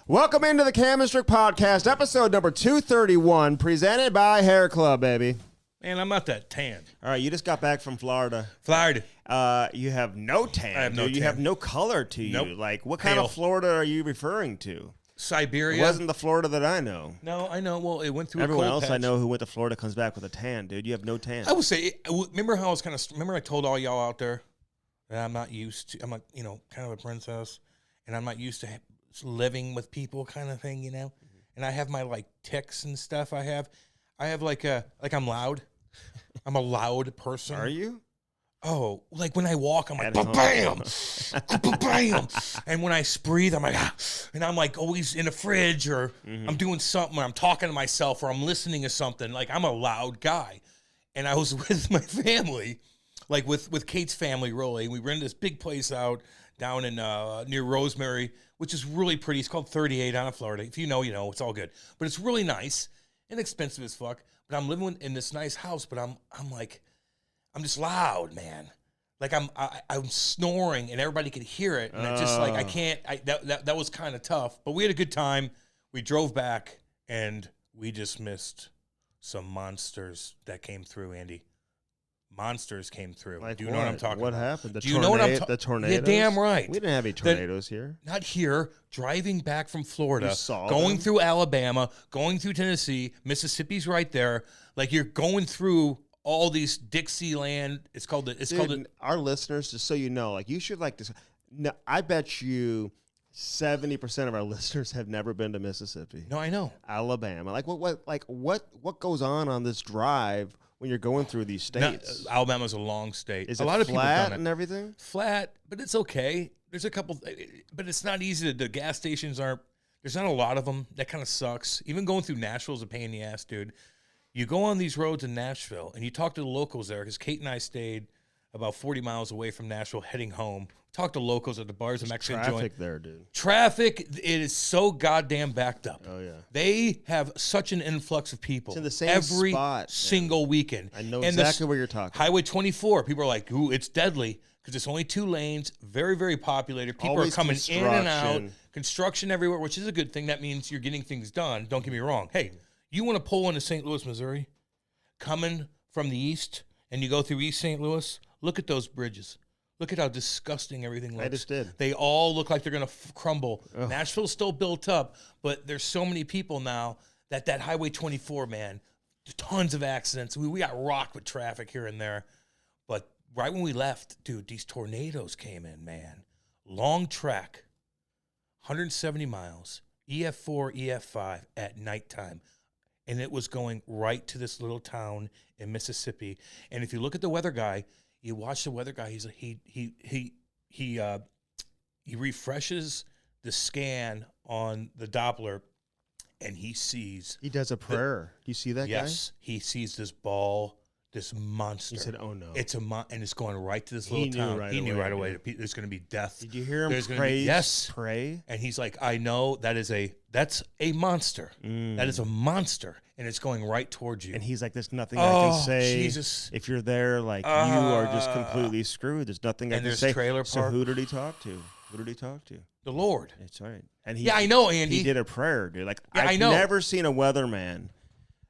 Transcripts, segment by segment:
Welcome into the Cam Strick podcast, episode number 231, presented by Hair Club, baby. Man, I'm not that tan. All right, you just got back from Florida. Florida. You have no tan. I have no dude. You tan. have no color to you. Nope. Like, what kind of Florida are you referring to? Siberia. It wasn't the Florida that I know. No, I know. Well, it went through Everyone a cold else patch. I know who went to Florida comes back with a tan, dude. You have no tan. I would say, remember how I was remember I told all y'all out there that I'm not used to, I'm like, kind of a princess, and I'm not used to living with people kind of thing, And I have my, like, tics and stuff I have like I'm loud. I'm a loud person. Are you? Oh, like when I walk, I'm like, bam, bam. And when I breathe, I'm like, and I'm like always in the fridge or I'm doing something or I'm talking to myself or I'm listening to something. Like I'm a loud guy. And I was with my family, like with Kate's family, really. We rented this big place out down in near Rosemary, which is really pretty. It's called 38 out of Florida. If you know, you know. It's all good. But it's really nice and expensive as fuck. But I'm living in this nice house, but I'm like, I'm just loud, man. Like I'm snoring and everybody could hear it, and it's just like I can't. That was kind of tough, but we had a good time. We drove back, and we just missed some monsters that came through. Andy, monsters came through. Like Do you know what I'm talking about? What happened? Do you know what I'm talking? The tornadoes? Yeah, damn right. We didn't have any tornadoes here. Not here. Driving back from Florida, You saw going them? through Alabama, going through Tennessee, Mississippi's right there. Like you're going through all these Dixieland. It's called Our listeners, just so you know, like you should like this. No, I bet you 70% of our listeners have never been to Mississippi. No, I know. Alabama. Like what goes on this drive when you're going through these states? Alabama's a long state. Is a it lot of people flat done it. and everything? Flat, but it's okay. There's a couple, but it's not easy. The gas stations aren't. There's not a lot of them. That kind of sucks. Even going through Nashville is a pain in the ass, dude. You go on these roads in Nashville, and you talk to the locals there, because Kate and I stayed about 40 miles away from Nashville heading home. Talk to locals at the bars and Mexican joint. Traffic there, dude. Traffic, it is so goddamn backed up. Oh, yeah. They have such an influx of people. It's in the same every spot, single weekend. I know And exactly where you're talking. Highway 24, people are like, ooh, it's deadly, because it's only 2 lanes, very, very populated. People Always are coming in and out. construction. Construction everywhere, which is a good thing. That means you're getting things done. Don't get me wrong. Hey, you want to pull into St. Louis, Missouri? Coming from the east, and you go through East St. Louis, look at those bridges. Look at how disgusting everything looks. I just did. They all look like they're going to crumble. Ugh. Nashville's still built up, but there's so many people now that Highway 24, man, tons of accidents. We got rocked with traffic here and there. But right when we left, dude, these tornadoes came in, man. Long track, 170 miles, EF4, EF5 at nighttime. And it was going right to this little town in Mississippi. And if you look at the weather guy, you watch the weather guy. He refreshes the scan on the Doppler, and he sees. He does a prayer. Do you see that guy? Yes, he sees this ball, this monster. He said, "Oh no!" It's and it's going right to this little He knew town. right He knew away, right away dude. that there's going to be death. Did you hear him There's gonna be- praise? yes. Pray. And he's like, I know that's a monster. That is a monster, and it's going right towards you. And he's like, "There's nothing I can say. Jesus. If you're there, like you are just completely screwed. There's nothing I And can there's say." trailer So park. who did he talk to? Who did he talk to? The Lord. That's right. And he, Yeah, I know, Andy. He did a prayer, dude. Like Yeah, I've I know. never seen a weatherman.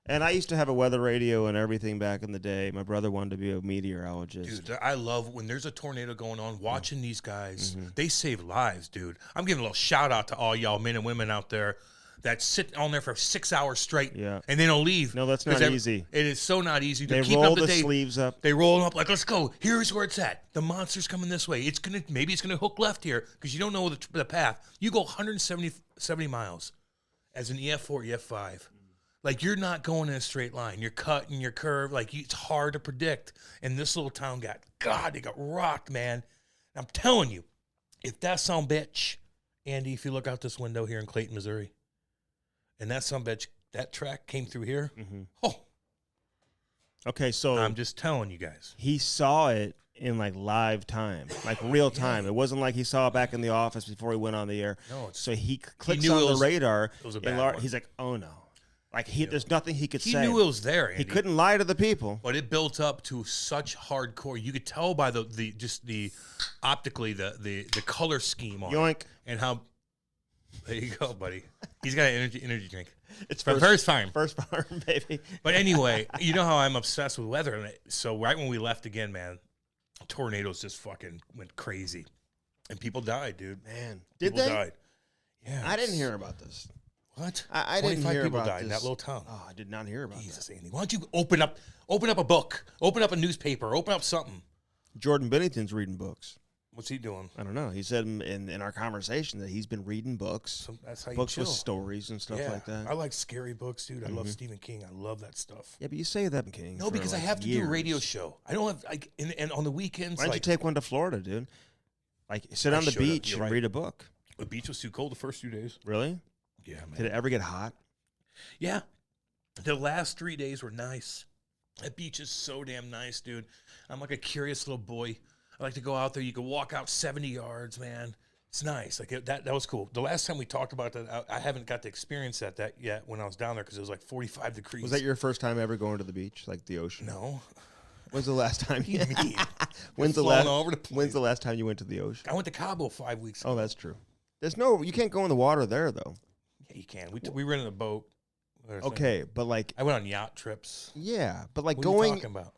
And I used to have a weather radio and everything back in the day. My brother wanted to be a meteorologist. Dude, I love when there's a tornado going on, watching these guys. They save lives, dude. I'm giving a little shout out to all y'all men and women out there that sit on there for 6 hours straight Yeah. and they don't leave. No, that's not easy. It is so not easy. They Keep roll up the day. sleeves up. They roll them up like, let's go. Here's where it's at. The monster's coming this way. Maybe it's gonna hook left here because you don't know the path. You go 170 miles as an EF4, EF5. Like, you're not going in a straight line. You're cutting your curve. Like, it's hard to predict. And this little town they got rocked, man. And I'm telling you, if that son bitch, Andy, if you look out this window here in Clayton, Missouri, and that son bitch, that track came through here, oh, Okay, so I'm just telling you guys. he saw it in like live time, like real time. It wasn't like he saw it back in the office before he went on the air. No, So he clicks knew on it the was- radar. it was a and bad one. He's like, "Oh no!" Like there's nothing he could He say. knew it was there, Andy. He couldn't lie to the people. But it built up to such hardcore. You could tell by the optically the color scheme on it Yoink. and how There you go, buddy. He's got an energy drink. It's from First Farm. First Farm, baby. But anyway, you know how I'm obsessed with weather. So right when we left again, man, tornadoes just fucking went crazy. And people died, dude. Man. People Did they? died. Yeah. I didn't hear about this. What? I didn't hear people about died this. in that little town. Oh, I did not hear about Jesus, that. Andy. Why don't you open up a book, open up a newspaper, open up something. Jordan Bennington's reading books. What's he doing? I don't know. He said in our conversation that he's been reading books. So that's how you books chill. with stories and stuff like that. I like scary books, dude. I love Stephen King. I love that stuff. Yeah, but you say that, King. No, because I have to do a radio show. I don't have and on the weekends. Why don't you take one to Florida, dude? Like sit on the beach and read a book. The beach was too cold the first 2 days. Really? Yeah, man. Did it ever get hot? Yeah. The last 3 days were nice. That beach is so damn nice, dude. I'm like a curious little boy. I like to go out there. You can walk out 70 yards, man. It's nice. Like that was cool. The last time we talked about that, I haven't got to experience that yet when I was down there because it was like 45 degrees. Was that your first time ever going to the beach, like the ocean? No. When's the last time? What do you mean? When's the last time you went to the ocean? I went to Cabo 5 weeks ago. Oh, that's true. You can't go in the water there though. Yeah, you can. We rented a boat. Okay, but like I went on yacht trips. Yeah, but like what are you talking about?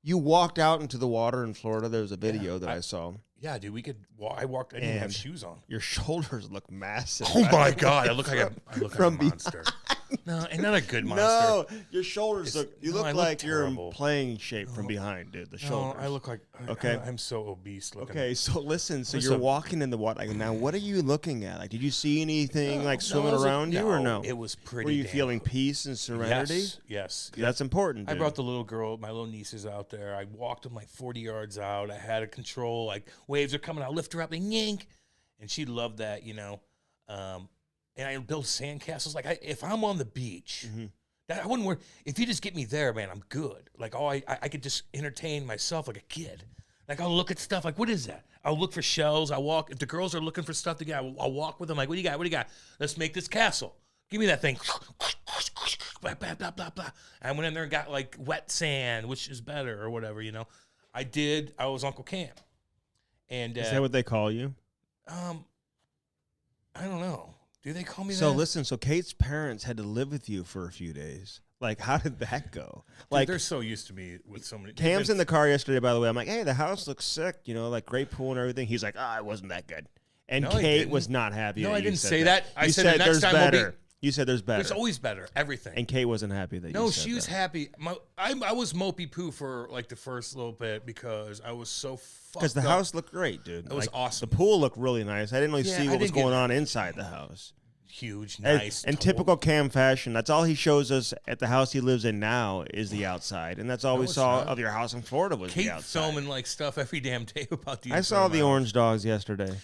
You walked out into the water in Florida. There was a video that I saw. Yeah, dude, we could. I walked. I didn't even have shoes on. Your shoulders look massive. Oh my god, I look like a monster. No, and not a good monster. No, your shoulders look. You look like you're in terrible. playing shape from behind, dude. The shoulders. I look like. Okay, I'm so obese looking. Okay, so listen. So you're walking in the water. Like, now, what are you looking at? Like, did you see anything swimming around you or no? It was pretty. Were you feeling peace and serenity? Yes. That's important. I brought the little girl, my little nieces out there. I walked them like 40 yards out. I had a control. Like waves are coming. I lift her up and yank, and she loved that, you know. And I build sandcastles. Like if I'm on the beach, that I wouldn't worry. If you just get me there, man, I'm good. Like I could just entertain myself like a kid. Like I'll look at stuff. Like what is that? I'll look for shells. I walk. If the girls are looking for stuff to get, I'll walk with them. Like what do you got? What do you got? Let's make this castle. Give me that thing. Blah, blah, blah, blah, blah. I went in there and got like wet sand, which is better or whatever, you know. I was Uncle Cam. And is that what they call you? I don't know. Do they call me that? So listen, so Kate's parents had to live with you for a few days. Like, how did that go? Dude, they're so used to me with so many. Cam's in the car yesterday, by the way. I'm like, hey, the house looks sick, you know, like great pool and everything. He's like, it wasn't that good. And No, Kate was not happy. No, that I you didn't said say that. I You said the next there's time will be. better. You said there's better. There's always better. Everything. And Kate wasn't happy that you No, said she was that. happy. I was mopey poo for like the first little bit because I was so fucked Because the house looked great, dude. It was awesome. The pool looked really nice. I didn't really Yeah, see I what was didn't get- going on inside the house. Huge, And- nice. And typical Cam fashion, that's all he shows us at the house he lives in now is the outside. And that's all we it's saw not. of your house in Florida was the Kate outside. filming like stuff every damn day about the I saw the orange dogs yesterday.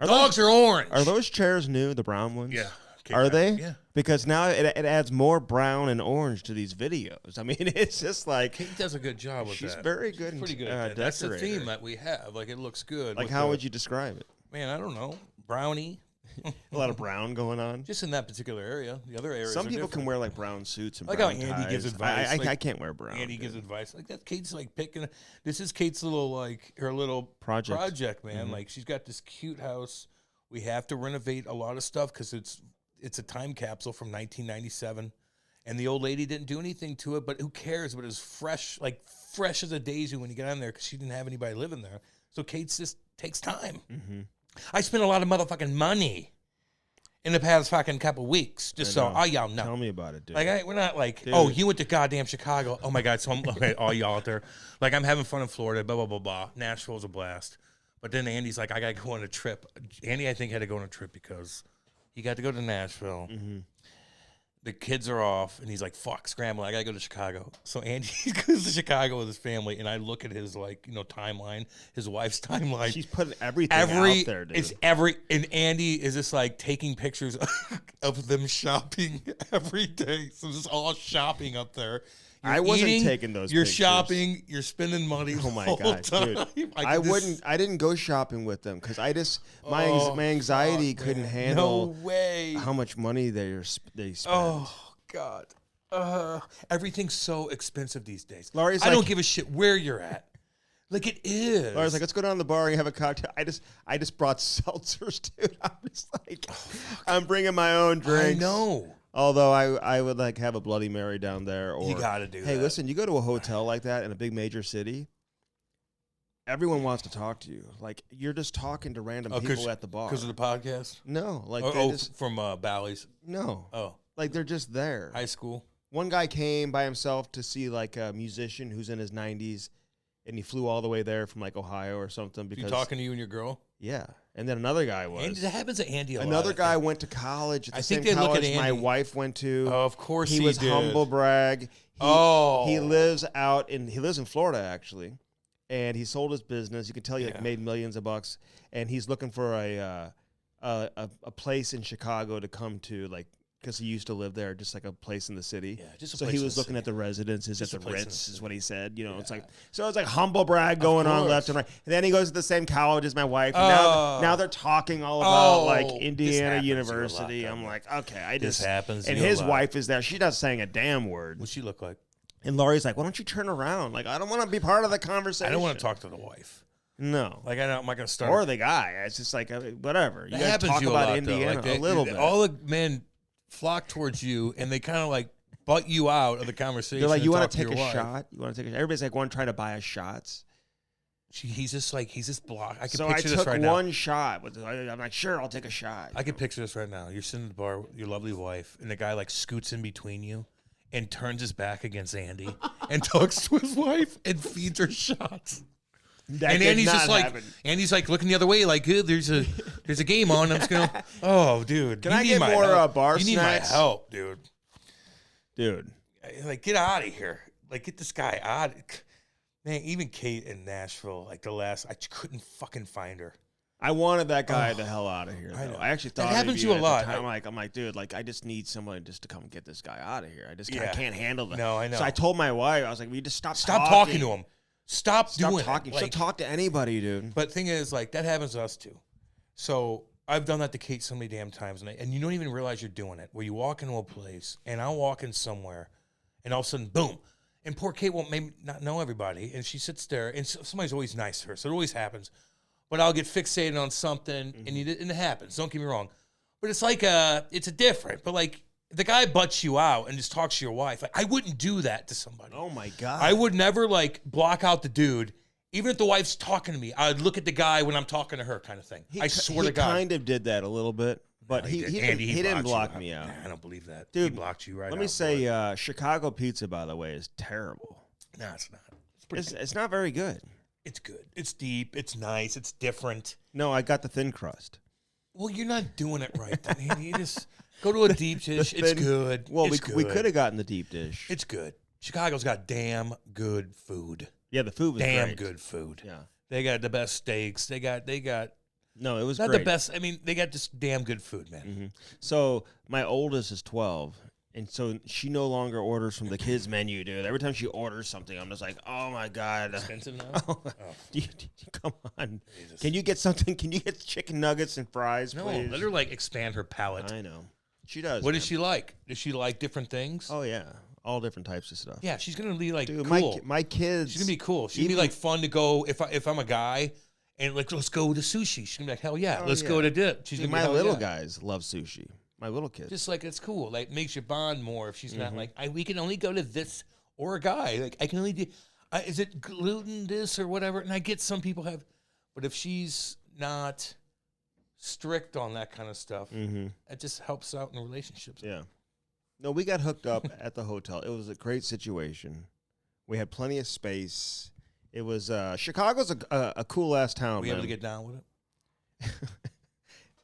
Dogs are orange. Are those chairs new, the brown ones? Yeah. Kate Are got- they? Yeah. Because now it adds more brown and orange to these videos. I mean, it's just like Kate does a good job with she's that. very good. Pretty good. At At that. That's the decorator. theme that we have. Like it looks good. Like, how would you describe it? Man, I don't know. Brownie. A lot of brown going on. Just in that particular area. The other areas. Some are people different. can wear like brown suits and Like how brown Andy ties. gives advice. I can't wear brown. Andy dude. gives advice like that. Kate's like picking. This is Kate's little like her little project, man. Mm-hmm. Like she's got this cute house. We have to renovate a lot of stuff because it's a time capsule from 1997, and the old lady didn't do anything to it. But who cares? But it's fresh, like fresh as a daisy when you get on there because she didn't have anybody living there. So Kate's just takes time. Mm-hmm. I spent a lot of motherfucking money in the past fucking couple weeks just so all y'all know. Tell me about it, dude. Like we're not like, Dude. oh, you went to goddamn Chicago. Oh my God, so I'm okay, all y'all out there. Like I'm having fun in Florida, blah, blah, blah, blah. Nashville's a blast. But then Andy's like, I gotta go on a trip. Andy, I think, had to go on a trip because he got to go to Nashville. Mm-hmm. The kids are off, and he's like, fuck, scramble, I gotta go to Chicago. So Andy goes to Chicago with his family, and I look at his timeline, his wife's timeline. She's putting everything out there, dude. And Andy is just like taking pictures of them shopping every day. So it's all shopping up there. You're I wasn't eating, taking those You're pictures. shopping. You're spending money. Oh my the whole God, time. dude! Like I didn't go shopping with them because my anxiety couldn't handle No way. how much money they spend. Oh God. Everything's so expensive these days. Laurie's I don't like- give a shit where you're at. Like it is. I was like, let's go down to the bar and have a cocktail. I just brought seltzers, dude. I'm just like, I'm bringing my own drinks. I know. Although I would like have a Bloody Mary down there. Or You got to do that. Hey, listen, you go to a hotel like that in a big major city, everyone wants to talk to you. Like, you're just talking to random people at the bar. Because of the podcast? No. Like from Bally's? No. Oh. Like, they're just there. High school? One guy came by himself to see, like, a musician who's in his 90s, and he flew all the way there from, like, Ohio or something. Because you talking to you and your girl? Yeah. And then another guy was. Andy, that happens to Andy a lot. Another guy went to college at the same they look college at my Andy. wife went to. Oh, of course he was did. humble brag. He lives in Florida, actually. And he sold his business. You can tell he made millions of bucks. And he's looking for a place in Chicago to come to, like, because he used to live there, just like a place in the city. Yeah, just a place. So he was looking at the residences at the Ritz, is what he said. You know, it's like, so it's like humble brag going on left and right. And then he goes to the same college as my wife. And now they're talking all about like Indiana University. I'm like, okay, this happens. And his wife is there. She's not saying a damn word. What's she look like? And Laurie's like, why don't you turn around? Like, I don't want to be part of the conversation. I don't want to talk to the wife. No. Like, I'm not going to start. Or the guy. It's just like, whatever. You guys talk about Indiana a little bit. All the men flock towards you, and they kind of like butt you out of the conversation. They're like, you want to take a shot? You want to take a shot? Everybody's like, one trying to buy us shots. He's just block. I can so picture I this right now. took one shot. I'm like, sure, I'll take a shot. I can picture this right now. You're sitting at the bar with your lovely wife, and the guy like scoots in between you and turns his back against Andy and talks to his wife and feeds her shots. And Andy's just like, Andy's like looking the other way, like, there's a game on. I'm just going, oh, dude. Can I get more bar snacks? You need my help, dude. Dude. Like, get out of here. Like, get this guy out. Man, even Kate in Nashville, like I couldn't fucking find her. I wanted that guy the hell out of here. Though. I actually thought that happens to you a lot. I'm like, dude, like I just need someone just to come get this guy out of here. I can't handle that. No, I know. So I told my wife, I was like, we just stop talking to him. Stop doing talking. Like, she'll talk to anybody, dude. But the thing is, like, that happens to us too. So I've done that to Kate so many damn times, and you don't even realize you're doing it. Where you walk into a place, and I'll walk in somewhere, and all of a sudden, boom. And poor Kate won't maybe not know everybody, and she sits there, and somebody's always nice to her, so it always happens. But I'll get fixated on something, and it happens. Don't get me wrong. But it's like it's a different. But like the guy butts you out and just talks to your wife. Like, I wouldn't do that to somebody. Oh my God. I would never like block out the dude. Even if the wife's talking to me, I'd look at the guy when I'm talking to her, kind of thing. I swear to God. He kind of did that a little bit, but he didn't block me out. I don't believe that. Dude, he blocked you right out. Let me say, Chicago pizza, by the way, is terrible. No, it's not. It's not very good. It's good. It's deep. It's nice. It's different. No, I got the thin crust. Well, you're not doing it right. You just go to a deep dish. It's good. Well, we could have gotten the deep dish. It's good. Chicago's got damn good food. Yeah, the food was damn great. Good food. Yeah, they got the best steaks. They got. No, it was not great. The best. I mean, they got just damn good food, man. Mm-hmm. So my oldest is 12. And so she no longer orders from the kids menu, dude. Every time she orders something, I'm just like, oh my God. Expensive now? Come on. Jesus. Can you get something? Can you get chicken nuggets and fries, please? No, let her like expand her palate. I know. She does. What does she like? Does she like different things? Oh, yeah. All different types of stuff. Yeah, she's going to be like dude, cool. My kids. She's going to be cool. She's going to be like fun to go, if I'm a guy, and like, let's go to sushi. She's going to be like, hell yeah. Let's go to dip. She's going to be my little guys love sushi. My little kids. Just like, it's cool. Like, makes you bond more if she's not like, we can only go to this, or a guy. Like, I can only do, is it gluten this or whatever? And I get some people have, but if she's not strict on that kind of stuff, it just helps out in relationships. Yeah. No, we got hooked up at the hotel. It was a great situation. We had plenty of space. It was, Chicago's a cool-ass town, Were you able to get down with it?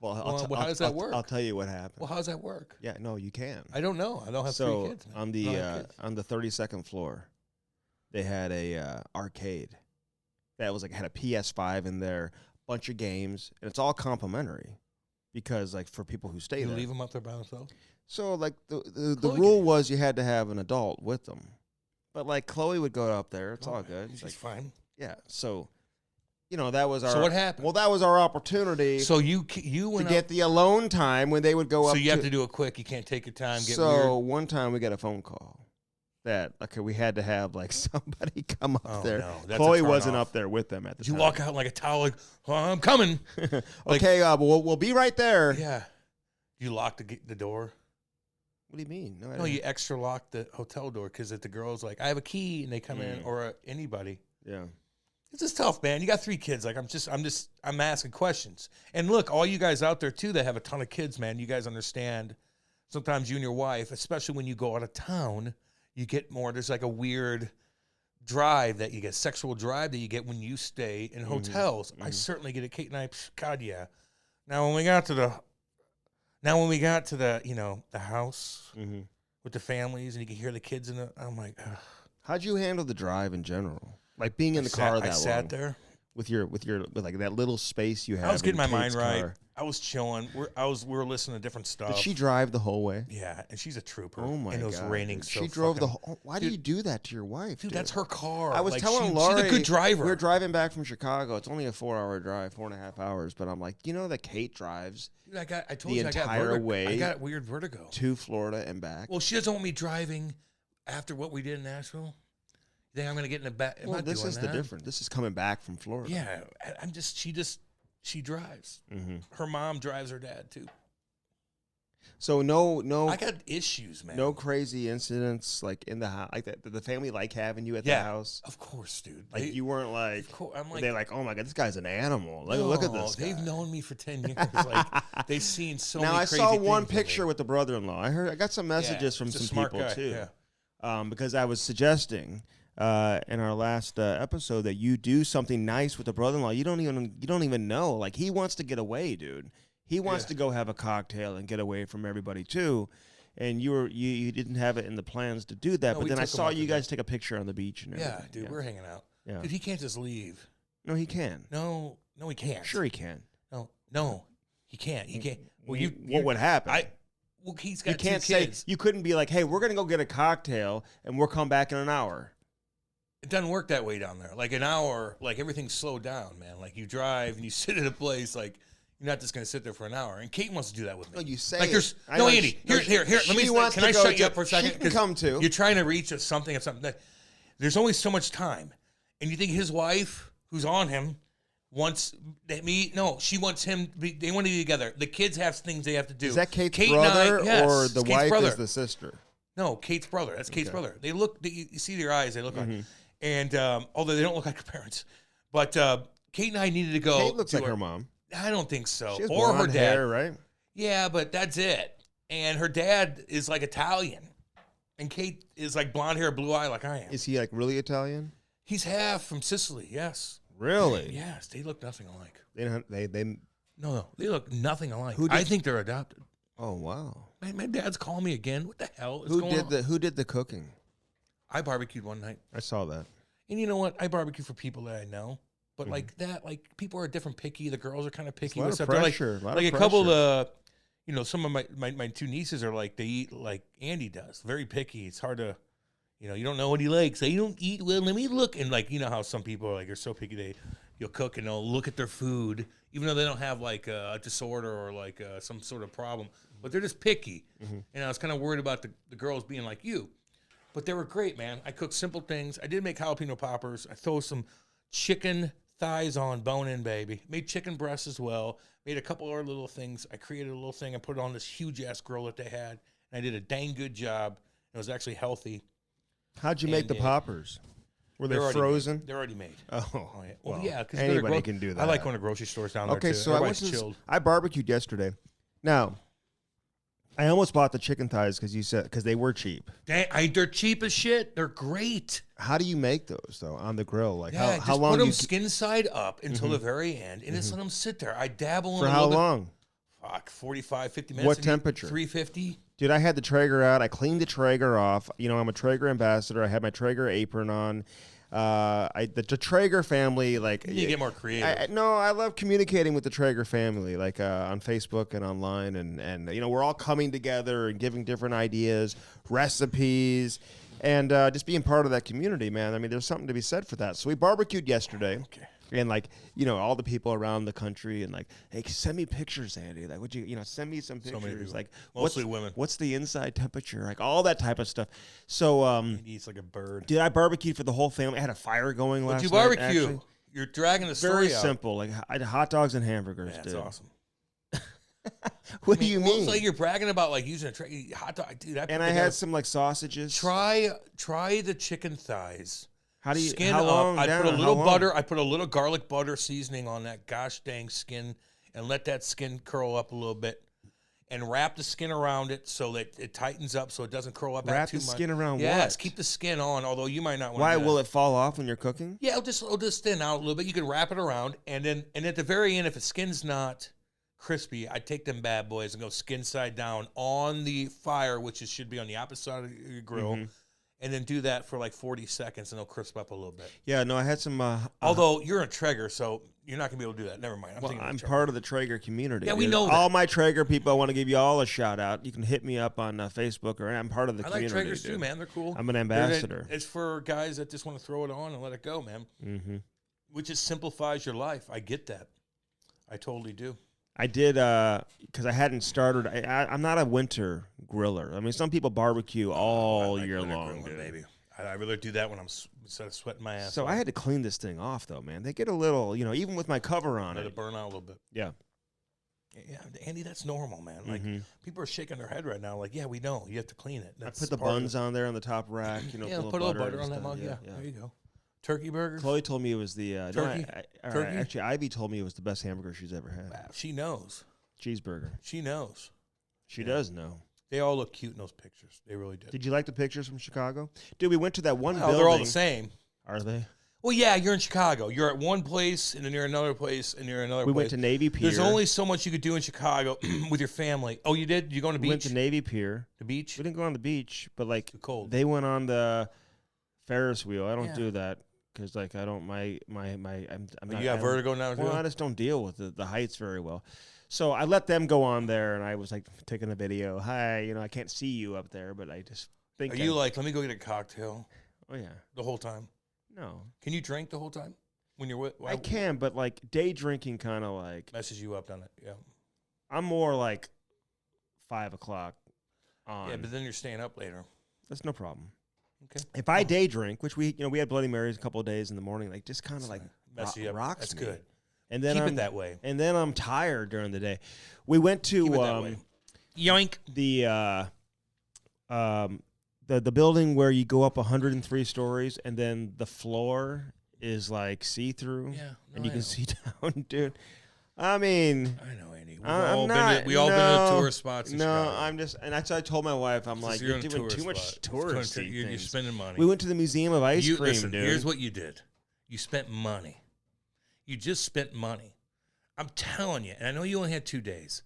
Well, how does that work? I'll tell you what happened. Well, how does that work? Yeah, no, you can. I don't know. I don't have three kids. On the 32nd floor, they had a arcade that was like had a PS5 in there, bunch of games, and it's all complimentary because like for people who stay you there. Leave them up there by themselves. So like the rule was you had to have an adult with them, but like Chloe would go up there. It's all good. She's like, fine. Yeah. So. You know, that was our. So what happened? Well, that was our opportunity. So you went to get the alone time when they would go up. So you have to do it quick. You can't take your time. So one time we got a phone call that we had to have like somebody come up there. No, that's Chloe wasn't up there with them at the time. You walk out like a towel, like, oh, I'm coming. Okay, we'll be right there. Yeah. You lock the door. What do you mean? No, you extra lock the hotel door because if the girl's like, I have a key, and they come in, or anybody. Yeah. It's just tough, man. You got 3 kids. Like I'm asking questions. And look, all you guys out there too that have a ton of kids, man, you guys understand. Sometimes you and your wife, especially when you go out of town, you get more. There's like a weird drive that you get, sexual drive that you get when you stay in hotels. I certainly get it. Kate and I, God, yeah. Now when we got to the the house with the families, and you can hear the kids I'm like, ugh. How'd you handle the drive in general? Like being in the car that long. I sat there with like that little space you have. I was getting my mind right. I was chilling. We were listening to different stuff. Did she drive the whole way? Yeah, and she's a trooper. Oh my God! And it was raining. So she drove the whole. Why do you do that to your wife, dude? That's her car. I was telling Laurie, she's a good driver. We were driving back from Chicago. It's only a 4-hour drive, 4.5 hours. But I'm like, that Kate drives. Dude, I told the you entire way. I got weird vertigo to Florida and back. Well, she doesn't want me driving after what we did in Nashville. You think I'm going to get in the back? Well, this is the difference. This is coming back from Florida. Yeah, she drives. Her mom drives her dad too. So no. I got issues, man. No crazy incidents like in the house, like that. Did the family like having you at the house? Of course, dude. Like you weren't like. Of course, I'm like. They're like, oh my God, this guy's an animal. Look at this guy. They've known me for 10 years. Like they've seen so many. Now I crazy saw one things picture with the brother-in-law. I got some messages from some people guy, too. Yeah. Because I was suggesting. In our last episode, that you do something nice with the brother-in-law. You don't even know. Like he wants to get away, dude. He wants to go have a cocktail and get away from everybody too. And you didn't have it in the plans to do that. No, but then I saw you guys take a picture on the beach and everything. Yeah, dude, we're hanging out. Yeah. Dude, he can't just leave. No, he can. No, he can't. Sure, he can. No, he can't. He can't. Well, what would happen? Well, he's got you can't 2 kids. say you couldn't be like, hey, we're gonna go get a cocktail and we'll come back in an hour. It doesn't work that way down there. Like an hour, like everything's slowed down, man. Like you drive and you sit at a place, like you're not just going to sit there for an hour. And Kate wants to do that with me. No, you say like there's no Andy. Here. Let me. Can I shut you up for a second? She can come too. You're trying to reach something. There's only so much time, and you think his wife, who's on him, wants me? No, she wants him. They want to be together. The kids have things they have to do. Is that Kate's brother or the wife brother. is the sister? No, Kate's brother. That's Kate's brother. They look. You see their eyes. They look like. And although they don't look like her parents, but Kate and I needed to go. Kate looks like her mom. I don't think so. She has or her dad, hair, right? Yeah, but that's it. And her dad is like Italian, and Kate is like blonde hair, blue eye, like I am. Is he like really Italian? He's half from Sicily. Yes. Really? Yes. They look nothing alike. No. They look nothing alike. I think they're adopted. Oh wow. My dad's calling me again. What the hell is going on? Who did the cooking? I barbecued one night. I saw that. And you know what? I barbecue for people that I know. But like that, like people are different picky. The girls are kind of picky with stuff. Pressure, like a couple of some of my 2 nieces are like, they eat like Andy does. Very picky. It's hard to, you don't know what he likes. So you don't eat, well, let me look. And like, how some people are like, are so picky, you'll cook and they'll look at their food, even though they don't have like a disorder or like some sort of problem, but they're just picky. And I was kind of worried about the girls being like you. But they were great, man. I cooked simple things. I did make jalapeno poppers. I throw some chicken thighs on, bone-in, baby. Made chicken breasts as well. Made a couple other little things. I created a little thing. I put it on this huge-ass grill that they had. And I did a dang good job. It was actually healthy. How'd you make the poppers? Were they frozen? They're already made. Oh yeah. Well, yeah. Because anybody can do that. I like going to grocery stores down there, too. Okay, so I barbecued yesterday. Now, I almost bought the chicken thighs because they were cheap. They're cheap as shit. They're great. How do you make those though on the grill? Like how long? Put them skin side up until the very end, and just let them sit there. I dabble for how long? Fuck, 45, 50 minutes. What temperature? 350. Dude, I had the Traeger out. I cleaned the Traeger off. I'm a Traeger ambassador. I had my Traeger apron on. The Traeger family, like, you get more creative. I love communicating with the Traeger family, like on Facebook and online, and we're all coming together and giving different ideas, recipes, and just being part of that community, man. I mean, there's something to be said for that. So we barbecued yesterday. Okay. And like, all the people around the country and like, hey, send me pictures, Andy. Like, would you, send me some pictures. Like, mostly women. What's the inside temperature? Like all that type of stuff. So, he eats like a bird. Did I barbecue for the whole family? I had a fire going last night. Did you barbecue? Actually. You're dragging the story Very out. simple. Like I had hot dogs and hamburgers. That's dude. awesome. What do you mean? It's like you're bragging about like using a hot dog, dude. I had some like sausages. Try the chicken thighs. How do you skin how long up? down? I put a little How butter. long? I put a little garlic butter seasoning on that gosh dang skin, and let that skin curl up a little bit, and wrap the skin around it so that it tightens up, so it doesn't curl up. Wrap too the much. skin around Yes, what? keep the skin on. Although you might not want. Why will it fall off when you're cooking? Yeah, it'll just thin out a little bit. You can wrap it around, and at the very end, if the skin's not crispy, I take them bad boys and go skin side down on the fire, which should be on the opposite side of your grill, and then do that for like 40 seconds, and they'll crisp up a little bit. Yeah, no, I had some. Although you're a Traeger, so you're not gonna be able to do that. Never mind. I'm part of the Traeger community. Yeah, we know that. All my Traeger people, I want to give you all a shout out. You can hit me up on Facebook, or I'm part of the community. I like Traegers too, man. They're cool. I'm an ambassador. It's for guys that just want to throw it on and let it go, man. Mm-hmm. Which just simplifies your life. I get that. I totally do. I did because I hadn't started. I'm not a winter griller. I mean, some people barbecue all year long, grilling, baby. I'd rather do that when I'm sweating my ass. So off. I had to clean this thing off, though, man. They get a little, even with my cover on Let it. it burn out a little bit. Yeah. Yeah, Andy, that's normal, man. Like people are shaking their head right now. Like, yeah, we know you have to clean it. That's I put the buns on there on the top rack. Yeah, put a little butter on that mug. Yeah, there you go. Turkey burgers. Chloe told me it was the turkey. Turkey. Actually, Ivy told me it was the best hamburger she's ever had. Wow, she knows. Cheeseburger. She knows. She does know. They all look cute in those pictures. They really did. Did you like the pictures from Chicago? Dude, we went to that one building. They're all the same. Are they? Well, yeah, you're in Chicago. You're at one place, and then you're at another place, and you're at another place. We went to Navy Pier. There's only so much you could do in Chicago with your family. Oh, you did? You go on the beach? We went to Navy Pier. The beach? We didn't go on the beach, but like too cold. They went on the Ferris wheel. I don't do that because like I don't I'm not. You got vertigo now too? Well, I just don't deal with the heights very well. So I let them go on there, and I was like taking a video. Hi, I can't see you up there, but I just think. Are you like, let me go get a cocktail? Oh yeah. The whole time? No. Can you drink the whole time when you're with? I can, but like day drinking kind of like messes you up, doesn't it? Yeah. I'm more like 5 o'clock on. Yeah, but then you're staying up later. That's no problem. Okay. If I day drink, which we had Bloody Marys a couple of days in the morning, like just kind of like mess you up. rocks That's me. good. And then keep I'm it that way. And then I'm tired during the day. We went to yoink the building where you go up 103 stories and then the floor is like see through. Yeah, and you can see down, dude. I mean, I know, Andy. We all been to tourist spots. In no, Chicago. I'm just, and I told my wife, I'm like, you're doing too much touristy things. You're spending money. We went to the Museum of Ice Cream, listen, dude. Here's what you did. You spent money. You just spent money. I'm telling you, and I know you only had 2 days,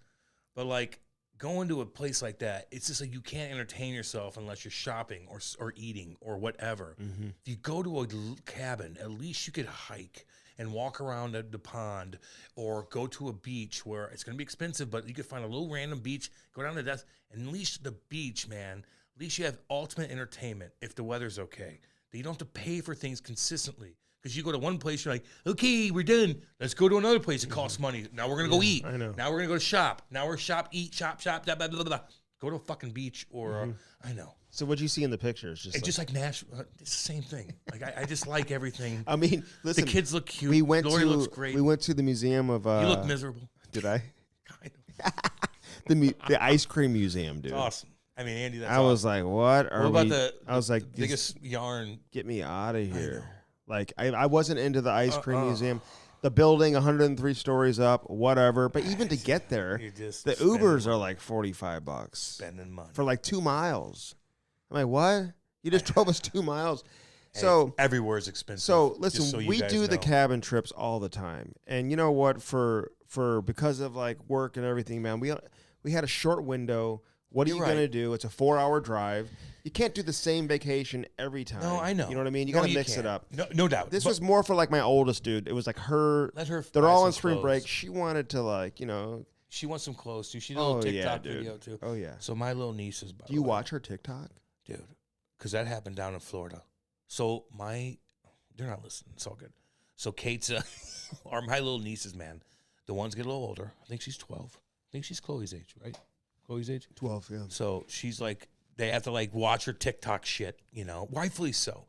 but like going to a place like that, it's just like you can't entertain yourself unless you're shopping or eating or whatever. Mm-hmm. If you go to a cabin, at least you could hike and walk around the pond or go to a beach where it's going to be expensive, but you could find a little random beach, go down to death, and at least the beach, man, at least you have ultimate entertainment if the weather's okay. That you don't have to pay for things consistently. Because you go to one place, you're like, okay, we're done. Let's go to another place. It costs money. Now we're going to go eat. I know. Now we're going to go shop. Now we're eat, shop, blah, blah, blah, blah. Go to a fucking beach or, I know. So what'd you see in the pictures? Just like Nashville. It's the same thing. Like I just like everything. I mean, listen. The kids look cute. Lori looks great. We went to the museum of... you look miserable. Did I? Kind of. the ice cream museum, dude. It's awesome. I mean, Andy, that's I was like, what are about we... I was like... biggest yarn? Get me out of here. Like, I wasn't into the ice cream museum. The building, 103 stories up, whatever. But even to get there, the Ubers are like $45. Spending money. For like 2 miles. I'm like, what? You just drove us 2 miles? Hey, so everywhere is expensive. So, listen, we do the cabin trips all the time. And you know what? For because of like work and everything, man, we had a short window. What are you going to do? It's a 4-hour drive. You can't do the same vacation every time. No, I know. You know what I mean? You got to mix it up. No doubt. This was more for like my oldest dude. It was like her. They're all on spring break. She wanted to like, She wants some clothes too. She did a little TikTok video too. Oh yeah. So my little niece is. Do you watch her TikTok, dude? Because that happened down in Florida. So they're not listening. It's all good. So Kate's, or my little nieces, man, the ones get a little older. I think she's 12. I think she's Chloe's age, right? Chloe's age? 12, yeah. So she's like, they have to like watch her TikTok shit, you know, rightfully so.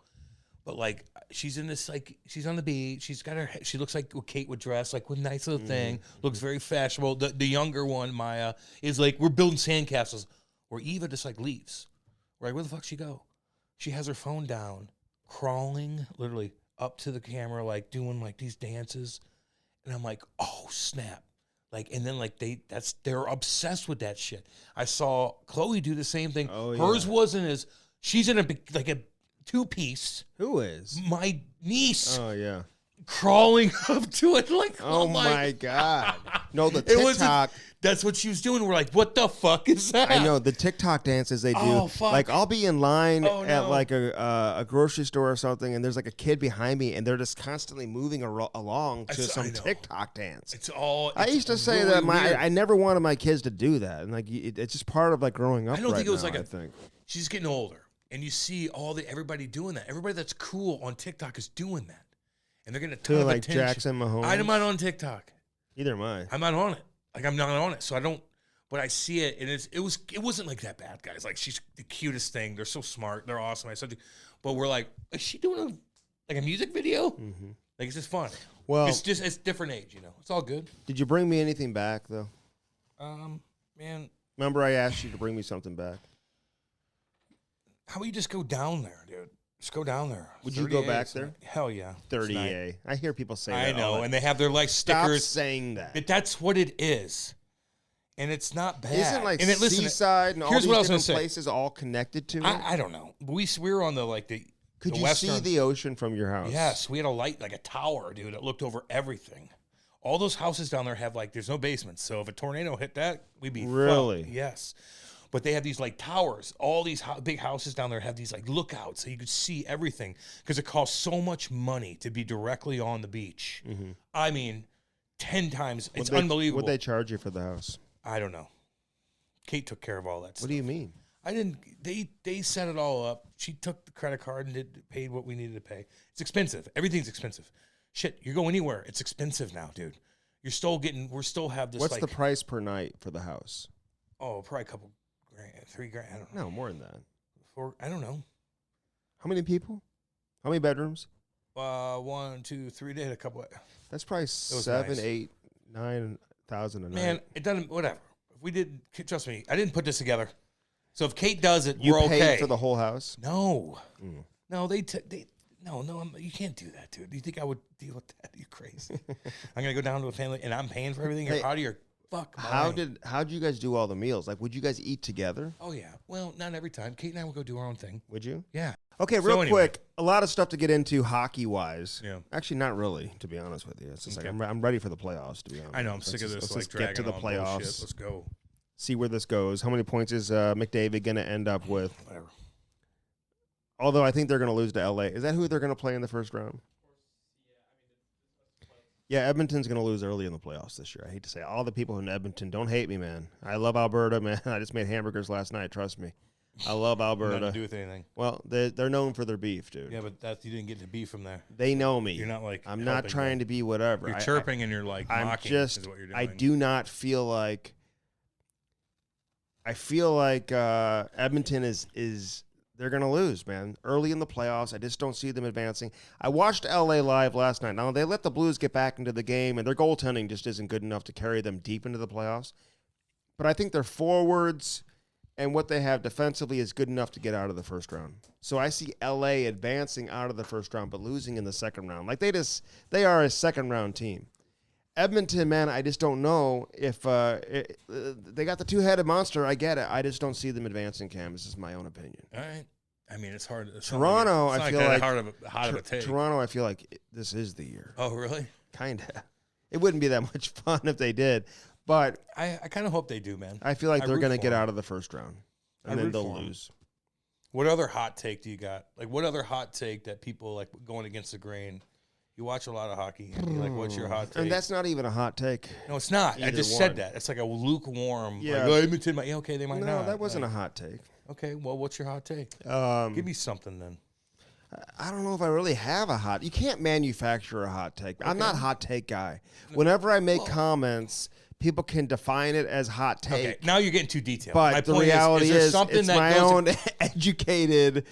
But like, she's in this, like, she's on the beach. She's got she looks like what Kate would dress, like with a nice little thing. Looks very fashionable. The younger one, Maya, is like, we're building sandcastles. Where Eva just like leaves. We're like, where the fuck she go? She has her phone down, crawling literally up to the camera, like doing like these dances. And I'm like, oh, snap. Like, and then like they're obsessed with that shit. I saw Chloe do the same thing. Oh, Hers yeah. wasn't as, she's in a two-piece. Who is? My niece. Oh, yeah. Crawling up to it like, Oh, my God. No, the TikTok. That's what she was doing. We're like, what the fuck is that? I know, the TikTok dances they do. Oh, fuck. Like, I'll be in line at no. like a grocery store or something, and there's like a kid behind me, and they're just constantly moving along to some TikTok dance. I used to say really that I never wanted my kids to do that, and like it's just part of like growing up. I don't think it was now, like I think she's getting older, and you see everybody doing that. Everybody that's cool on TikTok is doing that, and they're getting a ton of like attention. Jackson Mahomes. I'm not on TikTok. Either am I. I'm not on it. Like, I'm not on it, so I don't. But I see it, and it wasn't like that bad, guys. Like, she's the cutest thing. They're so smart. They're awesome. But we're like, is she doing a music video? Mm-hmm. Like, it's just fun. Well, it's different age, you know. It's all good. Did you bring me anything back though? Man. Remember, I asked you to bring me something back. How about you just go down there, dude? Just go down there. Would you go back there? Hell yeah. 30A. I hear people say that. I know, and they have their like stickers. Stop saying that. But that's what it is. And it's not bad. Isn't like and Seaside and all these different places all connected to it? I don't know. We were on the Could you western, see the ocean from your house? Yes, we had a light, like a tower, dude. It looked over everything. All those houses down there have there's no basements. So if a tornado hit that, we'd be really fucked. Yes. But they have these like towers. All these big houses down there have these like lookouts, so you could see everything because it costs so much money to be directly on the beach. Mm-hmm. I mean, 10 times. It's unbelievable. What'd they charge you for the house? I don't know. Kate took care of all that stuff. What do you mean? I didn't. They set it all up. She took the credit card and paid what we needed to pay. It's expensive. Everything's expensive. Shit, you go anywhere, it's expensive now, dude. We're still have this. What's the price per night for the house? Oh, probably a couple grand, $3,000. I don't know. No, more than that. 4. I don't know. How many people? How many bedrooms? 1, 2, 3. They had a couple. That's probably 7, nice. 8, 9,000 a night. Man, it doesn't. Whatever. If we did, trust me, I didn't put this together. So if Kate does it, we're okay. You paid for the the whole house? No. No, no, you can't do that, dude. Do you think I would deal with that? You're crazy. I'm gonna go down to a family and I'm paying for everything. You're out of your fuck. How did you guys do all the meals? Like, would you guys eat together? Oh yeah. Well, not every time. Kate and I would go do our own thing. Would you? Yeah. Okay, real quick. A lot of stuff to get into hockey wise. Yeah. Actually, not really, to be honest with you. It's just like I'm ready for the playoffs. To be honest. I know. I'm sick of this. Let's get to the playoffs. Bullshit. Let's go. See where this goes. How many points is McDavid going to end up with? Whatever. Although I think they're going to lose to LA. Is that who they're going to play in the first round? Yeah, Edmonton's going to lose early in the playoffs this year. I hate to say it. All the people in Edmonton, don't hate me, man. I love Alberta, man. I just made hamburgers last night. Trust me. I love Alberta. Nothing to do with anything. Well, they're known for their beef, dude. Yeah, but you didn't get the beef from there. They know me. You're not like I'm not trying to be whatever. You're chirping and you're like mocking. Is what you're doing. I do not feel like. I feel like Edmonton is they're going to lose, man. Early in the playoffs, I just don't see them advancing. I watched LA live last night. Now, they let the Blues get back into the game, and their goaltending just isn't good enough to carry them deep into the playoffs. But I think their forwards and what they have defensively is good enough to get out of the first round. So I see LA advancing out of the first round, but losing in the second round. Like they are a second-round team. Edmonton, man, I just don't know if they got the two-headed monster. I get it. I just don't see them advancing, Cam. This is my own opinion. All right. I mean, it's hard. Toronto, I feel like hard of a take. Toronto, I feel like this is the year. Oh, really? Kind of. It wouldn't be that much fun if they did, but I kind of hope they do, man. I feel like they're going to get out of the first round, and then they'll lose. What other hot take do you got? Like, what other hot take that people like going against the grain? You watch a lot of hockey. And you're like, what's your hot take? And that's not even a hot take. No, it's not. I just said that. It's like a lukewarm. Yeah. Like, Edmonton might. Okay, they might not. No, that wasn't a hot take. Okay, well, what's your hot take? Give me something then. I don't know if I really have a hot. You can't manufacture a hot take. I'm not a hot take guy. Whenever I make comments, people can define it as hot take. Okay, now you're getting too detailed. But the reality is it's my own educated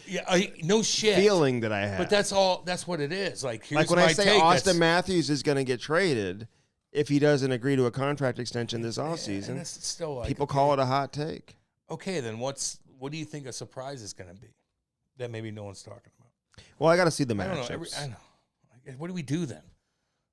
no shit feeling that I have. But that's all. That's what it is. Like, here's when my I say take, Austin Matthews is going to get traded if he doesn't agree to a contract extension this offseason, still like, people call it a hot take. Okay, then what do you think a surprise is going to be that maybe no one's talking about? Well, I got to see the matchups. I know. What do we do then?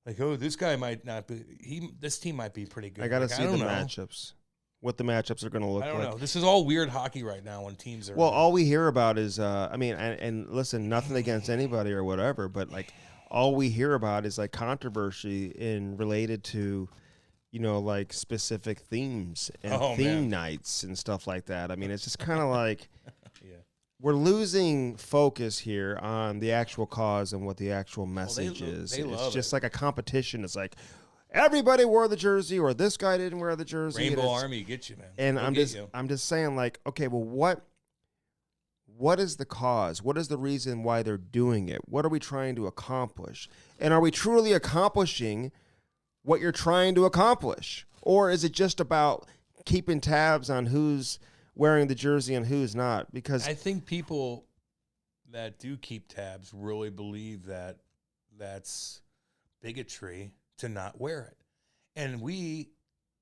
Like, oh, this guy might not be. This team might be pretty good. I got to see the matchups. What the matchups are going to look like. I don't know. This is all weird hockey right now when teams are. Well, all we hear about is, and listen, nothing against anybody or whatever, but like all we hear about is like controversy related to, like specific themes and theme nights and stuff like that. I mean, it's just kind of like. We're losing focus here on the actual cause and what the actual message is. It's just like a competition. It's like everybody wore the jersey, or this guy didn't wear the jersey. Rainbow Army gets you, man. And I'm just saying, like, okay, well, what is the cause? What is the reason why they're doing it? What are we trying to accomplish? And are we truly accomplishing what you're trying to accomplish, or is it just about keeping tabs on who's wearing the jersey and who's not? Because I think people that do keep tabs really believe that that's bigotry to not wear it. And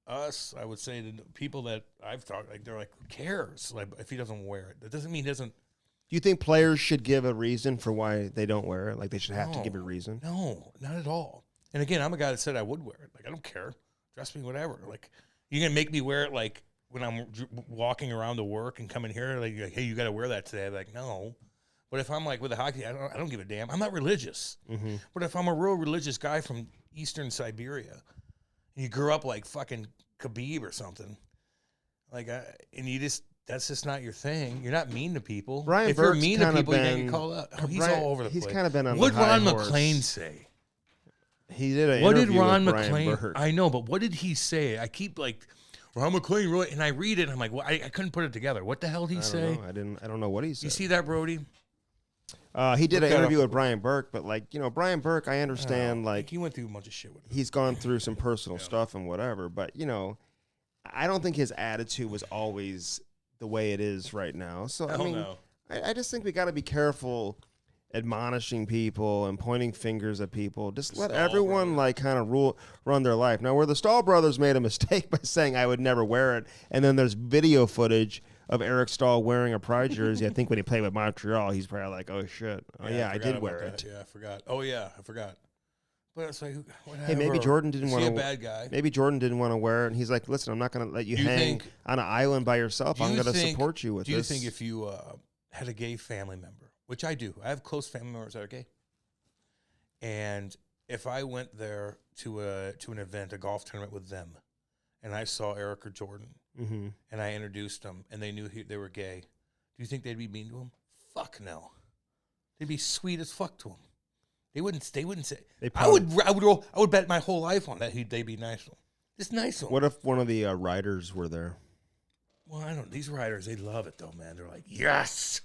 I would say, the people that I've talked, like, they're like, who cares? Like, if he doesn't wear it, that doesn't mean he doesn't. Do you think players should give a reason for why they don't wear it? Like, they should have to give a reason? No, not at all. And again, I'm a guy that said I would wear it. Like, I don't care. Dress me whatever. Like, you're going to make me wear it, like, when I'm walking around to work and coming here, like, hey, you got to wear that today. I'm like, no. But if I'm like with a hockey, I don't give a damn. I'm not religious. Mm-hmm. But if I'm a real religious guy from Eastern Siberia, and you grew up like fucking Khabib or something, like, that's just not your thing. You're not mean to people. If you're mean to people, you're going to get called out. Oh, he's all over the place. He's kind of been on what the high horse. What did Ron McClain say? He did an What did interview Ron with McClain? Burke. I know, but what did he say? I keep like. Ron McClain really, and I read it, and I'm like, well, I couldn't put it together. What the hell did he say? I don't know what he said. You see that, Brody? He did an interview with Brian Burke, but like, Brian Burke, I understand, like, he went through a bunch of shit with him. He's gone through some personal stuff and whatever, but I don't think his attitude was always the way it is right now. So I just think we got to be careful admonishing people and pointing fingers at people. Just let everyone like kind of run their life. Now, where the Stahl brothers made a mistake by saying I would never wear it, and then there's video footage of Eric Stahl wearing a Pride jersey. I think when he played with Montreal, he's probably like, oh shit, I did wear it. Yeah, I forgot. Oh yeah, I forgot. But it's like, whatever. Hey, maybe Jordan didn't want to. Is he a bad guy? Maybe Jordan didn't want to wear it, and he's like, listen, I'm not going to let you hang on an island by yourself. I'm going to support you with this. Do you think if you had a gay family member, which I do, I have close family members that are gay, and if I went there to an event, a golf tournament with them, and I saw Eric or Jordan, and I introduced them, and they knew they were gay, do you think they'd be mean to him? Fuck no. They'd be sweet as fuck to him. They wouldn't say. I would bet my whole life on that they'd be nice to him. Just nice to him. What if one of the riders were there? Well, I don't. These riders, they love it though, man. They're like, yes.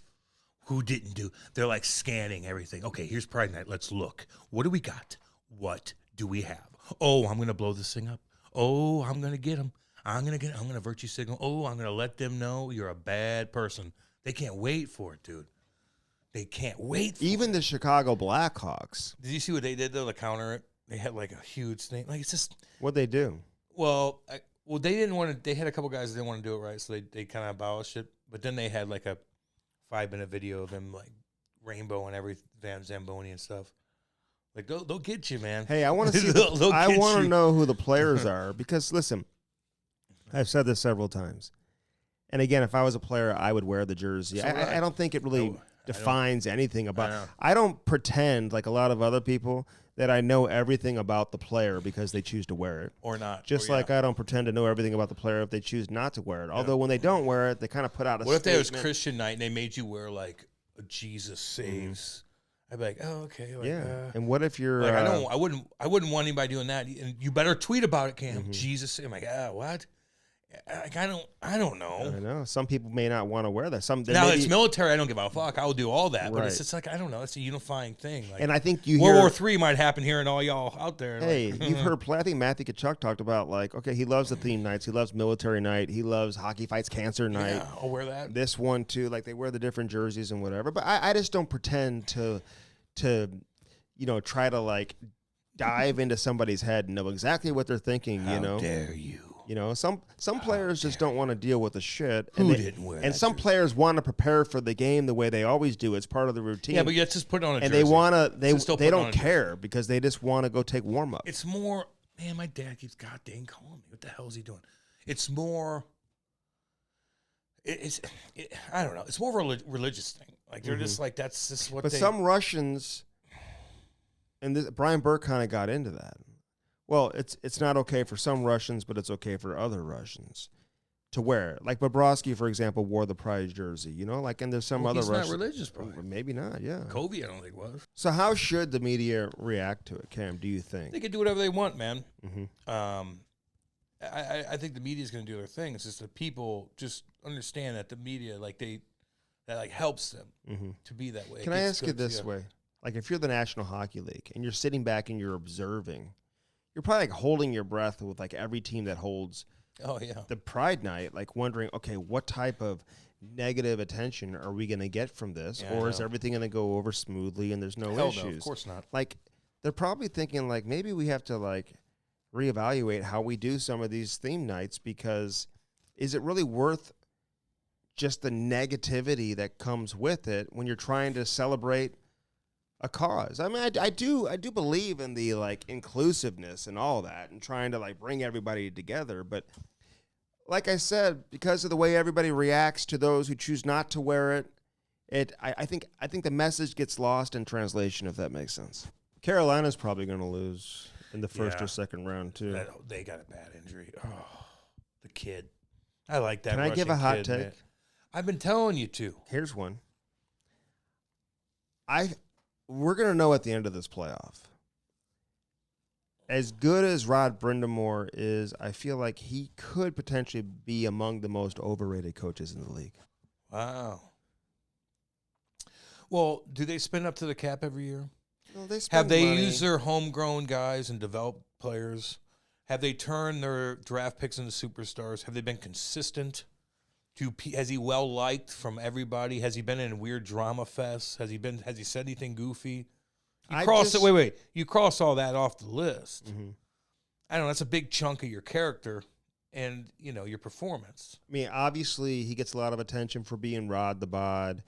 Who didn't do? They're like scanning everything. Okay, here's Pride Night. Let's look. What do we got? What do we have? Oh, I'm gonna blow this thing up. Oh, I'm gonna get them. I'm gonna virtue signal. Oh, I'm gonna let them know you're a bad person. They can't wait for it, dude. They can't wait. Even the Chicago Blackhawks. Did you see what they did though to counter it? They had like a huge thing. Like, it's just. What'd they do? Well, they didn't want to. They had a couple guys that didn't want to do it right, so they kind of abolished it. But then they had like a 5-minute video of him like rainbow and every Van Zamboni and stuff. Like, they'll get you, man. Hey, I want to see. I want to know who the players are, because listen, I've said this several times, and again, if I was a player, I would wear the jersey. I don't think it really defines anything about. I don't pretend like a lot of other people that I know everything about the player because they choose to wear it or not. Just like I don't pretend to know everything about the player if they choose not to wear it. Although when they don't wear it, they kind of put out a. What if there was Christian night and they made you wear like a Jesus saves? I'd be like, oh, okay. Like, and what if you're? Like, I wouldn't want anybody doing that. And you better tweet about it, Cam. Jesus, I'm like, what? Like, I don't know. I know. Some people may not want to wear that. Now it's military. I don't give a fuck. I will do all that. Right. But it's just like, I don't know. It's a unifying thing. Like, and I think you World hear War III might happen here, and all y'all out there. Hey, like, you've heard. I think Matthew Kachuk talked about like, okay, he loves the theme nights. He loves military night. He loves hockey fights cancer night. Yeah, I'll wear that. This one too. Like they wear the different jerseys and whatever. But I just don't pretend to try to like dive into somebody's head and know exactly what they're thinking. How dare you? Some players just don't want to deal with the shit. Who didn't wear that? And some players want to prepare for the game the way they always do. It's part of the routine. Yeah, but you just put it on a and jersey. they don't care because they just want to go take warm up. It's more, man, my dad keeps goddamn calling me. What the hell is he doing? It's more, I don't know. It's more of a religious thing. Like they're just like, that's just what But some Russians, and Brian Burke kind of got into that. Well, it's not okay for some Russians, but it's okay for other Russians to wear it. Like Bobrovsky, for example, wore the Pride jersey. And there's some other Russians. He's not religious, probably. Maybe not, yeah. Kobe, I don't think was. So how should the media react to it, Cam, do you think? They can do whatever they want, man. Mm-hmm. I think the media is going to do their thing. It's just that people just understand that the media, that helps them to be that way. Can I ask you this way? Like if you're the National Hockey League and you're sitting back and you're observing, you're probably like holding your breath with like every team that holds the Pride Night, like wondering, okay, what type of negative attention are we going to get from this? Or is everything going to go over smoothly and there's no issues? No, of course not. Like they're probably thinking like maybe we have to like reevaluate how we do some of these theme nights because is it really worth just the negativity that comes with it when you're trying to celebrate a cause? I mean, I do believe in the like inclusiveness and all that and trying to like bring everybody together. But like I said, because of the way everybody reacts to those who choose not to wear it, I think the message gets lost in translation, if that makes sense. Carolina's probably going to lose in the first or second round too. They got a bad injury. Oh, the kid. I like that. Can I give a hot take? Man. I've been telling you to. Here's one. We're going to know at the end of this playoff. As good as Rod Brindamore is, I feel like he could potentially be among the most overrated coaches in the league. Wow. Well, do they spend up to the cap every year? Well, they Have they money. used their homegrown guys and developed players? Have they turned their draft picks into superstars? Have they been consistent? Has he well liked from everybody? Has he been in weird drama fests? Has he said anything goofy? You cross all that off the list. Mm-hmm. I don't know. That's a big chunk of your character and your performance. I mean, obviously, he gets a lot of attention for being Rod the Bod,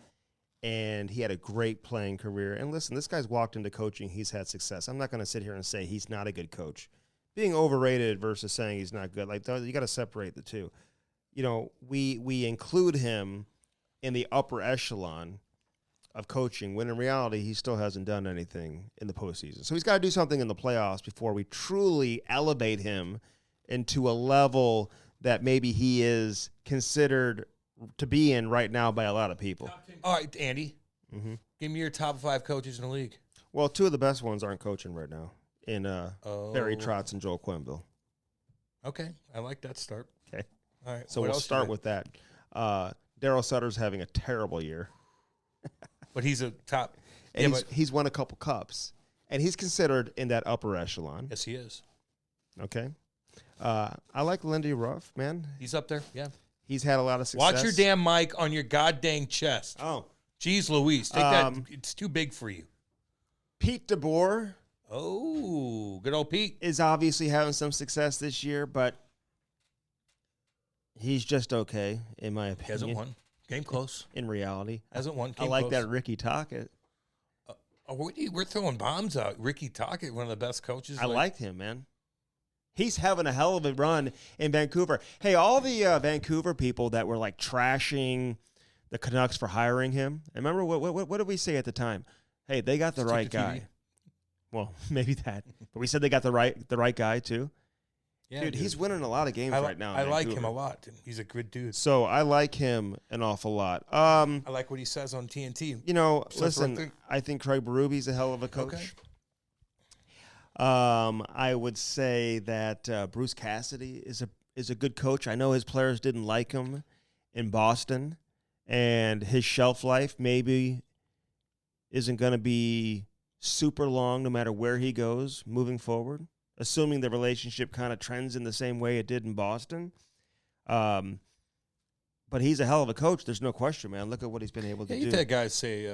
and he had a great playing career. And listen, this guy's walked into coaching. He's had success. I'm not going to sit here and say he's not a good coach. Being overrated versus saying he's not good, like you got to separate the two. We include him in the upper echelon of coaching when in reality he still hasn't done anything in the postseason. So he's got to do something in the playoffs before we truly elevate him into a level that maybe he is considered to be in right now by a lot of people. All right, Andy, give me your top 5 coaches in the league. Well, 2 of the best ones aren't coaching right now in Barry Trotz and Joel Quenneville. Okay, I like that start. Okay. All right, so we'll start with that. Daryl Sutter's having a terrible year. But he's a top. And he's won a couple cups. And he's considered in that upper echelon. Yes, he is. Okay. I like Lindy Ruff, man. He's up there, yeah. He's had a lot of success. Watch your damn mic on your goddamn chest. Oh. Jeez Louise. Take that. It's too big for you. Pete DeBoer. Oh, good old Pete. Is obviously having some success this year, but he's just okay, in my opinion. Hasn't won. Game close. In reality. Hasn't won. I like that Ricky Tocchet. We're throwing bombs out. Ricky Tocchet, one of the best coaches. I like him, man. He's having a hell of a run in Vancouver. Hey, all the Vancouver people that were like trashing the Canucks for hiring him. Remember what did we say at the time? Hey, they got the right guy. Well, maybe that, but we said they got the right guy too. Yeah, dude, he's winning a lot of games right now. I like him a lot. He's a good dude. So I like him an awful lot. I like what he says on TNT. Listen, I think Craig Berube's a hell of a coach. Okay. I would say that Bruce Cassidy is is a good coach. I know his players didn't like him in Boston, and his shelf life maybe isn't going to be super long no matter where he goes moving forward, assuming the relationship kind of trends in the same way it did in Boston. But he's a hell of a coach. There's no question, man. Look at what he's been able to do. You've had guys say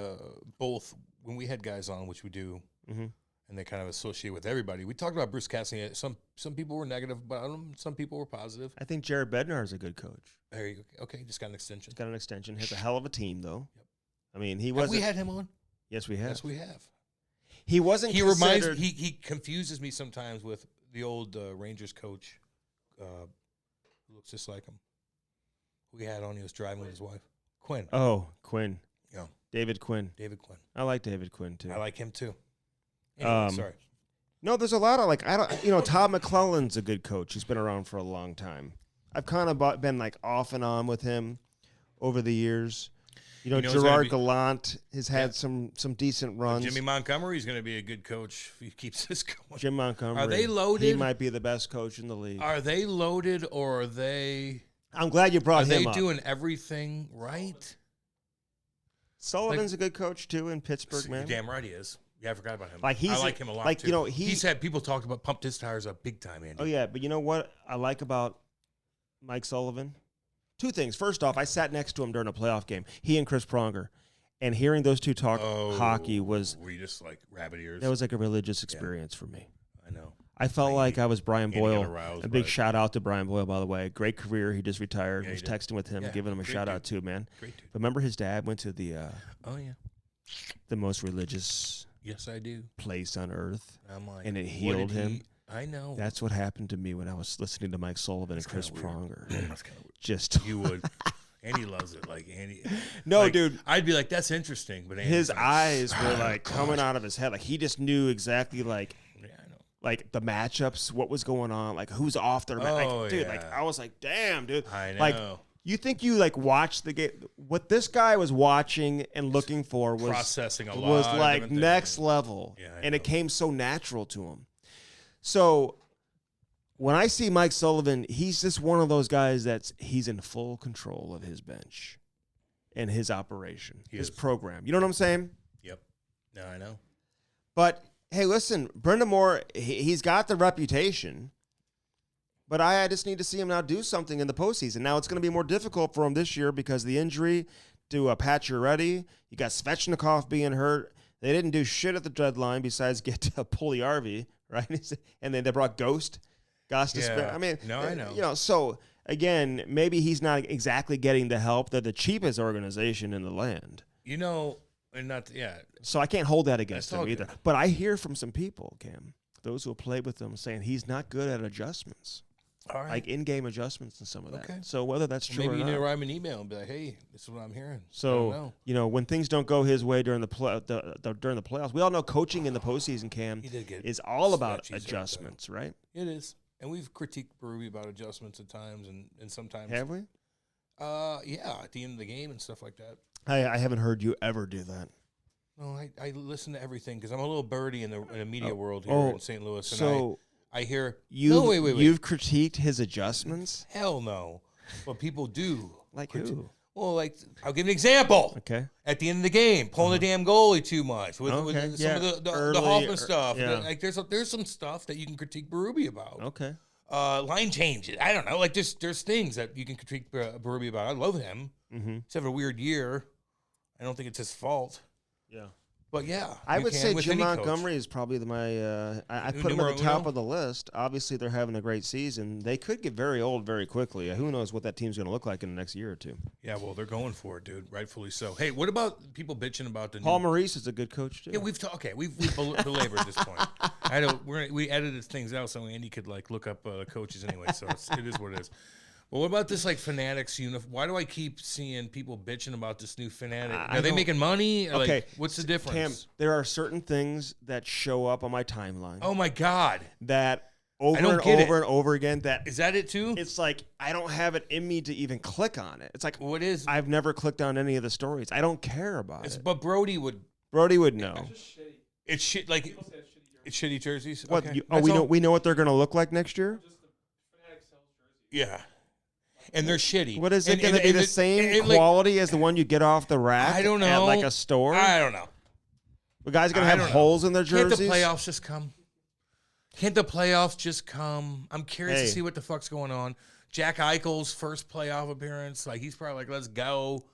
both, when we had guys on, which we do, and they kind of associate with everybody. We talked about Bruce Cassidy. Some people were negative about him. Some people were positive. I think Jared Bednar is a good coach. There you go. Okay, just got an extension. Got an extension. Has a hell of a team, though. Yep. I mean, he Have wasn't. we had him on? Yes, we have. Yes, we have. He wasn't. He considered. He confuses me sometimes with the old Rangers coach, who looks just like him. We had on. He was driving with his wife, Quinn. Oh, Quinn. Yeah, David Quinn. David Quinn. I like David Quinn too. I like him too. Anyway, sorry. No, there's a lot of Todd McClellan's a good coach. He's been around for a long time. I've kind of been like off and on with him over the years. Gerard Gallant has had some decent runs. Jimmy Montgomery's going to be a good coach if he keeps this going. Jim Montgomery. Are they loaded? He might be the best coach in the league. Are they loaded, or are they? I'm glad you brought him up. Are they doing everything right? Sullivan's a good coach too in Pittsburgh, man. You're damn right he is. Yeah, I forgot about him. I like him a lot too. He's had people talk about pumped his tires up big time, Andy. Oh yeah, but you know what I like about Mike Sullivan? Two things. First off, I sat next to him during a playoff game. He and Chris Pronger, and hearing those two talk hockey was. Were you just like rabbit ears? That was like a religious experience for me. I know. I felt like I was Brian Boyle. Aroused, a big shout out to Brian Boyle, by the way. Great career. He just retired. I was texting with him, giving him a shout out too, man. Great dude. Remember his dad went to the the most religious place on earth, and it healed him. I know. That's what happened to me when I was listening to Mike Sullivan and Chris Pronger. That's kind of weird. Just you would. Andy loves it. Like Andy. No, like, dude. I'd be like, that's interesting, but Andy's his like, eyes were like coming out of his head. Like he just knew exactly like. Yeah, I know. Like the matchups, what was going on, like who's off their match. Like, dude, like I was like, damn, dude. I know. Like you think you like watched the game? What this guy was watching and looking for was processing a lot. Was like next level, and it came so natural to him. So when I see Mike Sullivan, he's just one of those guys he's in full control of his bench and his operation, his program. You know what I'm saying? Yep. No, I know. But hey, listen, Brendan Moore, he's got the reputation, but I just need to see him now do something in the postseason. Now it's going to be more difficult for him this year because the injury to Pacioretty, you got Svechnikov being hurt. They didn't do shit at the deadline besides get to Puljujärvi, right? And then they brought Ghost. I mean, no, I know. So again, maybe he's not exactly getting the help. They're the cheapest organization in the land. And not So I can't hold that against him either. But I hear from some people, Cam, those who have played with him, saying he's not good at adjustments. All right. Like in-game adjustments and some of that. Okay. So whether that's true or not. Maybe you need to write him an email and be like, hey, this is what I'm hearing. So, when things don't go his way during the playoffs, we all know coaching in the postseason, Cam, is all about adjustments, right? It is. And we've critiqued Berube about adjustments at times and sometimes. Have we? Yeah, at the end of the game and stuff like that. I haven't heard you ever do that. No, I listen to everything because I'm a little birdie in the media world here in St. Louis. And so I hear wait. You've critiqued his adjustments? Hell no. But people do. Like who? Well, like I'll give an example. Okay. At the end of the game, pulling the damn goalie too much with some of the Hoffman stuff. Yeah. Like there's some stuff that you can critique Berube about. Okay. Line changes. I don't know. Like there's things that you can critique Berube about. I love him. Mm-hmm. He's having a weird year. I don't think it's his fault. Yeah. But yeah, I would say Jim Montgomery is probably I put him at the top of the list. Obviously, they're having a great season. They could get very old very quickly. Who knows what that team's going to look like in the next year or two? Yeah, well, they're going for it, dude. Rightfully so. Hey, what about people bitching about the Paul Maurice is a good coach too. Yeah, we've belabored this point. We edited things out so Andy could like look up coaches anyway. So it is what it is. But what about this like Fanatics uniform? Why do I keep seeing people bitching about this new Fanatic? Are they making money? Or okay, like, what's the difference? Cam, there are certain things that show up on my timeline. Oh my God! That over and over again. Is that it too? It's like I don't have it in me to even click on it. It's like what is? I've never clicked on any of the stories. I don't care about it. But Brody would. Brody would know. It's shit. Like it's shitty jerseys. What? Okay. We know what they're going to look like next year. Yeah. And they're shitty. What is it going to be the same quality as the one you get off the rack? I don't know. At like a store? I don't know. The guys going to have holes in their jerseys? Can't the playoffs just come? Can't the playoffs just come? I'm curious to see what the fuck's going on. Jack Eichel's first playoff appearance, like he's probably like, let's go.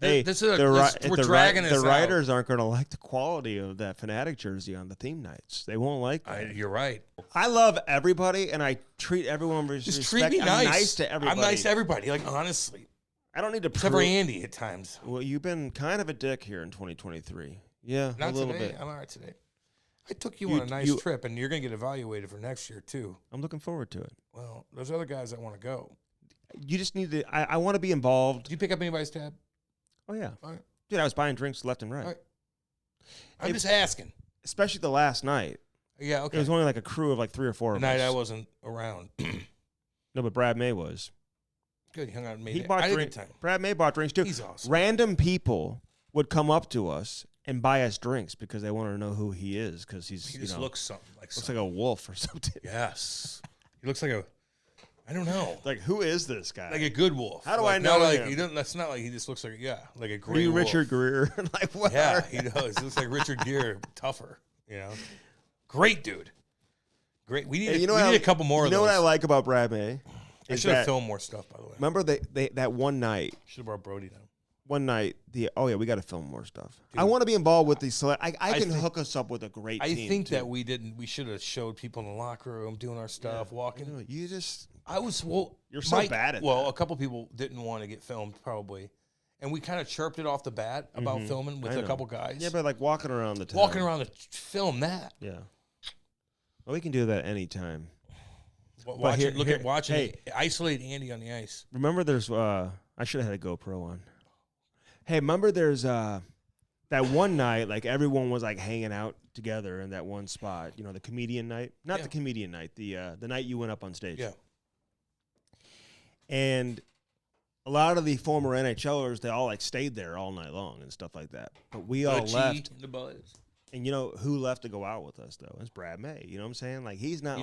We're dragging this out. The writers aren't going to like the quality of that Fanatic jersey on the theme nights. They won't like that. You're right. I love everybody, and I treat everyone with respect. Just treat me nice. I'm nice to everybody. I'm nice to everybody, like, honestly. I don't need to prove. Except for Andy at times. Well, you've been kind of a dick here in 2023. Yeah, not a little today. bit. I'm all right today. I took you on a nice trip, and you're going to get evaluated for next year, too. I'm looking forward to it. Well, there's other guys that want to go. You just need to. I want to be involved. Did you pick up anybody's tab? Oh, yeah. All right. Dude, I was buying drinks left and right. All right. I'm just asking. Especially the last night. Yeah, okay. It was only like a crew of like 3 or 4 of us. The night I wasn't around. No, but Brad May was. Good, he hung out with me. He bought drinks. Brad May bought drinks too. He's awesome. Random people would come up to us and buy us drinks because they wanted to know who he is because he just looks something looks like a wolf or something. Yes, he looks like a. I don't know. Like, who is this guy? Like a good wolf. How do I know him? He doesn't. That's not like he just looks like like a gray Are you wolf. Richard Gere? Like what? Yeah, he does. He looks like Richard Gere, tougher. You know, great dude. Great. We need. We need a couple more. You know what I like about Brad May? I should have filmed more stuff, by the way. Remember that one night? Should have brought Brody down. One night, we got to film more stuff. Dude, I want to be involved with these. I can hook us up with a great team. I think that we didn't. We should have showed people in the locker room doing our stuff, walking. You just. You're so bad at that. Well, a couple people didn't want to get filmed, probably. And we kind of chirped it off the bat about filming with a couple guys. Yeah, but like walking around the town. Walking around to film that. Yeah. Well, we can do that anytime. Watching isolate Andy on the ice. Remember there's, I should have had a GoPro on. Hey, remember there's that one night, like everyone was like hanging out together in that one spot. You know, the comedian night? Not the comedian night, the night you went up on stage. Yeah. And a lot of the former NHLers, they all like stayed there all night long and stuff like that. But we all left. The Buzz. And you know who left to go out with us though? It's Brad May. You know what I'm saying? Like he's not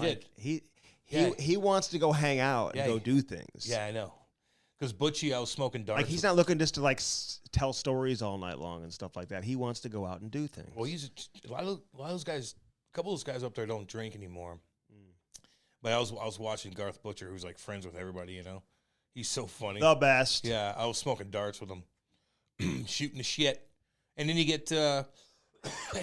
he wants to go hang out and go do things. Yeah, I know. Because Butchie, I was smoking darts. Like he's not looking just to like tell stories all night long and stuff like that. He wants to go out and do things. Well, he's a lot of those guys. A couple of those guys up there don't drink anymore. But I was watching Garth Butcher, who's like friends with everybody. You know, he's so funny. The best. Yeah, I was smoking darts with him, shooting the shit, and then you get. And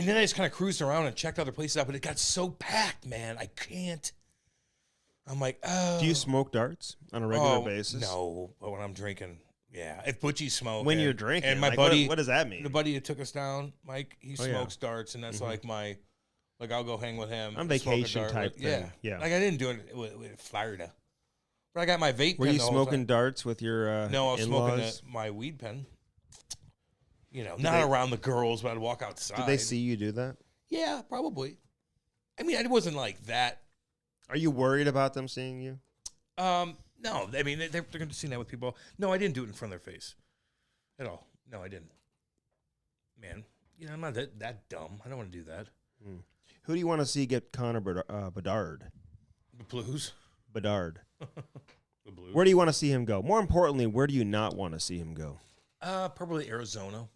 then I just kind of cruised around and checked other places out, but it got so packed, man. I can't. I'm like, oh. Do you smoke darts on a regular basis? No, but when I'm drinking, yeah. If Butchie smokes. When you're drinking. And my buddy. What does that mean? The buddy that took us down, Mike, he smokes darts, and that's like my, like I'll go hang with him. On vacation type thing. Yeah. Like I didn't do it with Florida. But I got my vape pen. Were you smoking darts with your No, I was in-laws? smoking my weed pen. You know, not around the girls, but I'd walk outside. Did they see you do that? Yeah, probably. I mean, I wasn't like that. Are you worried about them seeing you? No. I mean, they're going to see that with people. No, I didn't do it in front of their face at all. No, I didn't. Man, you know, I'm not that dumb. I don't want to do that. Who do you want to see get Connor Bedard? The Blues. Bedard. The Blues. Where do you want to see him go? More importantly, where do you not want to see him go? Probably Arizona.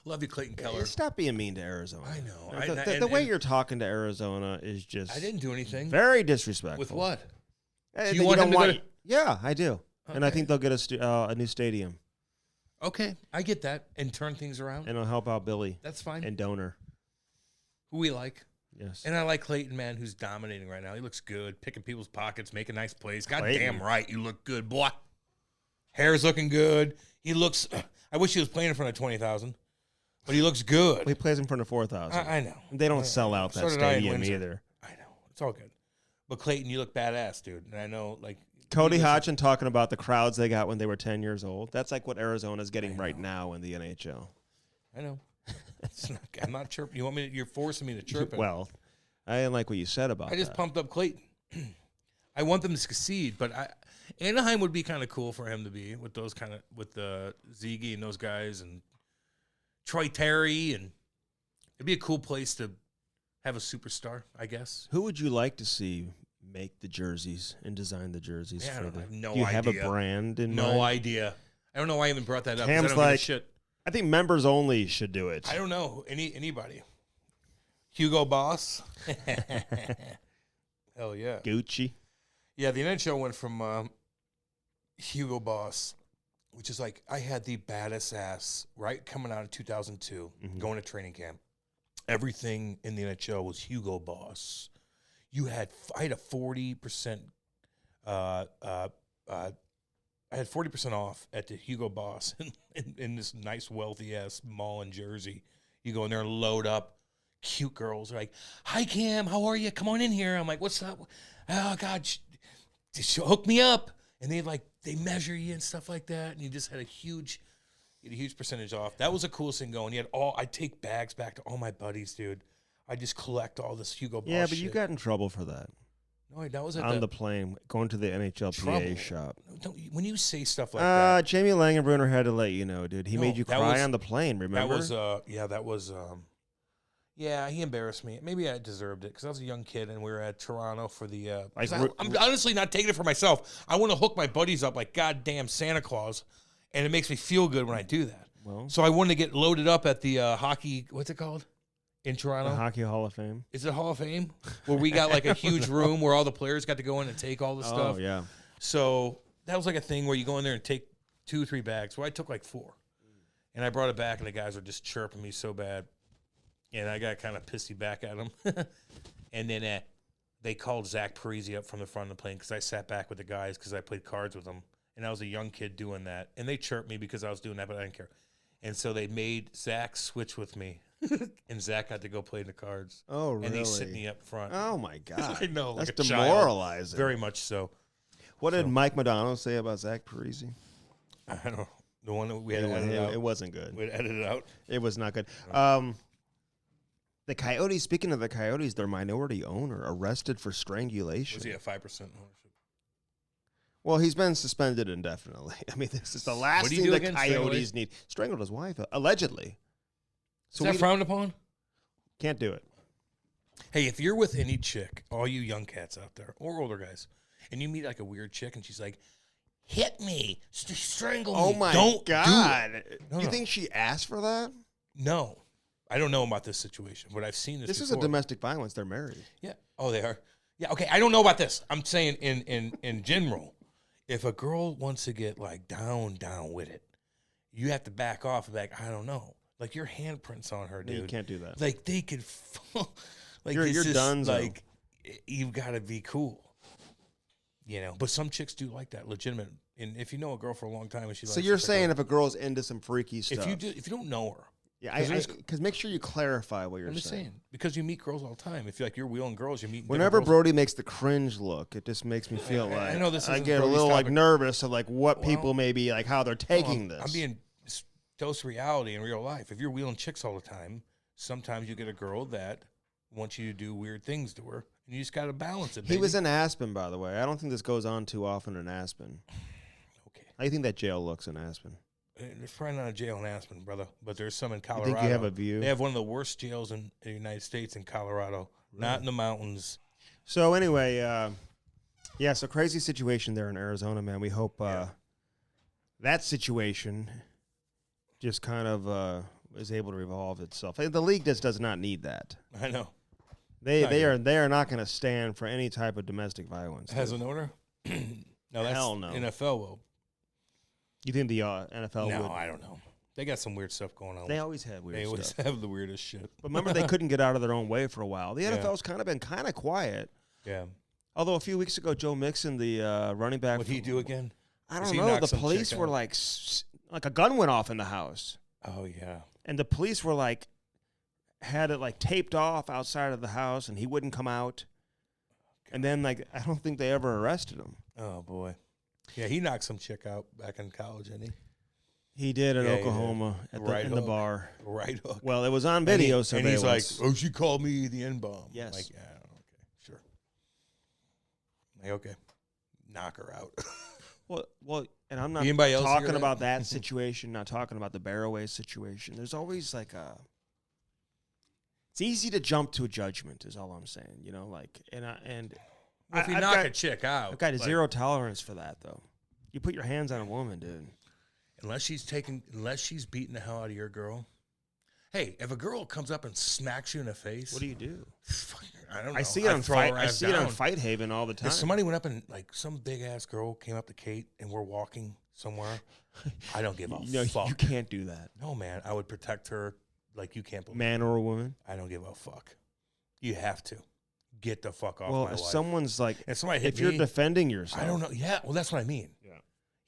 Love you, Clayton Keller. Stop being mean to Arizona. I know. The way you're talking to Arizona is just... I didn't do anything. Very disrespectful. With what? Do you want him to go to... Yeah, I do. Okay. And I think they'll get a new stadium. Okay, I get that. And turn things around. And it'll help out Billy. That's fine. And Donor. Who we like. Yes. And I like Clayton, man, who's dominating right now. He looks good. Picking people's pockets, making nice plays. Goddamn right, you look good, boy. Hair's looking good. He looks... I wish he was playing in front of 20,000. But he looks good. Well, he plays in front of 4,000. I know. They don't sell out that stadium either. I know. It's all good. But Clayton, you look badass, dude. And I know, like... Cody Hodgson talking about the crowds they got when they were 10 years old. That's like what Arizona's getting right now in the NHL. I know. I'm not chirping. You want me? You're forcing me to chirp it. Well, I didn't like what you said about that. I just pumped up Clayton. I want them to succeed, but Anaheim would be kind of cool for him to be with those with Ziggy and those guys and Troy Terry, and it'd be a cool place to have a superstar, I guess. Who would you like to see make the jerseys and design the jerseys Yeah, for them? no Do you idea. have a brand in No mind? idea. I don't know why I even brought that up. 'Cause Cam's I don't give a like, shit. I think members only should do it. I don't know anybody. Hugo Boss. Hell yeah. Gucci. Yeah, the NHL went from Hugo Boss, which is like, I had the baddest ass, right, coming out of 2002, going to training camp. Everything in the NHL was Hugo Boss. I had a 40%, I had 40% off at the Hugo Boss in this nice, wealthy-ass mall in Jersey. You go in there and load up. Cute girls are like, "Hi, Cam, how are you? Come on in here." I'm like, "What's up?" "Oh, God, hook me up." And they measure you and stuff like that. And you just had a huge percentage off. That was the coolest thing going. I take bags back to all my buddies, dude. I just collect all this Hugo Boss Yeah, but shit. you got in trouble for that. No, that was on the plane, going to the NHLPA shop. When you say stuff like that. Jamie Langenbrunner had to let you know, dude. He made you cry on the plane, remember? That was, he embarrassed me. Maybe I deserved it because I was a young kid and we were at Toronto for the. I'm honestly not taking it for myself. I want to hook my buddies up like goddamn Santa Claus, and it makes me feel good when I do that. Well, so I wanted to get loaded up at the hockey. What's it called? In Toronto? The Hockey Hall of Fame. Is it Hall of Fame? Where we got like a huge room where all the players got to go in and take all the stuff. Oh, yeah. So that was like a thing where you go in there and take 2 or 3 bags. Well, I took like 4. And I brought it back, and the guys were just chirping me so bad. And I got kind of pissy back at them. And then they called Zach Parise up from the front of the plane because I sat back with the guys because I played cards with them. And I was a young kid doing that. And they chirped me because I was doing that, but I didn't care. And so they made Zach switch with me. And Zach had to go play the cards. Oh, really? And he sit me up front. Oh, my God. I know. That's like demoralizing. Very much so. What did Mike Modano say about Zach Parise? I don't know. The one that we had to edit out. It wasn't good. We had to edit it out. It was not good. The Coyotes, speaking of the Coyotes, their minority owner arrested for strangulation. Was he at 5% ownership? Well, he's been suspended indefinitely. I mean, this is the last thing the Coyotes need. Strangled his wife, allegedly. So is that frowned upon? Can't do it. Hey, if you're with any chick, all you young cats out there, or older guys, and you meet like a weird chick and she's like, hit me, strangle me. Oh, my God. Do you think she asked for that? No. I don't know about this situation, but I've seen this This before. is a domestic violence. They're married. Yeah. Oh, they are? Yeah, okay. I don't know about this. I'm saying in general, if a girl wants to get like down with it, you have to back off and be like, I don't know. Like your handprints on her, dude. No, you can't do that. Like they could, like you're done. Like you've got to be cool, you know. But some chicks do like that, legitimate. And if you know a girl for a long time, and she, so you're saying if a girl's into some freaky stuff, if you don't know her, yeah, because make sure you clarify what you're saying. I'm just saying because you meet girls all the time. If you're wheeling girls, you meet. Whenever Brody makes the cringe look, it just makes me feel like I know this. I get a little like nervous of like what people may be like how they're taking this. I'm being dose reality in real life. If you're wheeling chicks all the time, sometimes you get a girl that wants you to do weird things to her, and you just got to balance it. He was in Aspen, by the way. I don't think this goes on too often in Aspen. Okay. How do you think that jail looks in Aspen? There's probably not a jail in Aspen, brother, but there's some in Colorado. You think you have a view? They have one of the worst jails in the United States in Colorado, not in the mountains. So anyway, so crazy situation there in Arizona, man. We hope that situation just kind of is able to revolve itself. The league just does not need that. I know. They are not going to stand for any type of domestic violence. Has an owner? No, hell no. NFL will. You think the NFL would? No, I don't know. They got some weird stuff going on. They always have weird stuff. They always have the weirdest shit. But remember, they couldn't get out of their own way for a while. The NFL's kind of been kind of quiet. Yeah. Although a few weeks ago, Joe Mixon, the running back. What'd he do again? I don't know. The police were like a gun went off in the house. Oh, yeah. And the police were like, had it like taped off outside of the house, and he wouldn't come out. And then, like, I don't think they ever arrested him. Oh, boy. Yeah, he knocked some chick out back in college, didn't he? He did at Oklahoma in the bar. Right hook. Well, it was on video surveillance. And he's like, she called me the N-bomb. Yes. I'm like, yeah, okay, sure. Like, okay, knock her out. Well, and I'm not talking about that situation, not talking about the Barroway situation. There's always like it's easy to jump to a judgment is all I'm saying, you know, like, and Well, if you knock a chick out. I've got zero tolerance for that, though. You put your hands on a woman, dude. Unless she's beating the hell out of your girl. Hey, if a girl comes up and smacks you in the face, what do you do? I don't know. I see it on Fight Haven all the time. If somebody went up and some big ass girl came up to Kate and we're walking somewhere, I don't give a fuck. You can't do that. No, man. I would protect her like you can't believe. Man or a woman? I don't give a fuck. You have to. Get the fuck off my life. life. Well, someone's like, if somebody hit me, you're defending yourself. I don't know. Yeah, well, that's what I mean.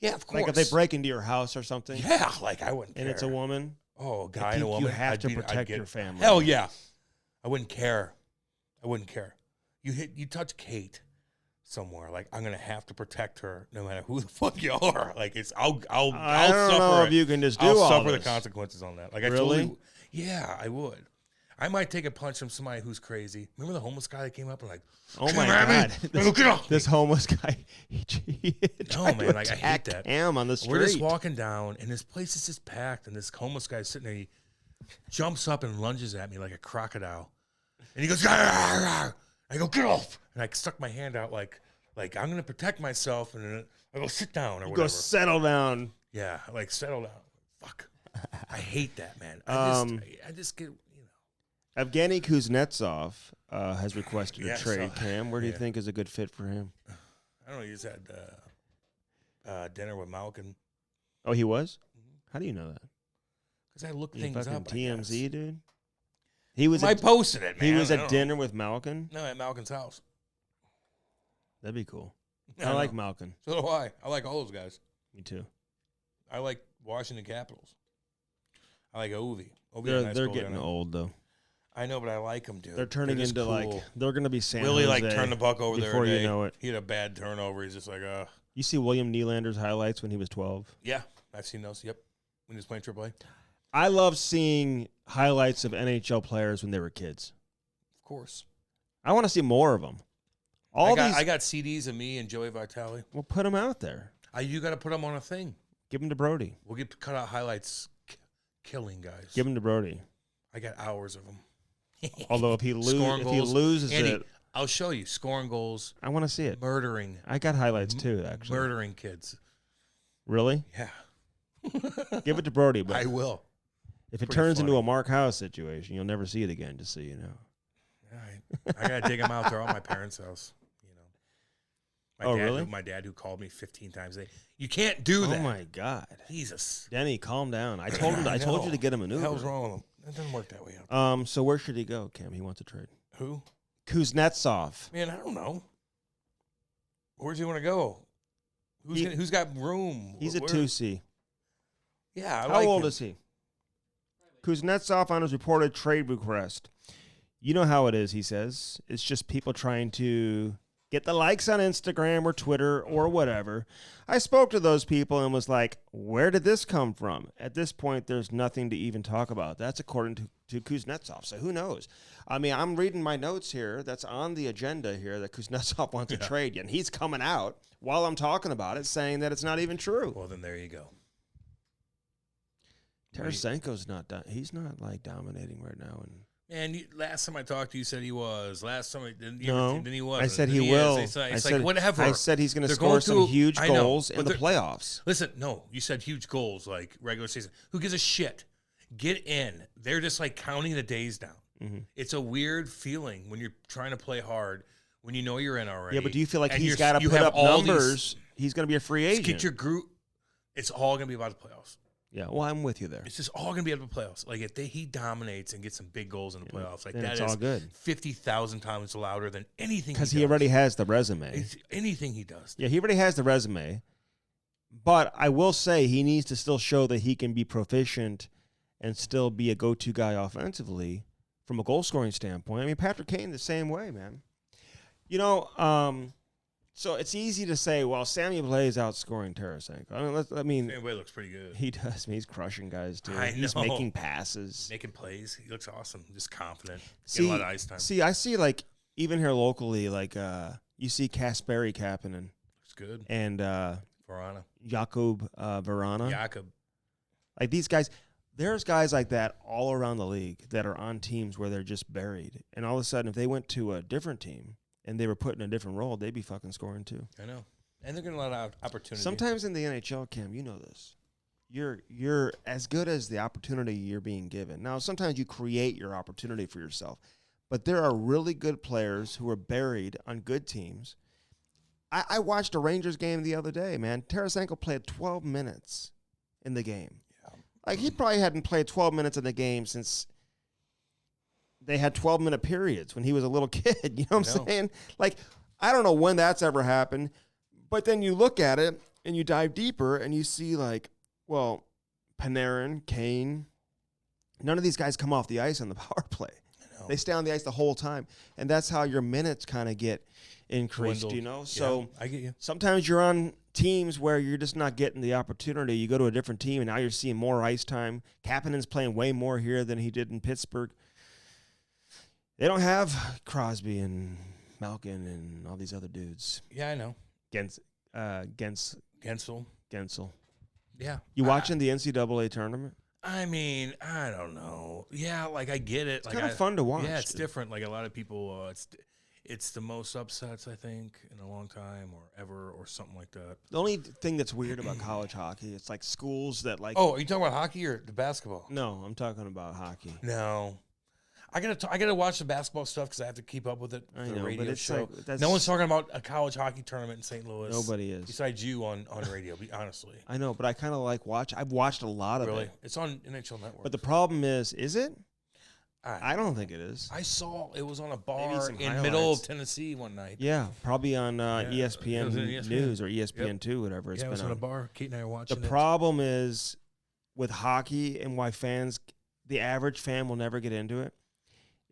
Yeah, of course. Like if they break into your house or something. Yeah, like I wouldn't care. And it's a woman. Oh, a guy and a woman. You have to protect your family. Hell yeah. I wouldn't care. You touch Kate somewhere, like I'm gonna have to protect her no matter who the fuck you are. Like I'll I don't suffer know if you can just do I'll all suffer this. the consequences on that. Like really? I would. I might take a punch from somebody who's crazy. Remember the homeless guy that came up and like, oh my god, this homeless guy. No man, like I hate that. Cam on the street. We're just walking down, and this place is just packed, and this homeless guy's sitting there. He jumps up and lunges at me like a crocodile, and he goes, "Arr!" I go, "Get off!" And I stuck my hand out like I'm gonna protect myself, and then I go, "Sit down," or whatever. Go settle down. Yeah, like settle down. Fuck, I hate that, man. I just get. Evgeny Kuznetsov has requested a trade. Cam, where do you think is a good fit for him? I don't know. He just had dinner with Malkin. Oh, he was? Mm-hmm. How do you know that? Because I looked things up. TMZ, dude. He was. I posted it, man. He was at dinner with Malkin. No, at Malkin's house. That'd be cool. I like Malkin. So do I. I like all those guys. Me too. I like Washington Capitals. I like Ovi. They're getting old though. I know, but I like them, dude. They're turning into cool. They're going to be San Willie Jose turned the puck over before there. You know it. He had a bad turnover. He's just like, You see William Nylander's highlights when he was 12? Yeah, I've seen those. Yep, when he was playing AAA. I love seeing highlights of NHL players when they were kids. Of course. I want to see more of them. I got CDs of me and Joey Vitale. Well, put them out there. You got to put them on a thing. Give them to Brody. We'll get cut out highlights, killing guys. Give them to Brody. I got hours of them. Although if he loses Andy, it, I'll show you scoring goals. I want to see it. Murdering. I got highlights too, actually. Murdering kids. Really? Yeah. Give it to Brody, but I will. If it turns into a Mark House situation, you'll never see it again. Just so you know. All right. I gotta dig them out. They're at my parents' house. Really? My dad who called me 15 times a day. You can't do that. Oh my God. Jesus. Denny, calm down. I told him. I told you to get him an Uber. What the hell's wrong with him? That doesn't work that way out. So where should he go, Cam? He wants a trade. Who? Kuznetsov. Man, I don't know. Where's he want to go? Who's got room? He's a 2C. Yeah, How old is he? Kuznetsov on his reported trade request. You know how it is, he says. It's just people trying to get the likes on Instagram or Twitter or whatever. I spoke to those people and was like, where did this come from? At this point, there's nothing to even talk about. That's according to Kuznetsov. So who knows? I mean, I'm reading my notes here. That's on the agenda here that Kuznetsov wants to trade you. And he's coming out while I'm talking about it saying that it's not even true. Well, then there you go. Tarasenko's not he's not like dominating right now. And last time I talked to you, you said he was. Last time, then he was. I said he will. It's like whatever. I said he's going to score some huge goals in the playoffs. Listen, no, you said huge goals like regular season. Who gives a shit? Get in. They're just like counting the days down. Mm-hmm. It's a weird feeling when you're trying to play hard when you know you're in already. Yeah, but do you feel like he's got to put up numbers? He's going to be a free agent. Get your group. It's all going to be about the playoffs. Yeah, well, I'm with you there. It's just all going to be at the playoffs. Like, if he dominates and gets some big goals in the playoffs, like that is all good. 50,000 times louder than anything because he already has the resume. Anything he does. Yeah, he already has the resume. But I will say he needs to still show that he can be proficient and still be a go-to guy offensively from a goal-scoring standpoint. I mean, Patrick Kane the same way, man. You know, so it's easy to say, well, Sammy Blais outscoring Tarasenko. I mean, Sammy Blais looks pretty good. He does. He's crushing guys too. He's making passes, making plays. He looks awesome. Just confident. Getting a lot of ice time. See, I see like even here locally, like you see Kasperi Kapanen. Looks good. And Verana. Jakub Verana. Jakub. Like these guys. There's guys like that all around the league that are on teams where they're just buried, and all of a sudden, if they went to a different team. and they were put in a different role, they'd be fucking scoring too. I know. And they're going to allow opportunity. Sometimes in the NHL, Cam, you know this. You're as good as the opportunity you're being given. Now, sometimes you create your opportunity for yourself, but there are really good players who are buried on good teams. I watched a Rangers game the other day, man. Tarasenko played 12 minutes in the game. Yeah. Like, he probably hadn't played 12 minutes in the game since they had 12-minute periods when he was a little kid. You know what I'm saying? Like, I don't know when that's ever happened, but then you look at it and you dive deeper and you see, like, well, Panarin, Kane, none of these guys come off the ice on the power play. They stay on the ice the whole time, and that's how your minutes kind of get increased, you know? So I get you. Sometimes you're on teams where you're just not getting the opportunity. You go to a different team, and now you're seeing more ice time. Kapanen's playing way more here than he did in Pittsburgh. They don't have Crosby and Malkin and all these other dudes. Yeah, I know. Gensel. Yeah. You watching the NCAA tournament? I mean, I don't know. Yeah, like I get it. It's kind of fun to watch. Yeah, it's different. Like a lot of people, it's the most upsets I think in a long time or ever or something like that. The only thing that's weird about college hockey, it's like schools that like. Oh, are you talking about hockey or the basketball? No, I'm talking about hockey. No. I gotta watch the basketball stuff because I have to keep up with it for the radio show. Like, no one's talking about a college hockey tournament in St. Louis. Nobody is. Besides you on radio, honestly. I know, but I kind of like watch. I've watched a lot of it. It's on NHL Network. But the problem is it? I don't think it is. I saw it was on a bar in middle of Tennessee one night. Yeah, probably on ESPN News or ESPN2, whatever it's been it was on a bar. Kate and I were watching The problem is with hockey and why the average fan will never get into it.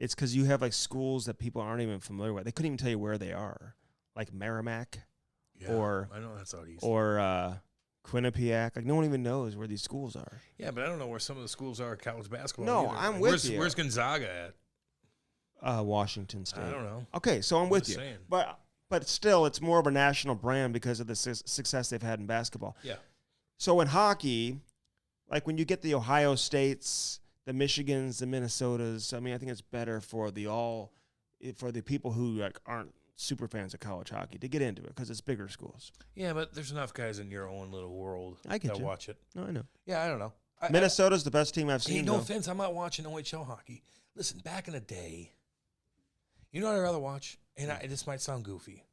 It's because you have like schools that people aren't even familiar with. They couldn't even tell you where they are, like Merrimack, or I know that's out east, or Quinnipiac. Like no one even knows where these schools are. Yeah, but I don't know where some of the schools are at college basketball. No, I'm with you. Where's Gonzaga at? Washington State. I don't know. Okay, so I'm with you. Saying. But still, it's more of a national brand because of the success they've had in basketball. Yeah. So in hockey, like when you get the Ohio States, the Michigans, the Minnesotas, I mean, I think it's better for the people who like aren't super fans of college hockey to get into it because it's bigger schools. Yeah, but there's enough guys in your own little world that watch it. No, I know. Yeah, I don't know. Minnesota's the best team I've seen. No offense, I'm not watching OHL hockey. Listen, back in the day, you know what I'd rather watch? And this might sound goofy,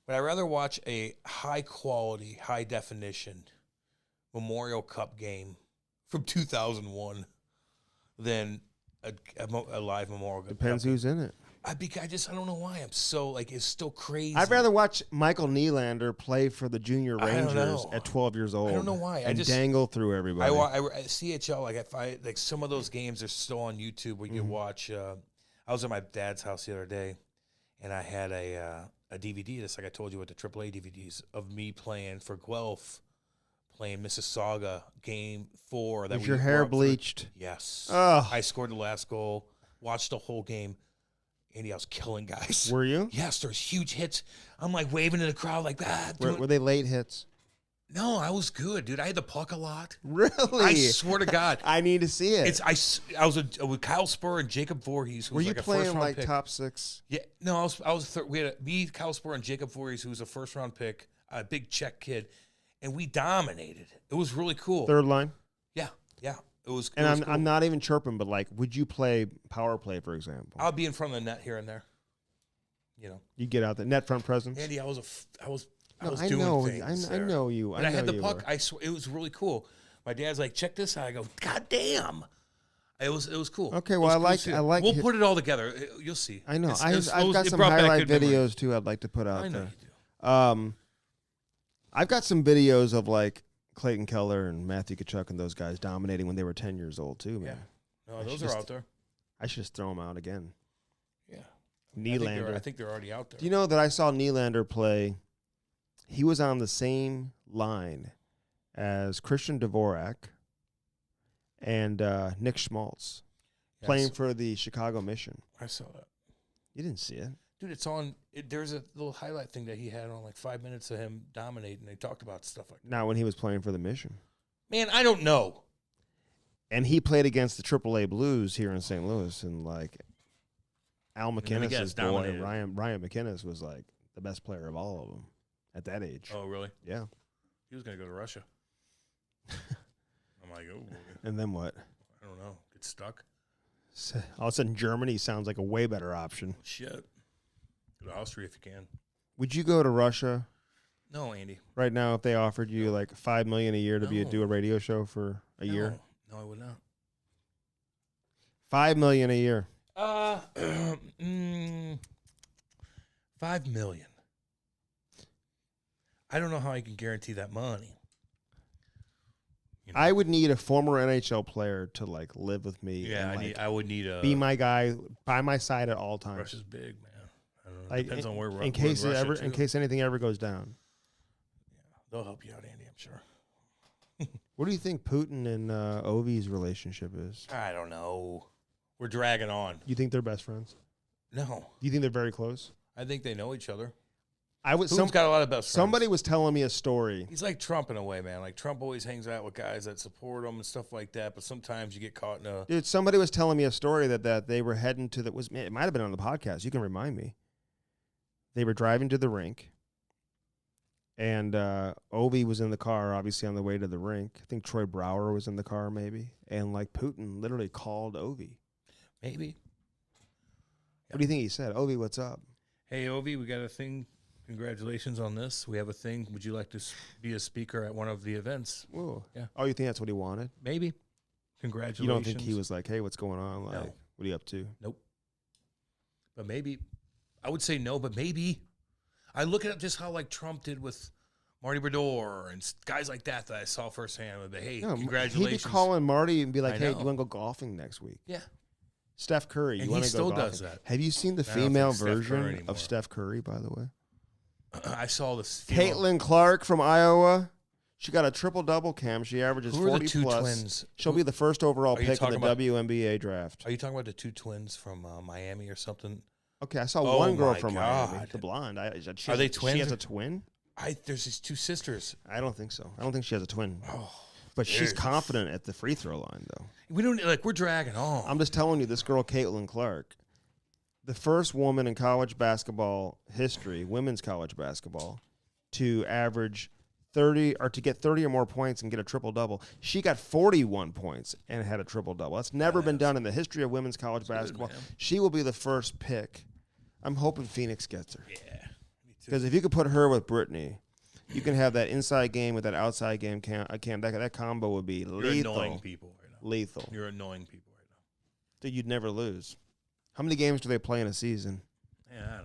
but I'd rather watch a high-quality, high-definition Memorial Cup game from 2001 than a live Memorial Cup. Depends who's in it. I don't know why I'm so it's still crazy. I'd rather watch Michael Nylander play for the Junior Rangers at 12 years old. I don't know why. And dangle through everybody. I CHL if I some of those games are still on YouTube where you can watch. I was at my dad's house the other day, and I had a DVD. Just like I told you with the AAA DVDs of me playing for Guelph. Playing Mississauga Game 4. Was your hair bleached? Yes. Oh. I scored the last goal. Watched the whole game. Andy, I was killing guys. Were you? Yes, there's huge hits. I'm like waving in the crowd like that. Were they late hits? No, I was good, dude. I had the puck a lot. Really? I swear to God. I need to see it. I was with Kyle Spur and Jacob Voorhees. Who Were was you like playing a first-round like pick. top six? Yeah. No, we had me, Kyle Spur, and Jacob Voorhees, who was a first-round pick, a big Czech kid. And we dominated. It was really cool. Third line? Yeah. It was. And I'm not even chirping, but like, would you play power play, for example? I'll be in front of the net here and there. You know. You get out the net front presence. Andy, I was I doing know, things. I know you. But I had the puck. It was really cool. My dad's like, check this out. I go, God damn. It was cool. Okay, well, I like. We'll put it all together. You'll see. I know. I've got some highlight videos too. I'd like to put out. I know there. you do. I've got some videos of like Clayton Keller and Matthew Tkachuk and those guys dominating when they were 10 years old too, man. Yeah. No, those are out there. I should just throw them out again. Yeah. Nylander. I think they're already out there. Do you know that I saw Nylander play? He was on the same line as Christian Dvorak and Nick Schmaltz playing for the Chicago Mission. I saw that. You didn't see it. Dude, it's on. There's a little highlight thing that he had on like 5 minutes of him dominating. They talked about stuff like that. Not when he was playing for the Mission. Man, I don't know. And he played against the AAA Blues here in St. Louis, and like, Al McInnes' boy, Ryan McInnes, was like the best player of all of them at that age. Oh, really? Yeah. He was going to go to Russia. I'm like, oh. And then what? I don't know. Get stuck? All of a sudden, Germany sounds like a way better option. Shit. Go to Austria if you can. Would you go to Russia? No, Andy. Right now, if they offered you like $5 million a year to do a radio show for a year? No, I would not. $5 million a year. $5 million. I don't know how I can guarantee that money. You know? I would need a former NHL player to like live with me. Yeah, and, I would need a be my guy by my side at all times. Russia's big, man. I don't know. Like, Depends on where we're in case anything ever goes down. Yeah, they'll help you out, Andy. I'm sure. What do you think Putin and Ovi's relationship is? I don't know. We're dragging on. You think they're best friends? No. Do you think they're very close? I think they know each other. Putin's got a lot of best friends. Somebody was telling me a story. He's like Trump in a way, man. Like Trump always hangs out with guys that support him and stuff like that. But sometimes you get caught in a. Dude, somebody was telling me a story that they were heading to it might have been on the podcast. You can remind me. They were driving to the rink, and Ovi was in the car, obviously on the way to the rink. I think Troy Brouwer was in the car, maybe, and like Putin literally called Ovi. Maybe. What do you think he said? Ovi, what's up? Hey, Ovi, we got a thing. Congratulations on this. We have a thing. Would you like to be a speaker at one of the events? Whoa. Yeah. Oh, you think that's what he wanted? Maybe. Congratulations. You don't think he was like, hey, what's going on? Like, no. What are you up to? Nope. But maybe. I would say no, but maybe. I look at just how like Trump did with Marty Brodeur and guys like that I saw firsthand. Would be, hey, congratulations. He'd be calling Marty and be like, hey, do you want to go golfing next week? Yeah. Steph Curry, you want to go golfing? He still does that. Have you seen the female version of Steph Curry, by the way? I saw this. Caitlin Clark from Iowa. She got a triple-double, Cam. She averages 40+. Who are the two twins? She'll be the first overall pick in the WNBA draft. Are you talking about the two twins from Miami or something? Okay, I saw one girl from Miami, the blonde. Are they twins? She has a twin? There's these two sisters. I don't think so. I don't think she has a twin. Oh, but she's confident at the free throw line, though. We don't we're dragging on. I'm just telling you, this girl, Caitlin Clark, the first woman in college basketball history, women's college basketball, to average 30 or to get 30 or more points and get a triple-double. She got 41 points and had a triple-double. That's never been done in the history of women's college basketball. She will be the first pick. I'm hoping Phoenix gets her. Yeah, me too. Because if you could put her with Brittany, you can have that inside game with that outside game. That combo would be lethal. You're annoying people right now. Lethal. You're annoying people right now. Dude, you'd never lose. How many games do they play in a season? Yeah,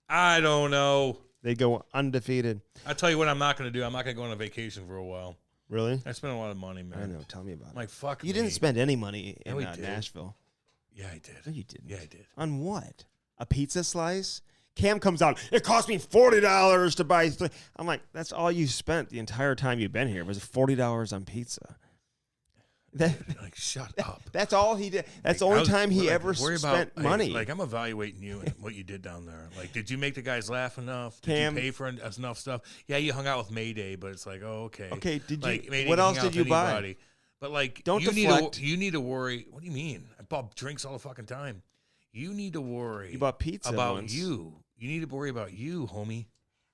I don't know. They go undefeated. I'll tell you what I'm not going to do. I'm not going to go on a vacation for a while. Really? I spent a lot of money, man. I know. Tell me about it. Like, fuck You didn't spend any money in No, Nashville. Yeah, I did. No, you didn't. Yeah, I did. On what? A pizza slice? Cam comes out, it cost me $40 to buy 3. I'm like, that's all you spent the entire time you've been here was $40 on pizza. Like, shut up. That's all he did. That's the only time he ever spent money. Like, I'm evaluating you and what you did down there. Like, did you make the guys laugh enough? Did Cam, you pay for enough stuff? Yeah, you hung out with Mayday, but it's like, oh, okay. Okay, did like, you? Mayday What else did you buy? But like, don't deflect. You need to worry. What do you mean? I bought drinks all the fucking time. You need to worry. You bought pizza about once. you. You need to worry about you, homie.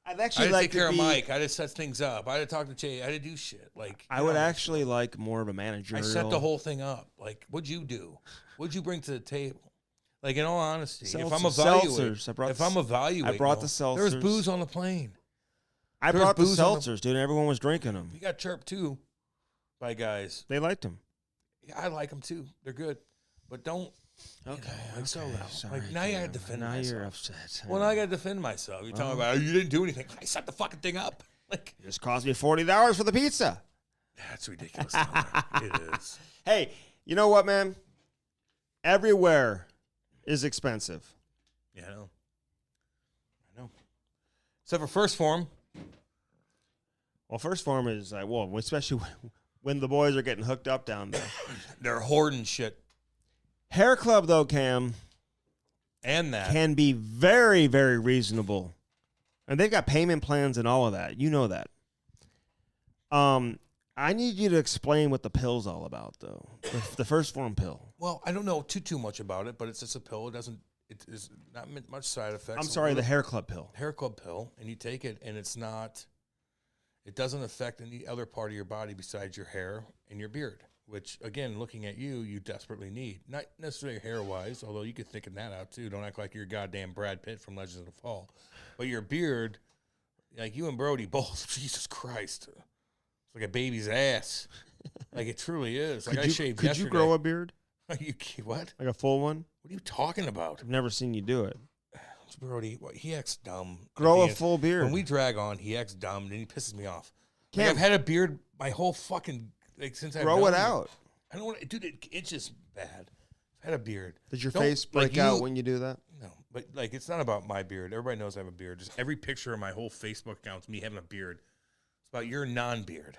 I'd actually like to take care of Mike. I just set things up. I had to talk to Jay. I had to do shit. Like I would actually like more of a managerial. I set the whole thing up. Like, what'd you do? What'd you bring to the table? Like, in all honesty, if I'm evaluating, I brought the seltzers. There was booze on the plane. I brought the seltzers, dude. Everyone was drinking them. You got chirped too by guys. They liked them. Yeah, I like them too. They're good, but don't. Okay, sorry, like now you got to defend myself. Now you're upset. Well, now I got to defend myself. You're talking about you didn't do anything. I set the fucking thing up. Like, it just cost me $40 for the pizza. That's ridiculous. It is. Hey, you know what, man? Everywhere is expensive. Yeah, I know. Except for First Form. Well, First Form is especially when the boys are getting hooked up down there. They're hoarding shit. Hair Club, though, Cam, and that can be very, very reasonable. And they've got payment plans and all of that. You know that. I need you to explain what the pill's all about, though. The first form pill. Well, I don't know too much about it, but it's just a pill. It is not much side effects. I'm sorry, the Hair Club pill. Hair Club pill, and you take it, and it doesn't affect any other part of your body besides your hair and your beard, which, again, looking at you desperately need. Not necessarily hair-wise, although you could thicken that out, too. Don't act like you're goddamn Brad Pitt from Legends of the Fall. But your beard, like you and Brody both, Jesus Christ. It's like a baby's ass. Like, it truly is. Like, I shaved yesterday. Could you grow a beard? What? Like a full one? What are you talking about? I've never seen you do it. Brody, he acts dumb. Grow a full beard. When we drag on, he acts dumb, and he pisses me off. Like, I've had a beard my whole fucking, like, since I've grow it out. I don't want to, dude, it's just bad. I've had a beard. Does your face break out when you do that? No, but, like, it's not about my beard. Everybody knows I have a beard. Just every picture of my whole Facebook account is me having a beard. It's about your non-beard.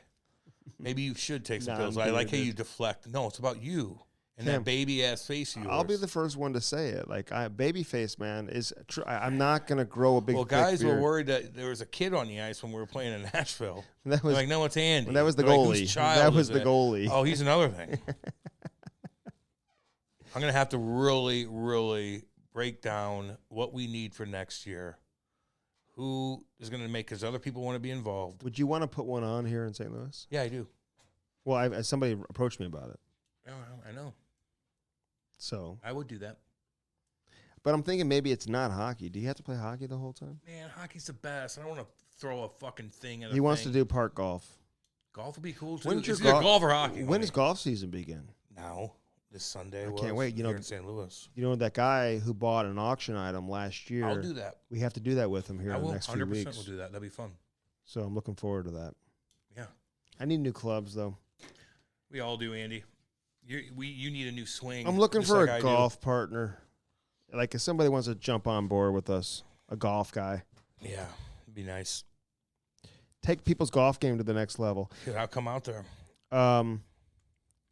Maybe you should take some pills. I like how you deflect. No, it's about you and that baby-ass face of yours. I'll be the first one to say it. Like, baby face, man, is true. I'm not going to grow a big beard. Well, guys were worried that there was a kid on the ice when we were playing in Nashville. That was like, no, it's Andy. That was the goalie. That was the goalie. Oh, he's another thing. I'm going to have to really, really break down what we need for next year. Who is going to make, because other people want to be involved. Would you want to put one on here in St. Louis? Yeah, I do. Well, somebody approached me about it. Oh, I know. So I would do that. But I'm thinking maybe it's not hockey. Do you have to play hockey the whole time? Man, hockey's the best. I don't want to throw a fucking thing at He wants to do park golf. Golf would be cool, too. When's your golf or hockey? When does golf season begin? Now. This Sunday. I can't wait. Here in St. Louis. You know that guy who bought an auction item last year? I'll do that. We have to do that with him here in the next few weeks. 100% will do that. That'll be fun. So I'm looking forward to that. Yeah. I need new clubs, though. We all do, Andy. You need a new swing. I'm looking for a golf partner. Like if somebody wants to jump on board with us, a golf guy. Yeah, it'd be nice. Take people's golf game to the next level. Dude, I'll come out there.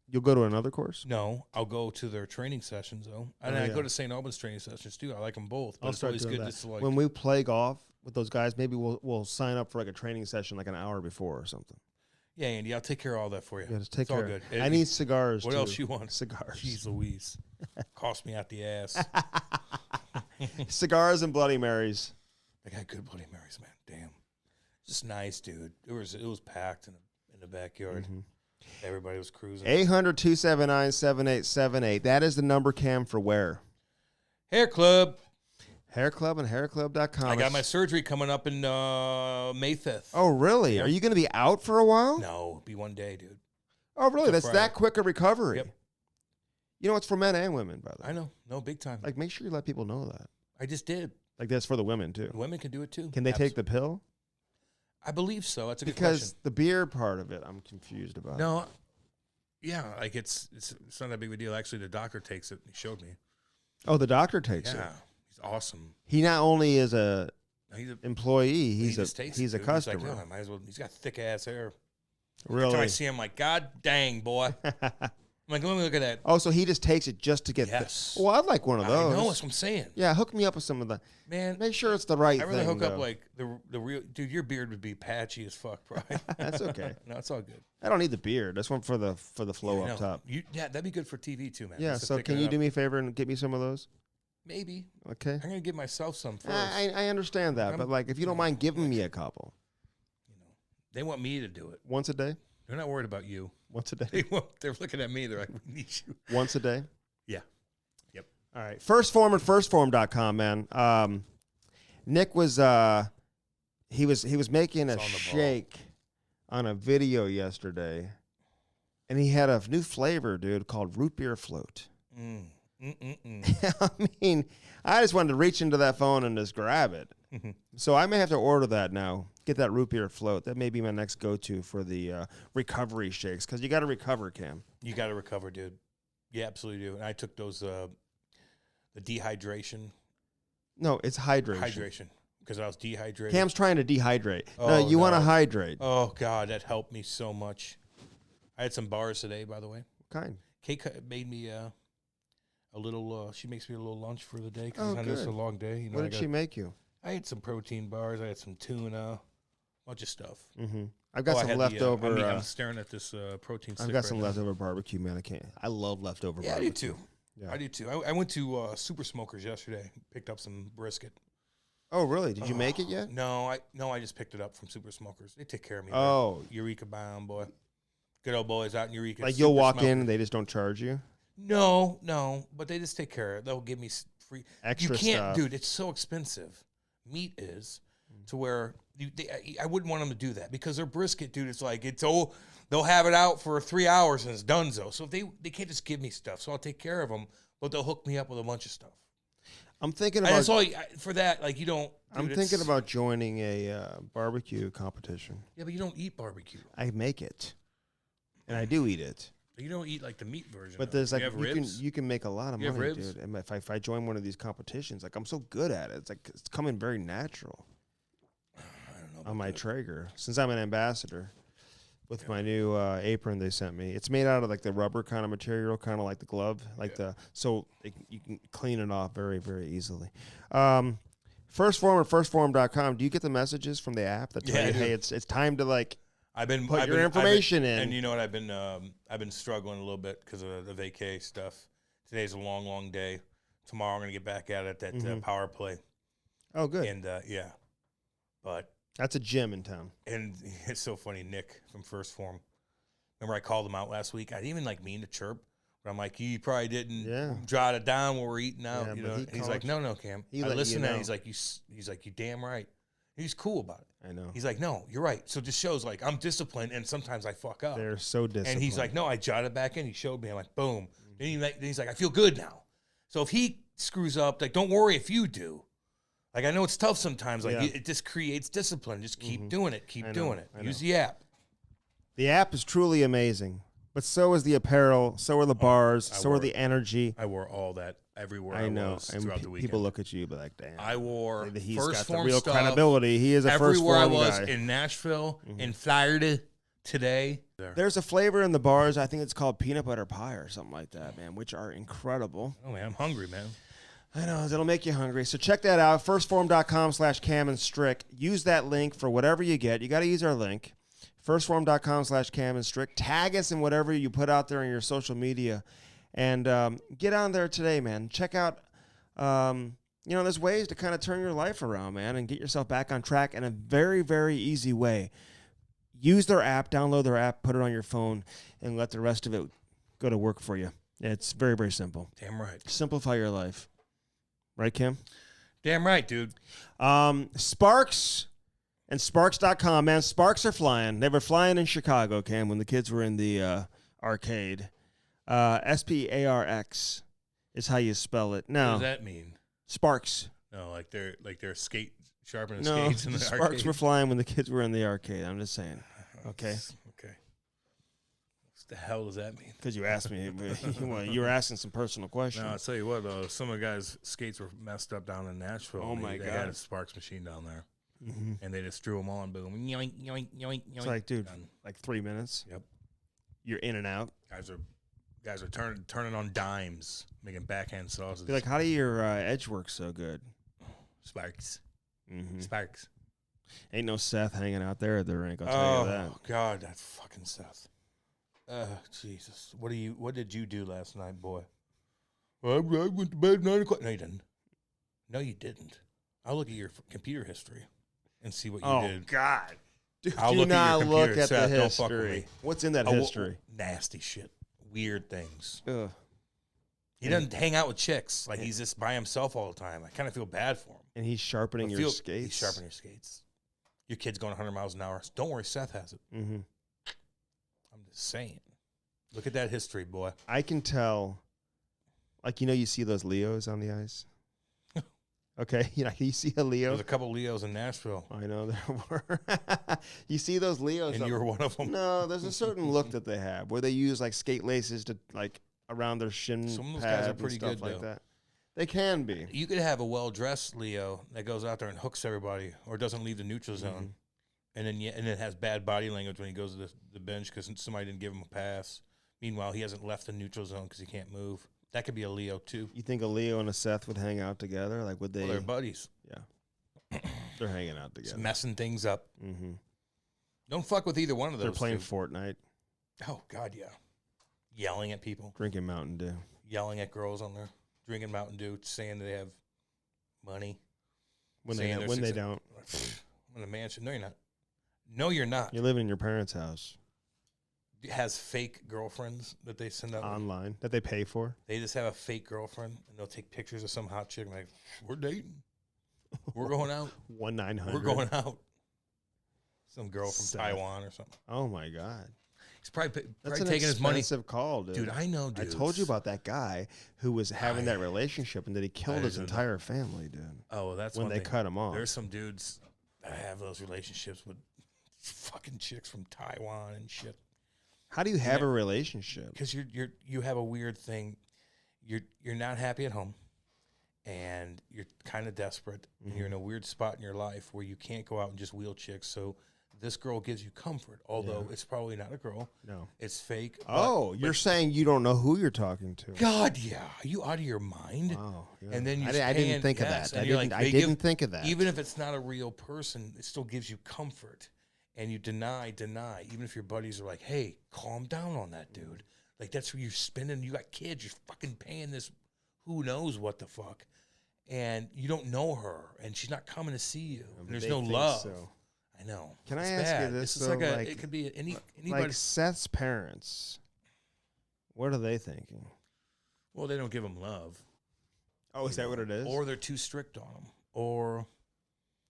You'll go to another course? No, I'll go to their training sessions, though. And I go to St. Albans training sessions, too. I like them both. But I'll start doing that. When we play golf with those guys, maybe we'll sign up for like a training session like an hour before or something. Yeah, Andy, I'll take care of all that for you. Yeah, just take care. All good. I need cigars, What else you want? Cigars. Jeez Louise. Cost me out the ass. Cigars and Bloody Marys. They got good Bloody Marys, man. Damn. Just nice, dude. It was packed in the backyard. Mm-hmm. Everybody was cruising. 800-279-7878. That is the number, Cam, for where? Hair Club. Hair Club and hairclub.com. I got my surgery coming up in May 5th. Oh, really? Are you going to be out for a while? No, it'll be one day, dude. Oh, really? That's Friday. That quick a recovery? Yep. You know, it's for men and women, brother. I know. No, big time. Like, make sure you let people know that. I just did. Like, that's for the women, too. Women can do it, too. Can they take the pill? I believe so. That's a good question. Because the beard part of it, I'm confused about. No. Yeah, like it's not that big of a deal. Actually, the doctor takes it. He showed me. Oh, the doctor takes it. Yeah, he's awesome. He not only is a employee, he's a customer. He's like, no, I might as well. He's got thick ass hair. Really? Every time I see him, like, God dang, boy. I'm like, let me look at that. Oh, so he just takes it just to get yes. Well, I'd like one of those. I know, that's what I'm saying. Yeah, hook me up with some of the. Man. Make sure it's the right thing. I'd rather hook up, like, the real. Dude, your beard would be patchy as fuck, probably. That's okay. No, it's all good. I don't need the beard. That's one for the flow up top. Yeah, that'd be good for TV, too, man. Yeah, so can you do me a favor and get me some of those? Maybe. Okay. I'm going to give myself some first. I understand that, but, like, if you don't mind giving me a couple. You know, they want me to do it. Once a day? They're not worried about you. Once a day? They're looking at me. They're like, we need you. Once a day? Yeah. Yep. All right. First Form at firstform.com, man. Nick was he was making a shake on a video yesterday, and he had a new flavor, dude, called root beer float. I mean, I just wanted to reach into that phone and just grab it. So I may have to order that now. Get that root beer float. That may be my next go-to for the recovery shakes, because you got to recover, Cam. You got to recover, dude. You absolutely do. And I took those, the dehydration. No, it's hydration. Hydration, because I was dehydrated. Cam's trying to dehydrate. No, you want to hydrate. Oh, God, that helped me so much. I had some bars today, by the way. What kind? Kate made me a little, she makes me a little lunch for the day, because I know it's a long day. What did she make you? I had some protein bars. I had some tuna, bunch of stuff. Mm-hmm. I've got some leftover. I'm staring at this protein stick. I've got some leftover barbecue, man. I love leftover barbecue. I do too. Yeah. I do too. I went to Super Smokers yesterday. Picked up some brisket. Oh, really? Did you make it yet? No, I just picked it up from Super Smokers. They take care of me. Oh. Man. Eureka bound, boy. Good old boys out in Eureka. Like you'll walk in and they just don't charge you? No, but they just take care of it. They'll give me free. Extra stuff. Dude, it's so expensive. Meat is to where I wouldn't want them to do that because their brisket, dude, it's like, they'll have it out for 3 hours and it's donezo. So they can't just give me stuff. So I'll take care of them, but they'll hook me up with a bunch of stuff. I'm thinking about... That's all for that, like, you don't... Dude, I'm thinking about joining a barbecue competition. Yeah, but you don't eat barbecue. I make it. And I do eat it. You don't eat, like, the meat version. But there's, like, you can make a lot of money, dude. And if I join one of these competitions, like, I'm so good at it. It's like, it's coming very natural. I don't know on my Traeger. Since I'm an ambassador. With my new apron they sent me. It's made out of like the rubber kind of material, kind of like the glove, you can clean it off very, very easily. First Form and firstform.com. Do you get the messages from the app that tell you, hey, it's time to like put your information in? And you know what? I've been struggling a little bit because of the vacay stuff. Today's a long, long day. Tomorrow I'm gonna get back at it at that power play. Oh, good. And but. That's a gym in town. And it's so funny, Nick from First Form. Remember I called him out last week? I didn't even like mean to chirp. But I'm like, you probably didn't jot it down when we're eating out. Yeah, you know? He's like, no, Cam. I listened to that. He's like, you damn right. He's cool about it. I know. He's like, no, you're right. So this shows like I'm disciplined and sometimes I fuck up. They're so disciplined. And he's like, no, I jotted back in. He showed me. I'm like, boom. Then he's like, I feel good now. So if he screws up, like, don't worry if you do. Like, I know it's tough sometimes. Like, it just creates discipline. Just keep doing it. Keep doing it. Use the app. The app is truly amazing. But so is the apparel. So are the bars. So are the energy. I wore all that everywhere I was throughout the weekend. People look at you, but like, damn. I wore he's First got Form the real stuff credibility. He is a First Form guy. Everywhere I was in Nashville, in Florida, today. There's a flavor in the bars. I think it's called peanut butter pie or something like that, man, which are incredible. Oh, man, I'm hungry, man. I know, it'll make you hungry. So check that out, firstform.com/Cam and Strick. Use that link for whatever you get. You got to use our link, firstform.com/Cam and Strick. Tag us in whatever you put out there in your social media. And get on there today, man. Check out, there's ways to kind of turn your life around, man, and get yourself back on track in a very, very easy way. Use their app, download their app, put it on your phone, and let the rest of it go to work for you. It's very, very simple. Damn right. Simplify your life. Right, Kim? Damn right, dude. Sparks and Sparks.com, man. Sparks are flying. They were flying in Chicago, Cam, when the kids were in the arcade. SPARX is how you spell it. No. What does that mean? Sparks. No, like they're sharpening no, skates in the Sparks arcade. were flying when the kids were in the arcade. I'm just saying. Okay. What the hell does that mean? Because you asked me. You were asking some personal questions. No, I'll tell you what, though. Some of the guys' skates were messed up down in Nashville. Oh, my God. They had a Sparks machine down there. And they just threw them on. Boom. Yoink, yoink, yoink, yoink. It's like, dude, like 3 minutes. Yep. You're in and out. Guys are turning on dimes, making backhand sauces. Be like, how do your edge work so good? Sparks. Sparks. Ain't no Seth hanging out there at the rink, I'll tell you that. Oh, God, that fucking Seth. Jesus. What did you do last night, boy? I went to bed at 9 o'clock. No, you didn't. No, you didn't. I'll look at your computer history and see what you did. Oh, God. Dude, I'll do look not at your computer, look at Seth. the Don't fuck with history. me. What's in that history? Nasty shit. Weird things. Ugh. He doesn't hang out with chicks. Like, he's just by himself all the time. I kind of feel bad for him. And he's sharpening your skates. He's sharpening your skates. Your kid's going 100 miles an hour. Don't worry, Seth has it. I'm just saying. Look at that history, boy. I can tell. Like, you see those Leos on the ice? Okay, you see a Leo? There's a couple Leos in Nashville. I know there were. You see those Leos? And you were one of them. No, there's a certain look that they have where they use like skate laces to like around their shin. Some of those pads guys are pretty and stuff good, like though. that. They can be. You could have a well-dressed Leo that goes out there and hooks everybody, or doesn't leave the neutral zone, and it has bad body language when he goes to the bench because somebody didn't give him a pass. Meanwhile, he hasn't left the neutral zone because he can't move. That could be a Leo too. You think a Leo and a Seth would hang out together? Like, would they? Well, they're buddies. Yeah, they're hanging out together, Just messing things up. Don't fuck with either one of those. They're playing two. Fortnite. Oh, God, yeah. Yelling at people. Drinking Mountain Dew. Yelling at girls on there. Drinking Mountain Dew, saying they have money. When they don't. I'm in a mansion. No, you're not. No, you're not. You're living in your parents' house. Has fake girlfriends that they send out. Online. That they pay for. They just have a fake girlfriend, and they'll take pictures of some hot chick and like, we're dating. We're going out. 1-900. We're going out. Some girl from Taiwan or something. Oh, my God. He's probably That's taking his money. That's an expensive call, dude. Dude, I know, dude. I told you about that guy who was having that relationship and that he killed his entire family, dude. Oh, well, that's when they cut him off. There's some dudes that have those relationships with fucking chicks from Taiwan and shit. How do you have a relationship? Because you have a weird thing. You're not happy at home, and you're kind of desperate, and you're in a weird spot in your life where you can't go out and just wheel chicks. So this girl gives you comfort, although it's probably not a girl. No, it's fake. Oh, you're saying you don't know who you're talking to? God, yeah. Are you out of your mind? Wow. Yeah. And then I didn't think of that. I didn't think of that. Even if it's not a real person, it still gives you comfort. And you deny, even if your buddies are like, hey, calm down on that, dude. Like, that's where you're spending. You got kids. You're fucking paying this who knows what the fuck. And you don't know her. And she's not coming to see you. And there's no love. So. I know. Can I ask you this? It's like it could be anybody. Like Seth's parents, what are they thinking? Well, they don't give him love. Oh, is that what it is? Or they're too strict on him. Or...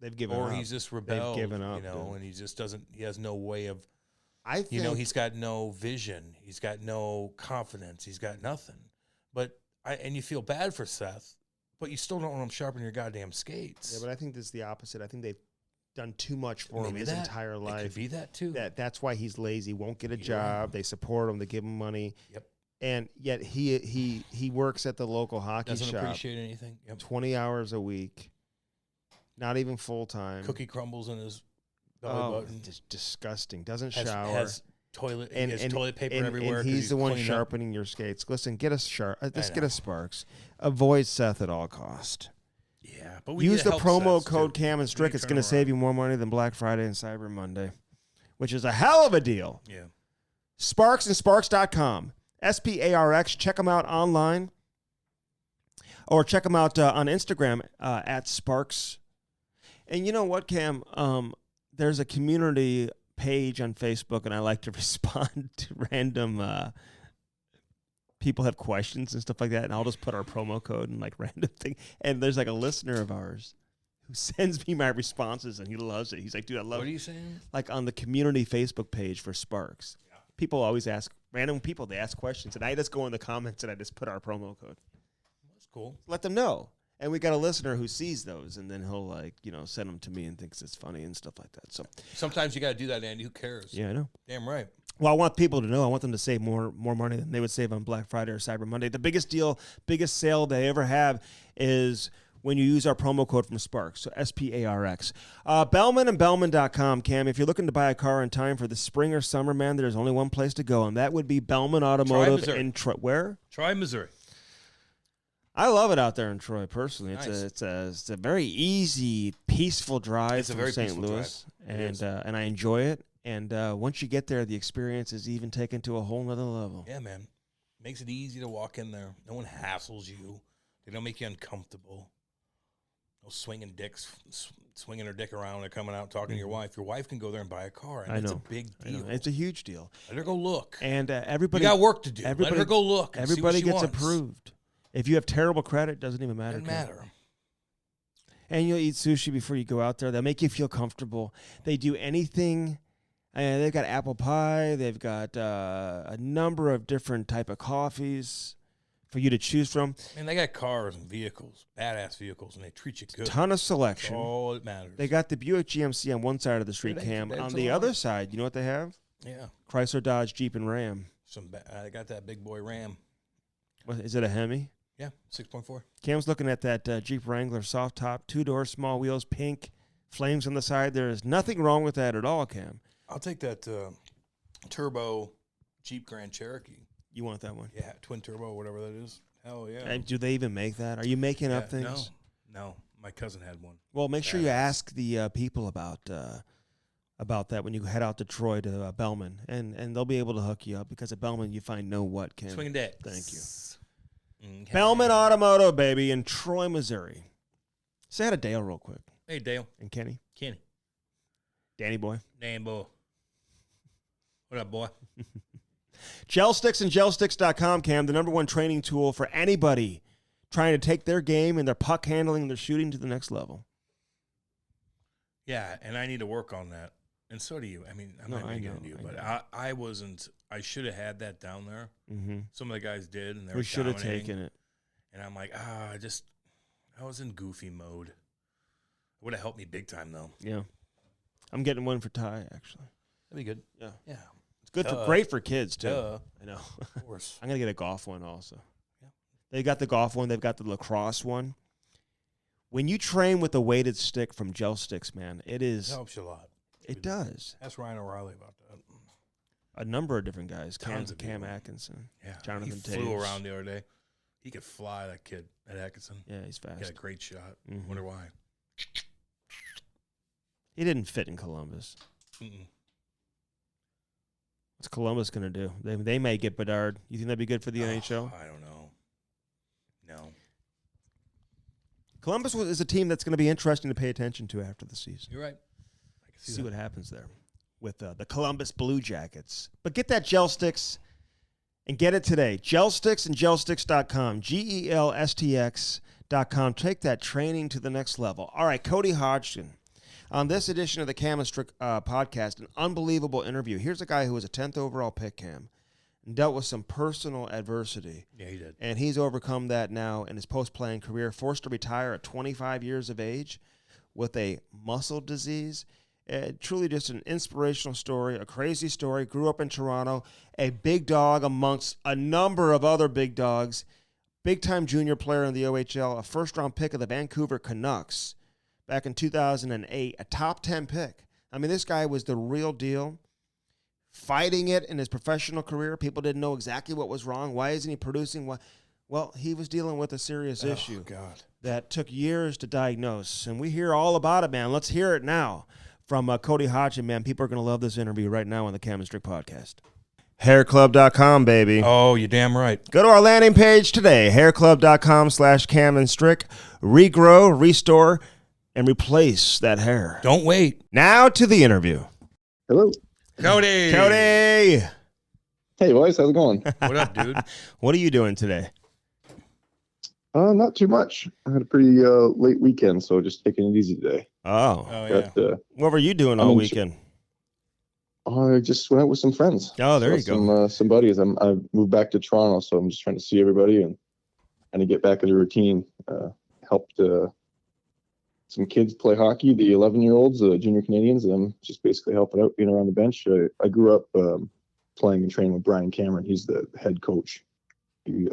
They've given up. Or he's just rebelled, They've given up, and he just doesn't, he has no way of, I think, he's got no vision. He's got no confidence. He's got nothing. And you feel bad for Seth, but you still don't want him sharpening your goddamn skates. Yeah, but I think this is the opposite. I think they've done too much for him his entire life. It could be that, too. That's why he's lazy, won't get a job. They support him. They give him money. Yep. And yet he works at the local hockey shop. Doesn't appreciate anything. Yep. 20 hours a week. Not even full time. Cookie crumbles in his belly button. Disgusting. Doesn't shower. Has toilet paper everywhere. And he's the one sharpening your skates. Listen, get us get us Sparks. Avoid Seth at all cost. Yeah, but we use the promo code Cam Strick. It's going to save you more money than Black Friday and Cyber Monday, which is a hell of a deal. Yeah. SparksandSparks.com. SPARX. Check them out online, or check them out on Instagram at Sparks. And you know what, Cam? There's a community page on Facebook, and I like to respond to random people have questions and stuff like that, and I'll just put our promo code and like random thing. And there's like a listener of ours who sends me my responses, and he loves it. He's like, dude, I love it. What are you saying? Like on the community Facebook page for Sparks. Yeah. People always ask, random people, they ask questions, and I just go in the comments and I just put our promo code. That's cool. Let them know. And we got a listener who sees those, and then he'll send them to me and thinks it's funny and stuff like that. So sometimes you got to do that, Andy. Who cares? Yeah, I know. Damn right. Well, I want people to know. I want them to save more money than they would save on Black Friday or Cyber Monday. The biggest deal, biggest sale they ever have is when you use our promo code from Sparks, so SPARX. Bellman and Bellman.com, Cam. If you're looking to buy a car in time for the spring or summer, man, there's only one place to go, and that would be Bellman Automotive in where? Troy, Missouri. I love it out there in Troy, personally. It's a very easy, peaceful drive from St. Louis, and I enjoy it. And once you get there, the experience is even taken to a whole nother level. Yeah, man. Makes it easy to walk in there. No one hassles you. They don't make you uncomfortable. No swinging her dick around and coming out talking to your wife. Your wife can go there and buy a car, and it's a big deal. It's a huge deal. Let her go look. And everybody you got work to do. Let her go look. Everybody see what gets approved. If you have terrible credit, doesn't even matter. Doesn't matter. And you'll eat sushi before you go out there. They'll make you feel comfortable. They do anything. They've got apple pie. They've got a number of different type of coffees for you to choose from. And they got cars and vehicles, badass vehicles, and they treat you good. Ton of selection. That's all that matters. They got the Buick GMC on one side of the street, Cam. On the other side, you know what they have? Yeah. Chrysler, Dodge, Jeep, and Ram. I got that big boy Ram. What, is it a Hemi? Yeah, 6.4. Cam's looking at that Jeep Wrangler soft top, 2-door, small wheels, pink, flames on the side. There is nothing wrong with that at all, Cam. I'll take that turbo Jeep Grand Cherokee. You want that one? Yeah, twin turbo, whatever that is. Hell yeah. And do they even make that? Are you making up things? No. My cousin had one. Well, make sure you ask the people about about that when you head out to Troy to Bellman, and they'll be able to hook you up because at Bellman you find what, Ken. Swing deck. Thank you. Okay. Bellman Automotive, baby, in Troy, Missouri. Say hi to Dale real quick. Hey, Dale. And Kenny. Kenny. Danny boy. Danny boy. What up, boy? Gel Sticks and gelsticks.com, Cam, the #1 training tool for anybody trying to take their game and their puck handling and their shooting to the next level. Yeah, and I need to work on that. And so do you. I mean, I'm not making you, but I wasn't. I should have had that down there. Mm-hmm. Some of the guys did, and they we should have taken it. And I'm like, I was in goofy mode. It would have helped me big time, though. Yeah. I'm getting one for Ty, actually. That'd be good. Yeah. Yeah. It's good great for kids, too. I know. Of course. I'm going to get a golf one also. Yeah. They got the golf one. They've got the lacrosse one. When you train with a weighted stick from Gel Sticks, man, it helps you a lot. It does. Ask Ryan O'Reilly about that. A number of different guys. Tons of Cam people. Atkinson. Yeah. Jonathan He flew around the other day. He could fly, that kid at Atkinson. Yeah, he's fast. He had a great shot. Mm-hmm. Wonder why. He didn't fit in Columbus. Mm-mm. What's Columbus going to do? They may get Bedard. You think that'd be good for the NHL? I don't know. No. Columbus is a team that's going to be interesting to pay attention to after the season. You're right. I can See what happens there with the Columbus Blue Jackets. But get that Gel Sticks and get it today. Gel Sticks and gelsticks.com. GELSTX.com. Take that training to the next level. All right, Cody Hodgson. On this edition of the Cam Strick podcast, an unbelievable interview. Here's a guy who was a 10th overall pick, Cam, and dealt with some personal adversity. Yeah, he did. And he's overcome that now in his post-playing career, forced to retire at 25 years of age with a muscle disease. Truly just an inspirational story, a crazy story. Grew up in Toronto, a big dog amongst a number of other big dogs, big-time junior player in the OHL, a first-round pick of the Vancouver Canucks back in 2008, a top 10 pick. I mean, this guy was the real deal, fighting it in his professional career. People didn't know exactly what was wrong. Why isn't he producing? Well, he was dealing with a serious issue that took years to diagnose. And we hear all about it, man. Let's hear it now from Cody Hodgson, man. People are going to love this interview right now on the Cam Strick podcast. Hairclub.com, baby. Oh, you're damn right. Go to our landing page today, hairclub.com/Cam Strick. Regrow, restore, and replace that hair. Don't wait. Now to the interview. Hello. Cody. Cody. Hey, boys. How's it going? What up, dude? What are you doing today? Not too much. I had a pretty late weekend, so just taking it easy today. Oh yeah. What were you doing all weekend? I just went out with some friends. Oh, there you go. Some buddies. I moved back to Toronto, so I'm just trying to see everybody and get back into routine. Helped some kids play hockey, the 11-year-olds, junior Canadians, and I'm just basically helping out, being around the bench. I grew up playing and training with Brian Cameron. He's the head coach. He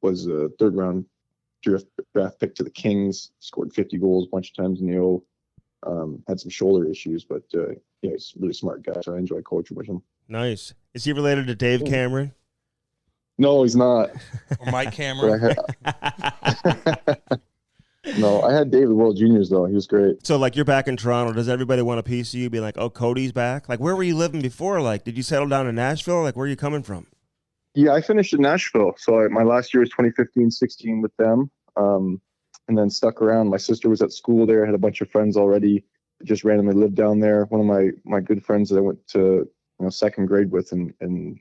was a third-round draft pick to the Kings, scored 50 goals a bunch of times in the O. Had some shoulder issues, but yeah, he's a really smart guy, so I enjoy coaching with him. Nice. Is he related to Dave Cameron? No, he's not. Or Mike Cameron? No, I had David World Juniors though. He was great. So, like, you're back in Toronto. Does everybody want a piece of you? Be like, oh, Cody's back? Like, where were you living before? Like, did you settle down in Nashville? Like, where are you coming from? Yeah, I finished in Nashville. So my last year was 2015-16 with them, and then stuck around. My sister was at school there. I had a bunch of friends already. Just randomly lived down there. One of my good friends that I went to second grade with in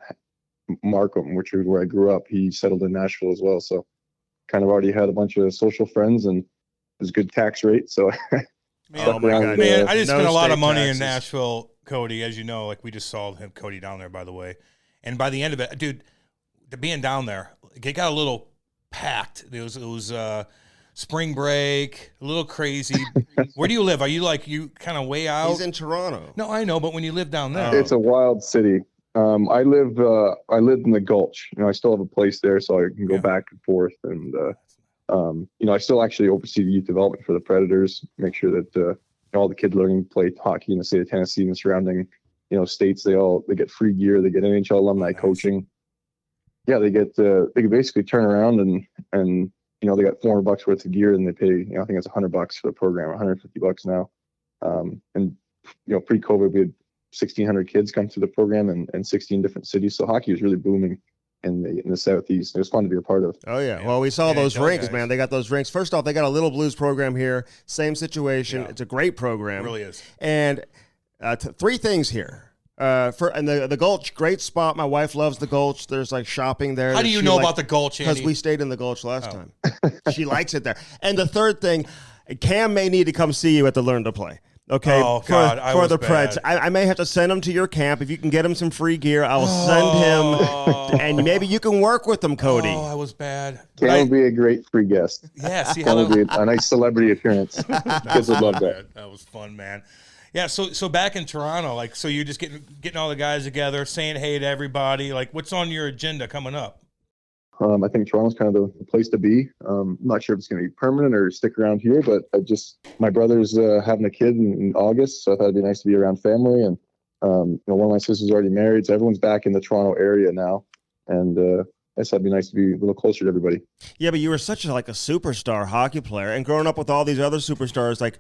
Markham, which is where I grew up, he settled in Nashville as well. So kind of already had a bunch of social friends, and it was a good tax rate. So man, I just spent a lot of money in Nashville, Cody, as you know. Like, we just saw him, Cody, down there, by the way. And by the end of it, dude, being down there, it got a little packed. It was spring break, a little crazy. Where do you live? Are you you kind of way out? He's in Toronto. No, I know, but when you live down there, it's a wild city. I lived in the Gulch. I still have a place there, so I can go back and forth. And I still actually oversee the youth development for the Predators. Make sure that all the kids learning to play hockey in the state of Tennessee and the surrounding states, they get free gear. They get NHL alumni coaching. Yeah, they can basically turn around and they got $400 worth of gear, and they pay I think it's $100 for the program, $150 now. And pre-COVID, we had 1,600 kids come through the program in 16 different cities. So hockey was really booming in the Southeast. It was fun to be a part of. Oh, yeah. Well, we saw those rinks, man. They got those rinks. First off, they got a Little Blues program here. Same situation. Yeah. It's a great program. It really is. And three things here. And the Gulch, great spot. My wife loves the Gulch. There's like shopping there. How do you know about the Gulch, Andy? Because we stayed in the Gulch last time. She likes it there. And the third thing, Cam may need to come see you at the Learn to Play. Okay. Oh, God. For the Preds. I may have to send him to your camp. If you can get him some free gear, I will send him. And maybe you can work with him, Cody. Oh, I was bad. Cam would be a great free guest. Yeah, see how that would be a nice celebrity appearance. Kids would love that. That was fun, man. Yeah, so back in Toronto, like, so you're just getting all the guys together, saying hey to everybody. Like, what's on your agenda coming up? I think Toronto's kind of the place to be. I'm not sure if it's going to be permanent or stick around here, but my brother's having a kid in August, so I thought it'd be nice to be around family. And one of my sisters is already married, so everyone's back in the Toronto area now. And I thought it'd be nice to be a little closer to everybody. Yeah, but you were such a superstar hockey player, and growing up with all these other superstars, like,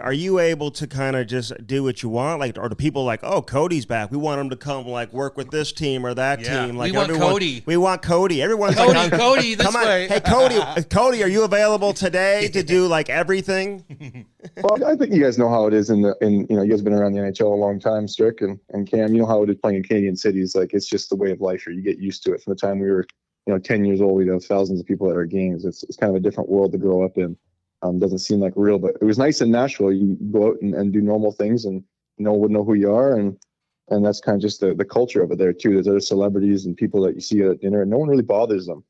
are you able to kind of just do what you want? Like, or do people like, oh, Cody's back, we want him to come work with this team or that team? Like, we want Cody. We want Cody. Everyone's Cody, this way. Hey, Cody, are you available today to do everything? Well, I think you guys know how it is you guys have been around the NHL a long time, Strick and Cam. You know how it is playing in Canadian cities. Like, it's just the way of life here. You get used to it. From the time we were 10 years old, we'd have thousands of people at our games. It's kind of a different world to grow up in. Doesn't seem like real, but it was nice in Nashville. You go out and do normal things, and no one would know who you are, and that's kind of just the culture of it there too. There's other celebrities and people that you see at dinner, and no one really bothers them.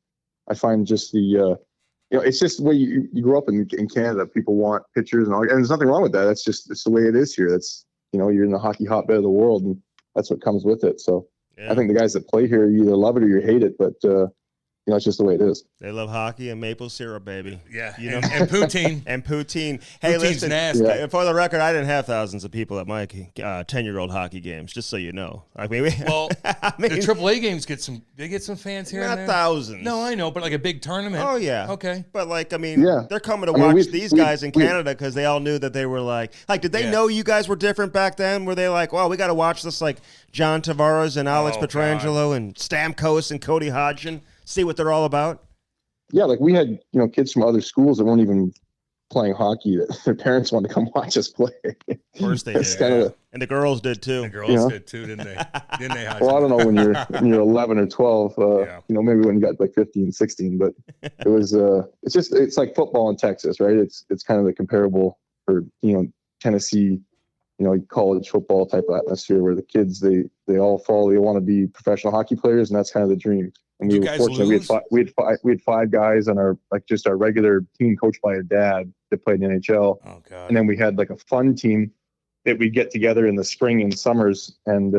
I find just it's just the way you grow up in Canada. People want pictures and all, and there's nothing wrong with that. It's the way it is here. That's you're in the hockey hotbed of the world, and that's what comes with it. So yeah. I think the guys that play here, you either love it or you hate it, but it's just the way it is. They love hockey and maple syrup, baby. Yeah, and poutine. And poutine. Hey, Poutine's listen, nasty. Yeah. For the record, I didn't have thousands of people at my 10-year-old hockey games, just so you know. I mean, the AAA games get some fans here and there. Not thousands. No, I know, but like a big tournament. Oh, yeah. Okay. But, they're coming to watch these guys in Canada because they all knew that they were did they know you guys were different back then? Were they like, well, we got to watch this John Tavares and Alex Pietrangelo and Stamkos and Cody Hodgson? See what they're all about? Yeah, we had kids from other schools that weren't even playing hockey that their parents wanted to come watch us play. Of course they did. And the girls did too. The girls did too, didn't they? Didn't they? Well, I don't know when you're 11 or 12. Maybe when you got 15, 16. But it was it's like football in Texas, right? It's kind of the comparable for Tennessee, college football type of atmosphere where the kids they all want to be professional hockey players, and that's kind of the dream. And we were fortunate. We had five guys on our our regular team coached by a dad that played in the NHL. Oh God! And then we had a fun team that we'd get together in the spring and summers, and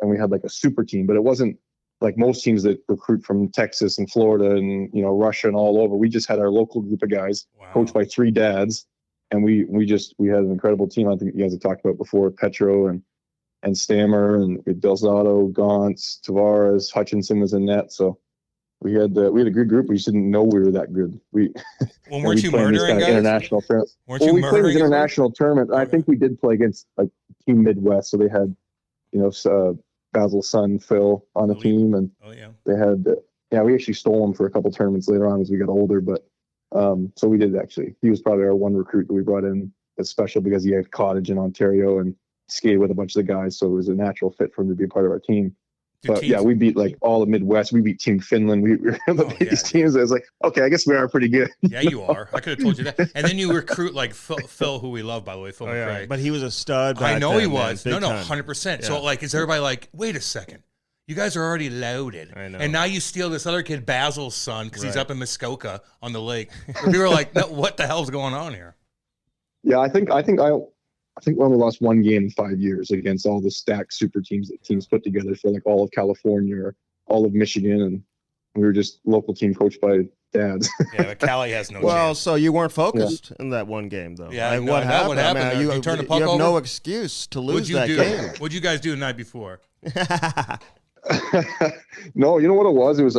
we had a super team. But it wasn't like most teams that recruit from Texas and Florida and Russia and all over. We just had our local group of guys coached by three dads, and we had an incredible team. I think you guys have talked about before, Petro and Stammer and Delzato, Gauntz, Tavares, Hutchinson was in net. So we had a good group. We just didn't know we were that good. Weren't you murdering guys? International tournament. We played this international tournament. Okay. I think we did play against Team Midwest. So they had, Basil's son Phil on the team, and they had we actually stole him for a couple tournaments later on as we got older. But so we did actually. He was probably our one recruit that we brought in that's special because he had cottage in Ontario and skated with a bunch of the guys, so it was a natural fit for him to be a part of our team. But we beat all the Midwest. We beat Team Finland. We were able to beat these teams. I was like, okay, I guess we are pretty good. Yeah, you are. I could have told you that. And then you recruit Phil, who we love, by the way, Phil McRae. But he was a stud. I know he was. Man, 100%. Yeah. So is everybody wait a second? You guys are already loaded. I know. And now you steal this other kid, Basil's son, because he's up in Muskoka on the lake. People are like, no, what the hell's going on here? Yeah, I think we only lost one game in 5 years against all the stacked super teams that teams put together for all of California or all of Michigan, and we were just local team coached by dads. Yeah, but Cali has no chance. So you weren't focused in that one game, though. Yeah, what happened? I mean, you turn the puck over? You have no excuse to lose that game. What'd you guys do the night before? No, you know what it was? It was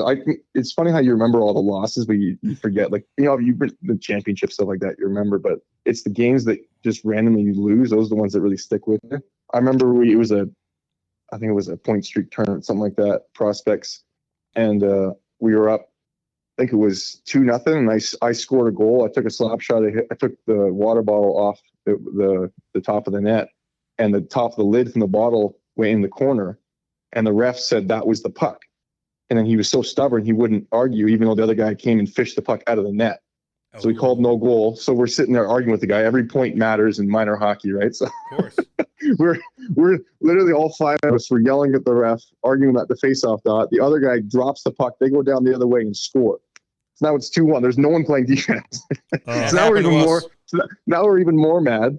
it's funny how you remember all the losses, but you forget. You've been the championship stuff like that. You remember, but it's the games that just randomly lose, those are the ones that really stick with you. I remember I think it was a point streak tournament, something like that, prospects. And we were up, I think it was 2-0, and I scored a goal. I took a slap shot. I took the water bottle off the top of the net, and the top of the lid from the bottle went in the corner, and the ref said that was the puck. And then he was so stubborn, he wouldn't argue, even though the other guy came and fished the puck out of the net. So he called no goal. So we're sitting there arguing with the guy. Every point matters in minor hockey, right? So Of course. we're literally all 5 of us were yelling at the ref, arguing at the faceoff dot. The other guy drops the puck. They go down the other way and score. So now it's 2-1. There's no one playing defense. So now we're even more mad,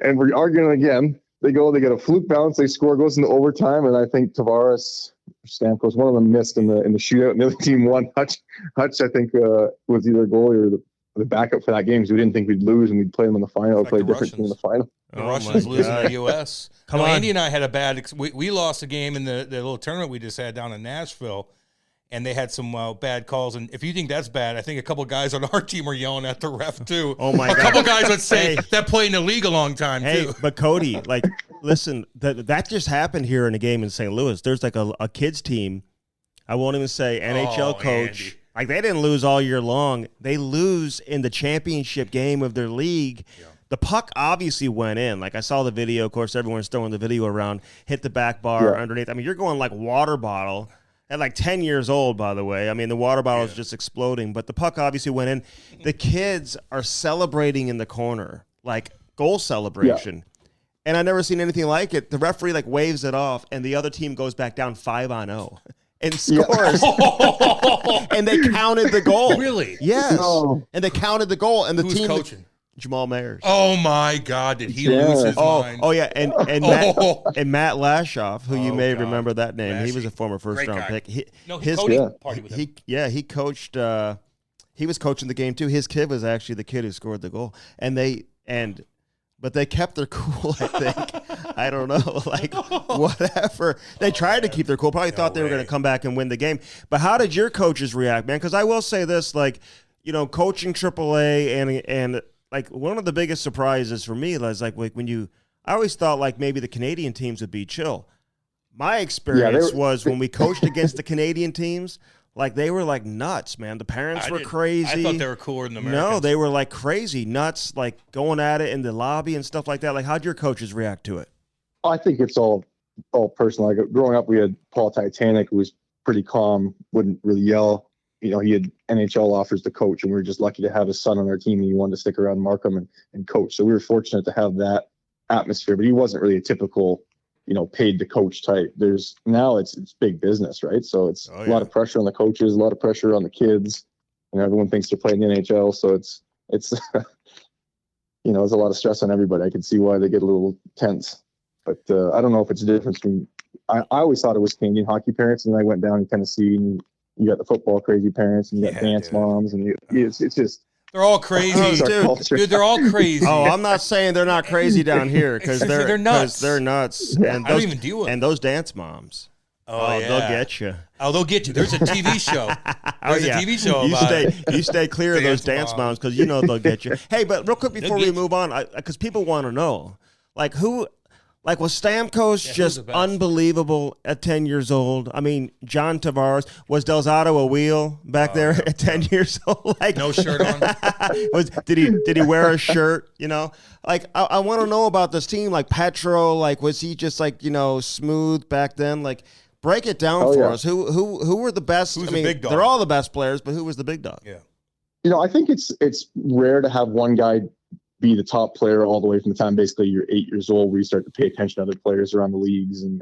and we're arguing again. They get a fluke bounce. They score, goes into overtime, and I think Tavares, Stamkos, one of them missed in the shootout, and the other team won. Hutch, I think, was either goalie or the backup for that game, because we didn't think we'd lose and we'd play them in the final, or play a different team in the final. The Russians losing the U.S. Come on. Andy and I had a bad we lost a game in the little tournament we just had down in Nashville, and they had some bad calls. And if you think that's bad, I think a couple of guys on our team were yelling at the ref, too. Oh, my God. A couple of guys would say that played in the league a long time, too. But Cody, listen, that just happened here in a game in St. Louis. There's a kids team, I won't even say NHL coach. Andy. They didn't lose all year long. They lose in the championship game of their league. Yeah. The puck obviously went in. I saw the video. Of course, everyone's throwing the video around. Hit the back bar underneath. I mean, you're going like water bottle at 10 years old, by the way. I mean, the water bottle is just exploding. But the puck obviously went in. The kids are celebrating in the corner, goal celebration. Yeah. And I've never seen anything like it. The referee waves it off, and the other team goes back down 5-0. And scores. Yeah. And they counted the goal. Really? Yes. Oh. And they counted the goal. And the Who's team coaching? Jamal Mayers. Oh my God! Did he lose his mind? Oh yeah, and Matt Lashoff, who you may remember that name. Lashy. He was a former first-round pick. He party with him. He coached. He was coaching the game too. His kid was actually the kid who scored the goal, but they kept their cool. I think. I don't know, whatever. They tried to keep their cool. Probably thought they were going to come back and win the game. But how did your coaches react, man? Because I will say this, coaching AAA and one of the biggest surprises for me was when I always thought maybe the Canadian teams would be chill. My experience was when we coached against the Canadian teams, they were nuts, man. The parents were crazy. I thought they were cooler than the Americans. No, they were crazy, nuts, going at it in the lobby and stuff like that. How'd your coaches react to it? I think it's all personal. Growing up, we had Paul Titanic, who was pretty calm, wouldn't really yell. He had NHL offers to coach, and we were just lucky to have his son on our team, and he wanted to stick around Markham and coach. So we were fortunate to have that atmosphere, but he wasn't really a typical, paid to coach type. Now it's big business, right? So it's a lot of pressure on the coaches, a lot of pressure on the kids, and everyone thinks they're playing the NHL. So it's there's a lot of stress on everybody. I can see why they get a little tense, but I don't know if it's a difference between. I always thought it was Canadian hockey parents, and then I went down in Tennessee, and you got the football crazy parents, and you got dance moms, and it's just. They're all crazy, dude. They're all crazy. Oh, I'm not saying they're not crazy down here because they're nuts. They're nuts. Yeah. And I don't even deal with. And those dance moms. Oh, they'll get you. Oh, they'll get you. There's a TV show. There's a TV show about you stay clear of those dance moms because they'll get you. Hey, but real quick before we move on, because people want to know, who. Was Stamkos just unbelievable at 10 years old? I mean, John Tavares. Was Delzato a wheel back there at 10 years old? No shirt on? Did he wear a shirt? I want to know about this team. Petro, was he just smooth back then? Break it down for us. Who were the best? Who's the big dog? They're all the best players, but who was the big dog? Yeah. I think it's rare to have one guy be the top player all the way from the time basically you're 8 years old, where you start to pay attention to other players around the leagues and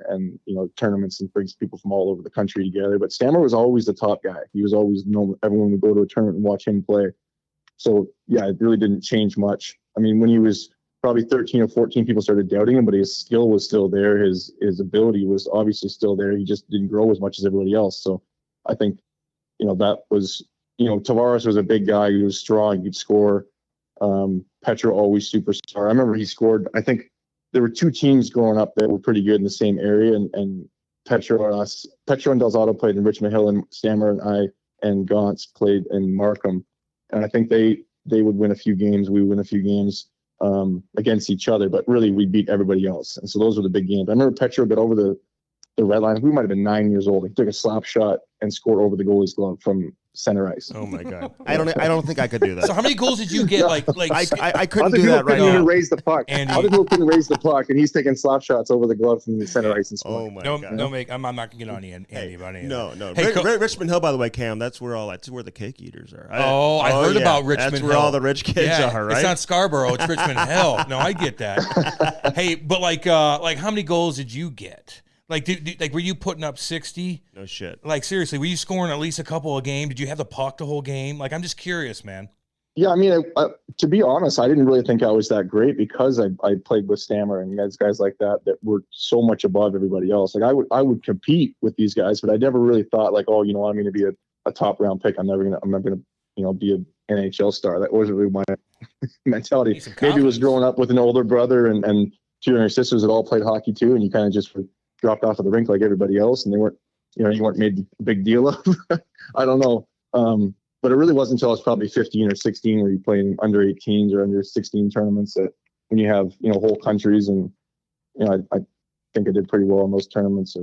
tournaments, and brings people from all over the country together. But Stammer was always the top guy. He was always known. Everyone would go to a tournament and watch him play. So yeah, it really didn't change much. I mean, when he was probably 13 or 14, people started doubting him, but his skill was still there. His ability was obviously still there. He just didn't grow as much as everybody else. So I think, that was, Tavares was a big guy. He was strong. He could score. Petro always superstar. I remember he scored. I think there were two teams growing up that were pretty good in the same area, and Petro and Delzato played in Richmond Hill, and Stammer and I and Gauntz played in Markham. And I think they would win a few games. We would win a few games. against each other, but really we beat everybody else. And so those were the big games. I remember Petro got over the red line. We might have been 9 years old. He took a slap shot and scored over the goalie's glove from center ice. Oh my God! I don't think I could do that. So how many goals did you get? Like I couldn't do that right now. Couldn't even raise the puck. Andy. Other people couldn't raise the puck, and he's taking slap shots over the glove from the center ice and scoring. Oh my God! I'm not gonna get on Andy about any of that. No. Hey, Richmond Hill, by the way, Cam. That's where the cake eaters are. I heard about Richmond Hill. That's where all the rich kids are, right? It's not Scarborough. It's Richmond Hill. No, I get that. Hey, but like how many goals did you get? Like, were you putting up 60? No shit. Like, seriously, were you scoring at least a couple a game? Did you have the puck the whole game? Like, I'm just curious, man. Yeah, I mean, to be honest, I didn't really think I was that great because I played with Stammer and guys like that were so much above everybody else. Like, I would compete with these guys, but I never really thought like, oh, I'm going to be a top round pick. I'm not going to be an NHL star. That wasn't really my mentality. Maybe it was growing up with an older brother and two younger sisters that all played hockey too, and you kind of just dropped off of the rink like everybody else, and they weren't, you weren't made a big deal of. I don't know. But it really wasn't until I was probably 15 or 16 where you play in under 18s or under 16 tournaments that when you have, whole countries and, I think I did pretty well in those tournaments.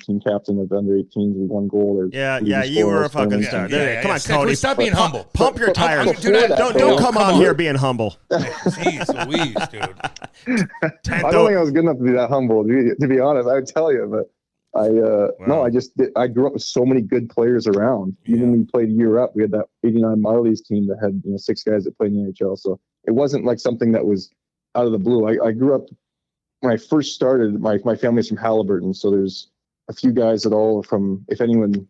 Team captain of the under 18s, we won gold. You were a fucking star. Come on, Cody. Stop being humble. Pump your tires. Don't come on here being humble. Jeez Louise, dude. I don't think I was good enough to be that humble, to be honest. I would tell you, but I grew up with so many good players around. Even when we played year up, we had that 89 Marlies team that had 6 guys that played in the NHL. So it wasn't like something that was out of the blue. I grew up, when I first started, my family's from Halliburton, so there's a few guys that all from, if anyone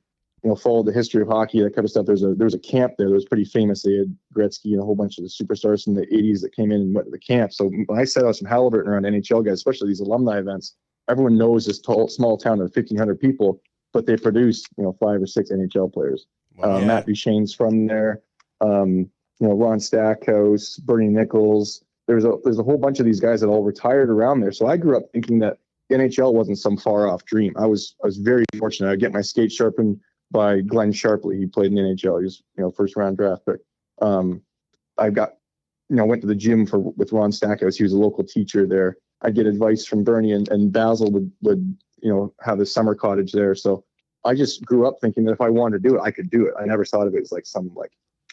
followed the history of hockey, that kind of stuff. There was a camp there that was pretty famous. They had Gretzky and a whole bunch of the superstars from the 80s that came in and went to the camp. So when I said I was from Halliburton around NHL guys, especially these alumni events, everyone knows this small town of 1,500 people, but they produce 5 or 6 NHL players. Matt Duchene's from there. Ron Stackhouse, Bernie Nichols. There's a whole bunch of these guys that all retired around there. So I grew up thinking that the NHL wasn't some far off dream. I was very fortunate. I get my skate sharpened by Glenn Sharpley. He played in the NHL. He was first round draft pick. I got went to the gym with Ron Stackhouse. He was a local teacher there. I'd get advice from Bernie and Basil would have this summer cottage there. So I just grew up thinking that if I wanted to do it, I could do it. I never thought of it as like some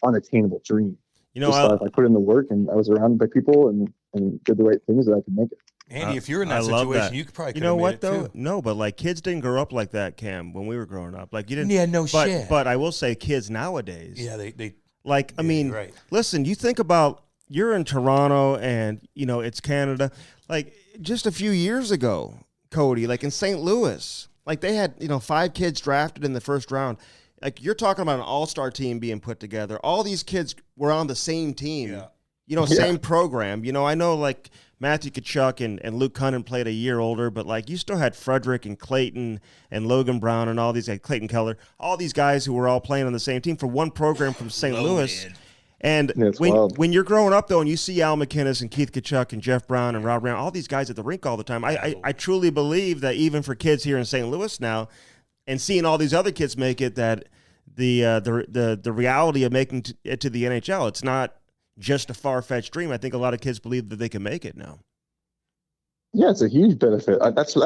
unattainable dream. Just thought if I put in the work and I was surrounded by people and did the right things, that I could make it. Andy, if you're in that situation, you could probably. You know what though? Too. No, but like kids didn't grow up like that, Cam. When we were growing up, like you didn't. Yeah, no shit. But I will say, kids nowadays. Yeah, they. Like I mean, right. Listen, you think about you're in Toronto and it's Canada. Like just a few years ago, Cody, like in St. Louis, like they had 5 kids drafted in the first round. Like you're talking about an all-star team being put together. All these kids were on the same team. Yeah. Same program. I know like Matthew Tkachuk and Luke Cunningham played a year older, but like you still had Frederick and Clayton and Logan Brown and all these guys, Clayton Keller, all these guys who were all playing on the same team for one program from St. Louis. And when you're growing up though, and you see Al McInnes and Keith Tkachuk and Jeff Brown and Rob Brown, all these guys at the rink all the time, I truly believe that even for kids here in St. Louis now, and seeing all these other kids make it, that the reality of making it to the NHL, it's not just a far-fetched dream. I think a lot of kids believe that they can make it now. Yeah, it's a huge benefit. That's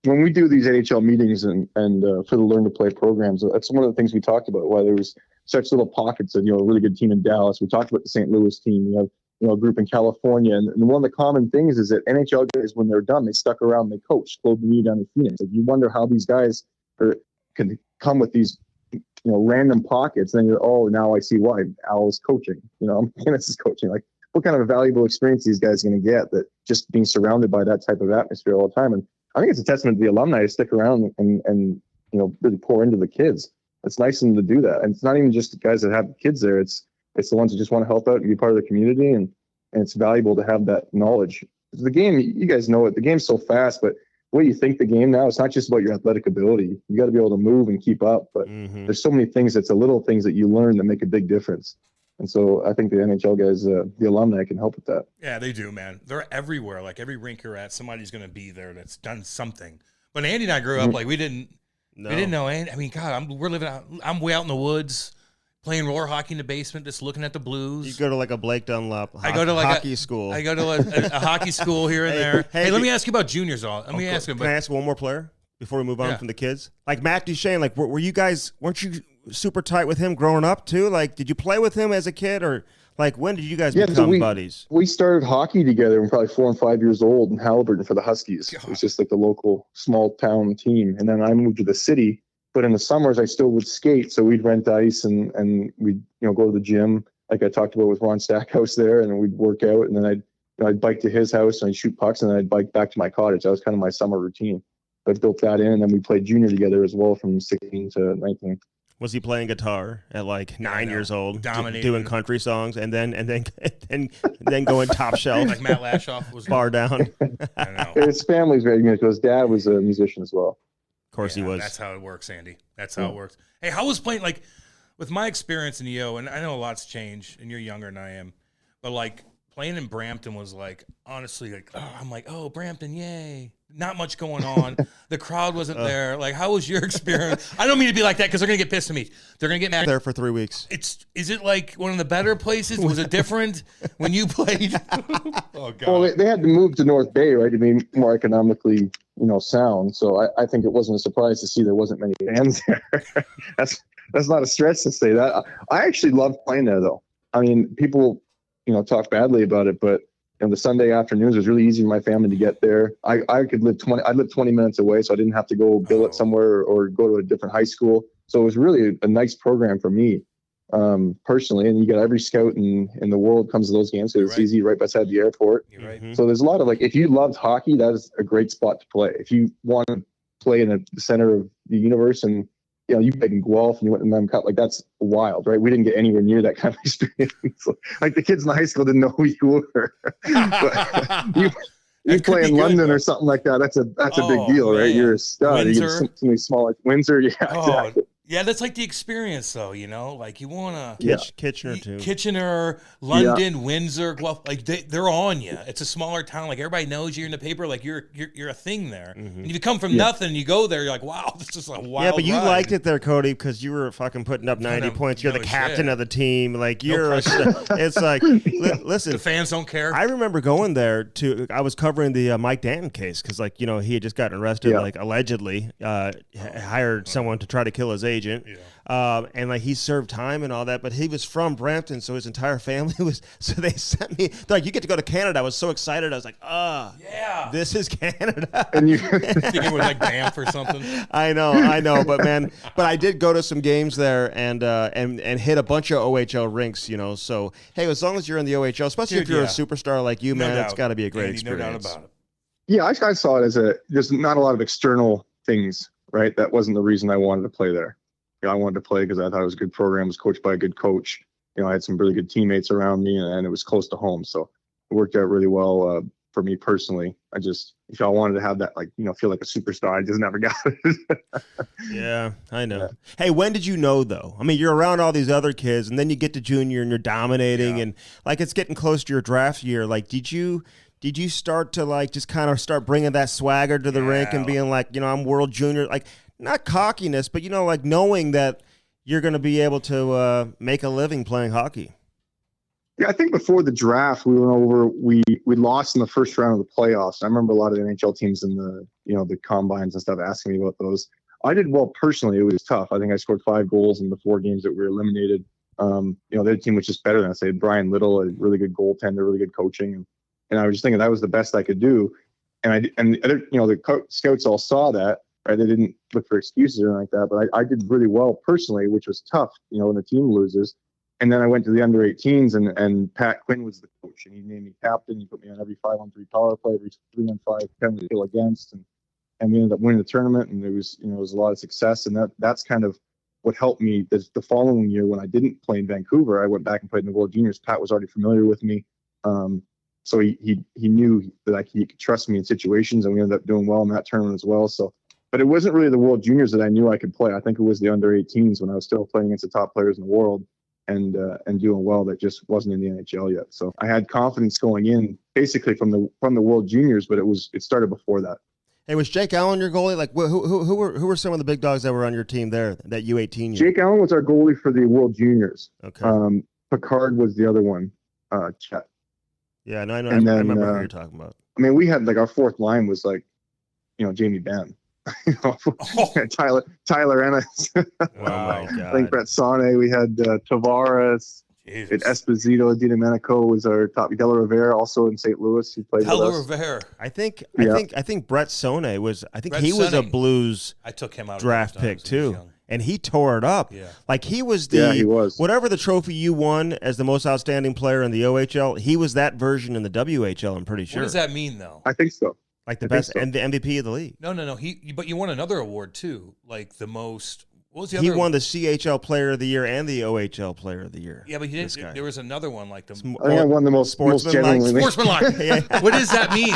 when we do these NHL meetings and for the Learn to Play programs. That's one of the things we talked about. Why there was such little pockets of a really good team in Dallas. We talked about the St. Louis team. We have a group in California, and one of the common things is that NHL guys, when they're done, they stuck around. They coached. Claude Denis down in Phoenix. Like you wonder how these guys can come with these random pockets, and then now I see why Al is coaching. McInnes is coaching. Like, what kind of a valuable experience these guys are going to get that just being surrounded by that type of atmosphere all the time. And I think it's a testament to the alumni to stick around and really pour into the kids. It's nice of them to do that. And it's not even just the guys that have kids there. It's the ones that just want to help out and be part of the community. And it's valuable to have that knowledge. The game, you guys know it. The game's so fast, but the way you think the game now, it's not just about your athletic ability. You got to be able to move and keep up. But there's so many things. It's the little things that you learn that make a big difference. And so I think the NHL guys, the alumni, can help with that. Yeah, they do, man. They're everywhere. Like every rink you're at, somebody's going to be there that's done something. When Andy and I grew up, like we didn't know Andy. I mean, God, we're living out. I'm way out in the woods. playing roller hockey in the basement, just looking at the Blues. You go to like a Blake Dunlop hockey school. I go to a hockey school here and there. Hey, let me ask you about juniors. Let me ask you. Can I ask one more player before we move on from the kids? Like Matt Duchene, like weren't you super tight with him growing up too? Like, did you play with him as a kid, or like when did you guys become buddies? We started hockey together when probably 4 and 5 years old in Halliburton for the Huskies. God. It was just like the local small town team. And then I moved to the city, but in the summers I still would skate. So we'd rent ice and we'd, go to the gym. Like I talked about with Ron Stackhouse there, and then we'd work out, and then I'd bike to his house and I'd shoot pucks, and then I'd bike back to my cottage. That was kind of my summer routine. I built that in, and then we played junior together as well from 16 to 19. Was he playing guitar at like 9 years old, dominating, doing country songs, and then going top shelf like Matt Lashoff was bar down? I know. His family's very musical. His dad was a musician as well. Of course, he was. That's how it works, Andy. That's how it works. Hey, how was playing? Like with my experience in EO, and I know a lot's changed, and you're younger than I am, but like playing in Brampton was like honestly like I'm like, oh, Brampton, yay. Not much going on. The crowd wasn't there. Like, how was your experience? I don't mean to be like that because they're gonna get pissed at me. They're gonna get mad. There for 3 weeks. Is it like one of the better places? Was it different when you played? Oh God. Well, they had to move to North Bay, right, to be more economically, sound. So I think it wasn't a surprise to see there wasn't many fans there. That's not a stretch to say that. I actually loved playing there, though. I mean, people, talk badly about it, but. The Sunday afternoons was really easy for my family to get there. I could live 20 minutes away, so I didn't have to go billet somewhere or go to a different high school. So it was really a nice program for me personally. And you got every scout in the world comes to those games because it's easy right beside the airport. You're right. So there's a lot of if you loved hockey, that is a great spot to play. If you want to play in the center of the universe and you played in Guelph and you went to Mem Cup, that's wild, right? We didn't get anywhere near that kind of experience. Like the kids in high school didn't know who you were. But you play in London or something like that. That's a big deal, man. Right? You're a stud. Windsor. You get something small like Windsor. Yeah, exactly. Yeah, that's like the experience, though. Like you want to Kitchener too. Kitchener, London, Windsor, Guelph. Like they're on you. It's a smaller town. Like everybody knows you in the paper. Like you're a thing there. Mm-hmm. And if you come from nothing, and you go there. You're like, wow, this is a wild. Yeah, but you ride. liked it there, Cody, because you were fucking putting up 90 points. You're the captain of the team. Like you're. It's like listen. The fans don't care. I remember going there I was covering the Mike Danton case because he had just gotten arrested, allegedly hired someone to try to kill his agent. Yeah. And he served time and all that, but he was from Brampton, so his entire family was. So they sent me. They're like, you get to go to Canada. I was so excited. I was like, yeah, this is Canada. And you thinking it was like Banff or something. I know, but man, I did go to some games there and hit a bunch of OHL rinks. So hey, as long as you're in the OHL, especially if you're a superstar like you, man, it's got to be a great experience. No doubt about it. Yeah, I saw it as there's not a lot of external things, right? That wasn't the reason I wanted to play there. I wanted to play because I thought it was a good program. It was coached by a good coach. I had some really good teammates around me, and it was close to home. So it worked out really well for me personally. If I wanted to have that, feel like a superstar, I just never got it. Yeah, I know. Yeah. Hey, when did you know, though? I mean, you're around all these other kids, and then you get to junior, and you're dominating, and it's getting close to your draft year. Did you start to just kind of start bringing that swagger to the rink and being like, I'm world junior, not cockiness, but knowing that you're going to be able to make a living playing hockey? Yeah, I think before the draft, we went over. We lost in the first round of the playoffs. I remember a lot of the NHL teams in the combines and stuff asking me about those. I did well personally. It was tough. I think I scored 5 goals in the 4 games that we were eliminated. Their team was just better than us. They had Brian Little, a really good goaltender, really good coaching, and I was just thinking that was the best I could do. And the scouts all saw that. Right, they didn't look for excuses or anything like that, but I did really well personally, which was tough, when the team loses. And then I went to the under 18s, and Pat Quinn was the coach, and he named me captain. He put me on every 5-on-3 power play, every 3-on-5 penalty kill against, and we ended up winning the tournament. And it was a lot of success, and that's kind of what helped me. The following year, when I didn't play in Vancouver, I went back and played in the World Juniors. Pat was already familiar with me, so he knew that he could trust me in situations, and we ended up doing well in that tournament as well. So. But it wasn't really the World Juniors that I knew I could play. I think it was the under 18s when I was still playing against the top players in the world and doing well that just wasn't in the NHL yet. So I had confidence going in basically from the World Juniors, but it started before that. Hey, was Jake Allen your goalie? Like, who were some of the big dogs that were on your team there, that U18 year? Jake Allen was our goalie for the World Juniors. Okay. Picard was the other one, Chet. Yeah, no, I remember who you're talking about. I mean, we had, like, our fourth line was, like, Jamie Benn. Tyler Ennis. Wow. Oh, my God. I think Brett Sonne. We had Tavares. Jesus. Esposito, Di Domenico was our top. Della Rivera, also in St. Louis, he played with us. Rivera. I think Brett Sonne was. I think he was a Blues. I took him out draft pick too, and he tore it up. Yeah. Like he was he was. Whatever the trophy you won as the most outstanding player in the OHL, he was that version in the WHL. I'm pretty sure. What does that mean, though? I think so. Like the best and the MVP of the league. No. But you won another award too, like the most. What was the other? He won the CHL Player of the Year and the OHL Player of the Year. Yeah, but he didn't. There was another one like the. I think I won the most genuinely. Sportsmanlike. What does that mean?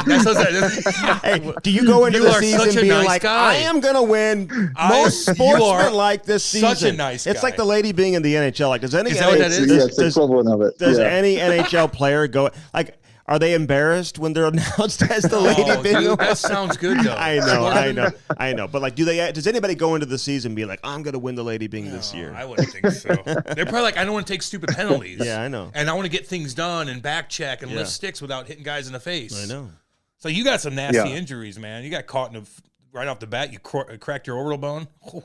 Hey, do you go into the season being nice like, guy. I am going to win most sportsmanlike this season? Such a nice guy. It's like the lady being in the NHL. Like, does any is that what that is? Yeah, it's the equivalent of it. Does any NHL player go like? Are they embarrassed when they're announced as the lady being? Dude, that sounds good though. I know. But like, does anybody go into the season being like, I'm going to win the lady being this year? I wouldn't think so. They're probably like, I don't want to take stupid penalties. Yeah, I know. And I want to get things done and back check and lift sticks without hitting guys in the face. I know. So you got some nasty injuries, man. You got caught right off the bat. You cracked your orbital bone. At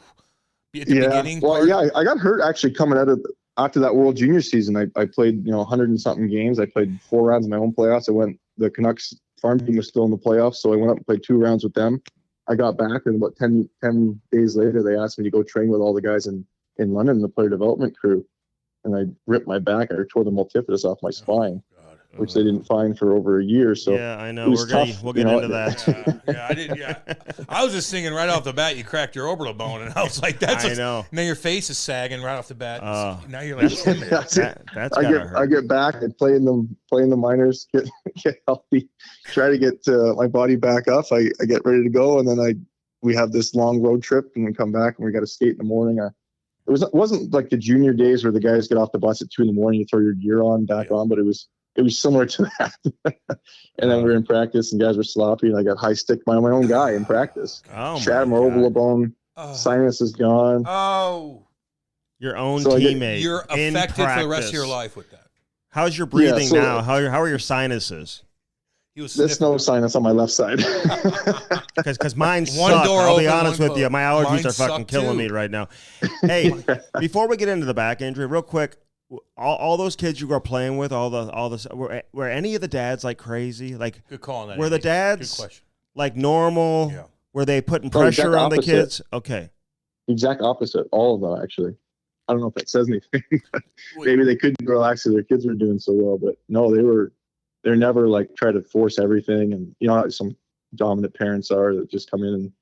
the beginning. Well, I got hurt actually coming out of. After that World Junior season, I played 100 and something games. I played 4 rounds in my own playoffs. The Canucks farm team was still in the playoffs, so I went up and played 2 rounds with them. I got back, and about 10 days later, they asked me to go train with all the guys in London, the player development crew. And I ripped my back. I tore the multifidus off my spine, which they didn't find for over a year. So yeah, I know. We'll get into that. I was just thinking right off the bat, you cracked your orbital bone, and I was like, "That's." I know. Now your face is sagging right off the bat. Now you're like, that's I get back. I play in the minors, get healthy, try to get my body back up. I get ready to go, and then we have this long road trip, and we come back, and we got to skate in the morning. It wasn't like the junior days where the guys get off the bus at 2 a.m, you throw your gear on on, but it was similar to that. And then we were in practice and guys were sloppy and I got high stick by my own guy in practice. Shattered my orbital bone. Sinus is gone. Oh. Your own teammate. You're affected for the rest of your life with that. How's your breathing now? How are your sinuses? There's no sinus on my left side. Because mine suck. I'll be honest with you. My allergies are fucking killing me right now. Hey, before we get into the back injury, real quick, all those kids you were playing with, all this, were any of the dads like crazy? Like, good call on that. Were the dads like normal? Yeah. Were they putting pressure on the kids? Okay. Exact opposite. All of them, actually. I don't know if that says anything. Maybe they couldn't relax because their kids were doing so well, but no, they're never like try to force everything. And you know how some dominant parents are that just come in and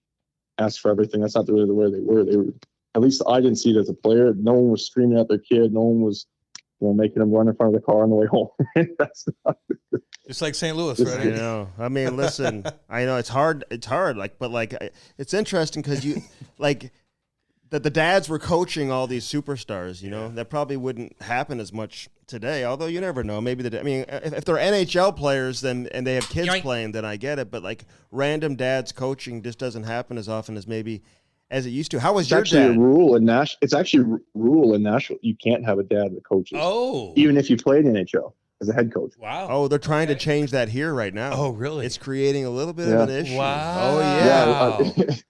ask for everything. That's not really the way they were. They were, at least I didn't see it as a player. No one was screaming at their kid. No one was, making them run in front of the car on the way home. That's not just like St. Louis, right? I know. I mean, listen, I know it's hard. It's hard. But it's interesting because you like that the dads were coaching all these superstars. That probably wouldn't happen as much today. Although you never know. Maybe if they're NHL players, and they have kids playing, then I get it. But like random dads coaching just doesn't happen as often as maybe as it used to. How was your dad? It's actually a rule in Nashville. You can't have a dad that coaches. Oh. Even if you played in NHL as a head coach. Wow. Oh, they're trying to change that here right now. Oh, really? It's creating a little bit of an issue. Wow. Oh,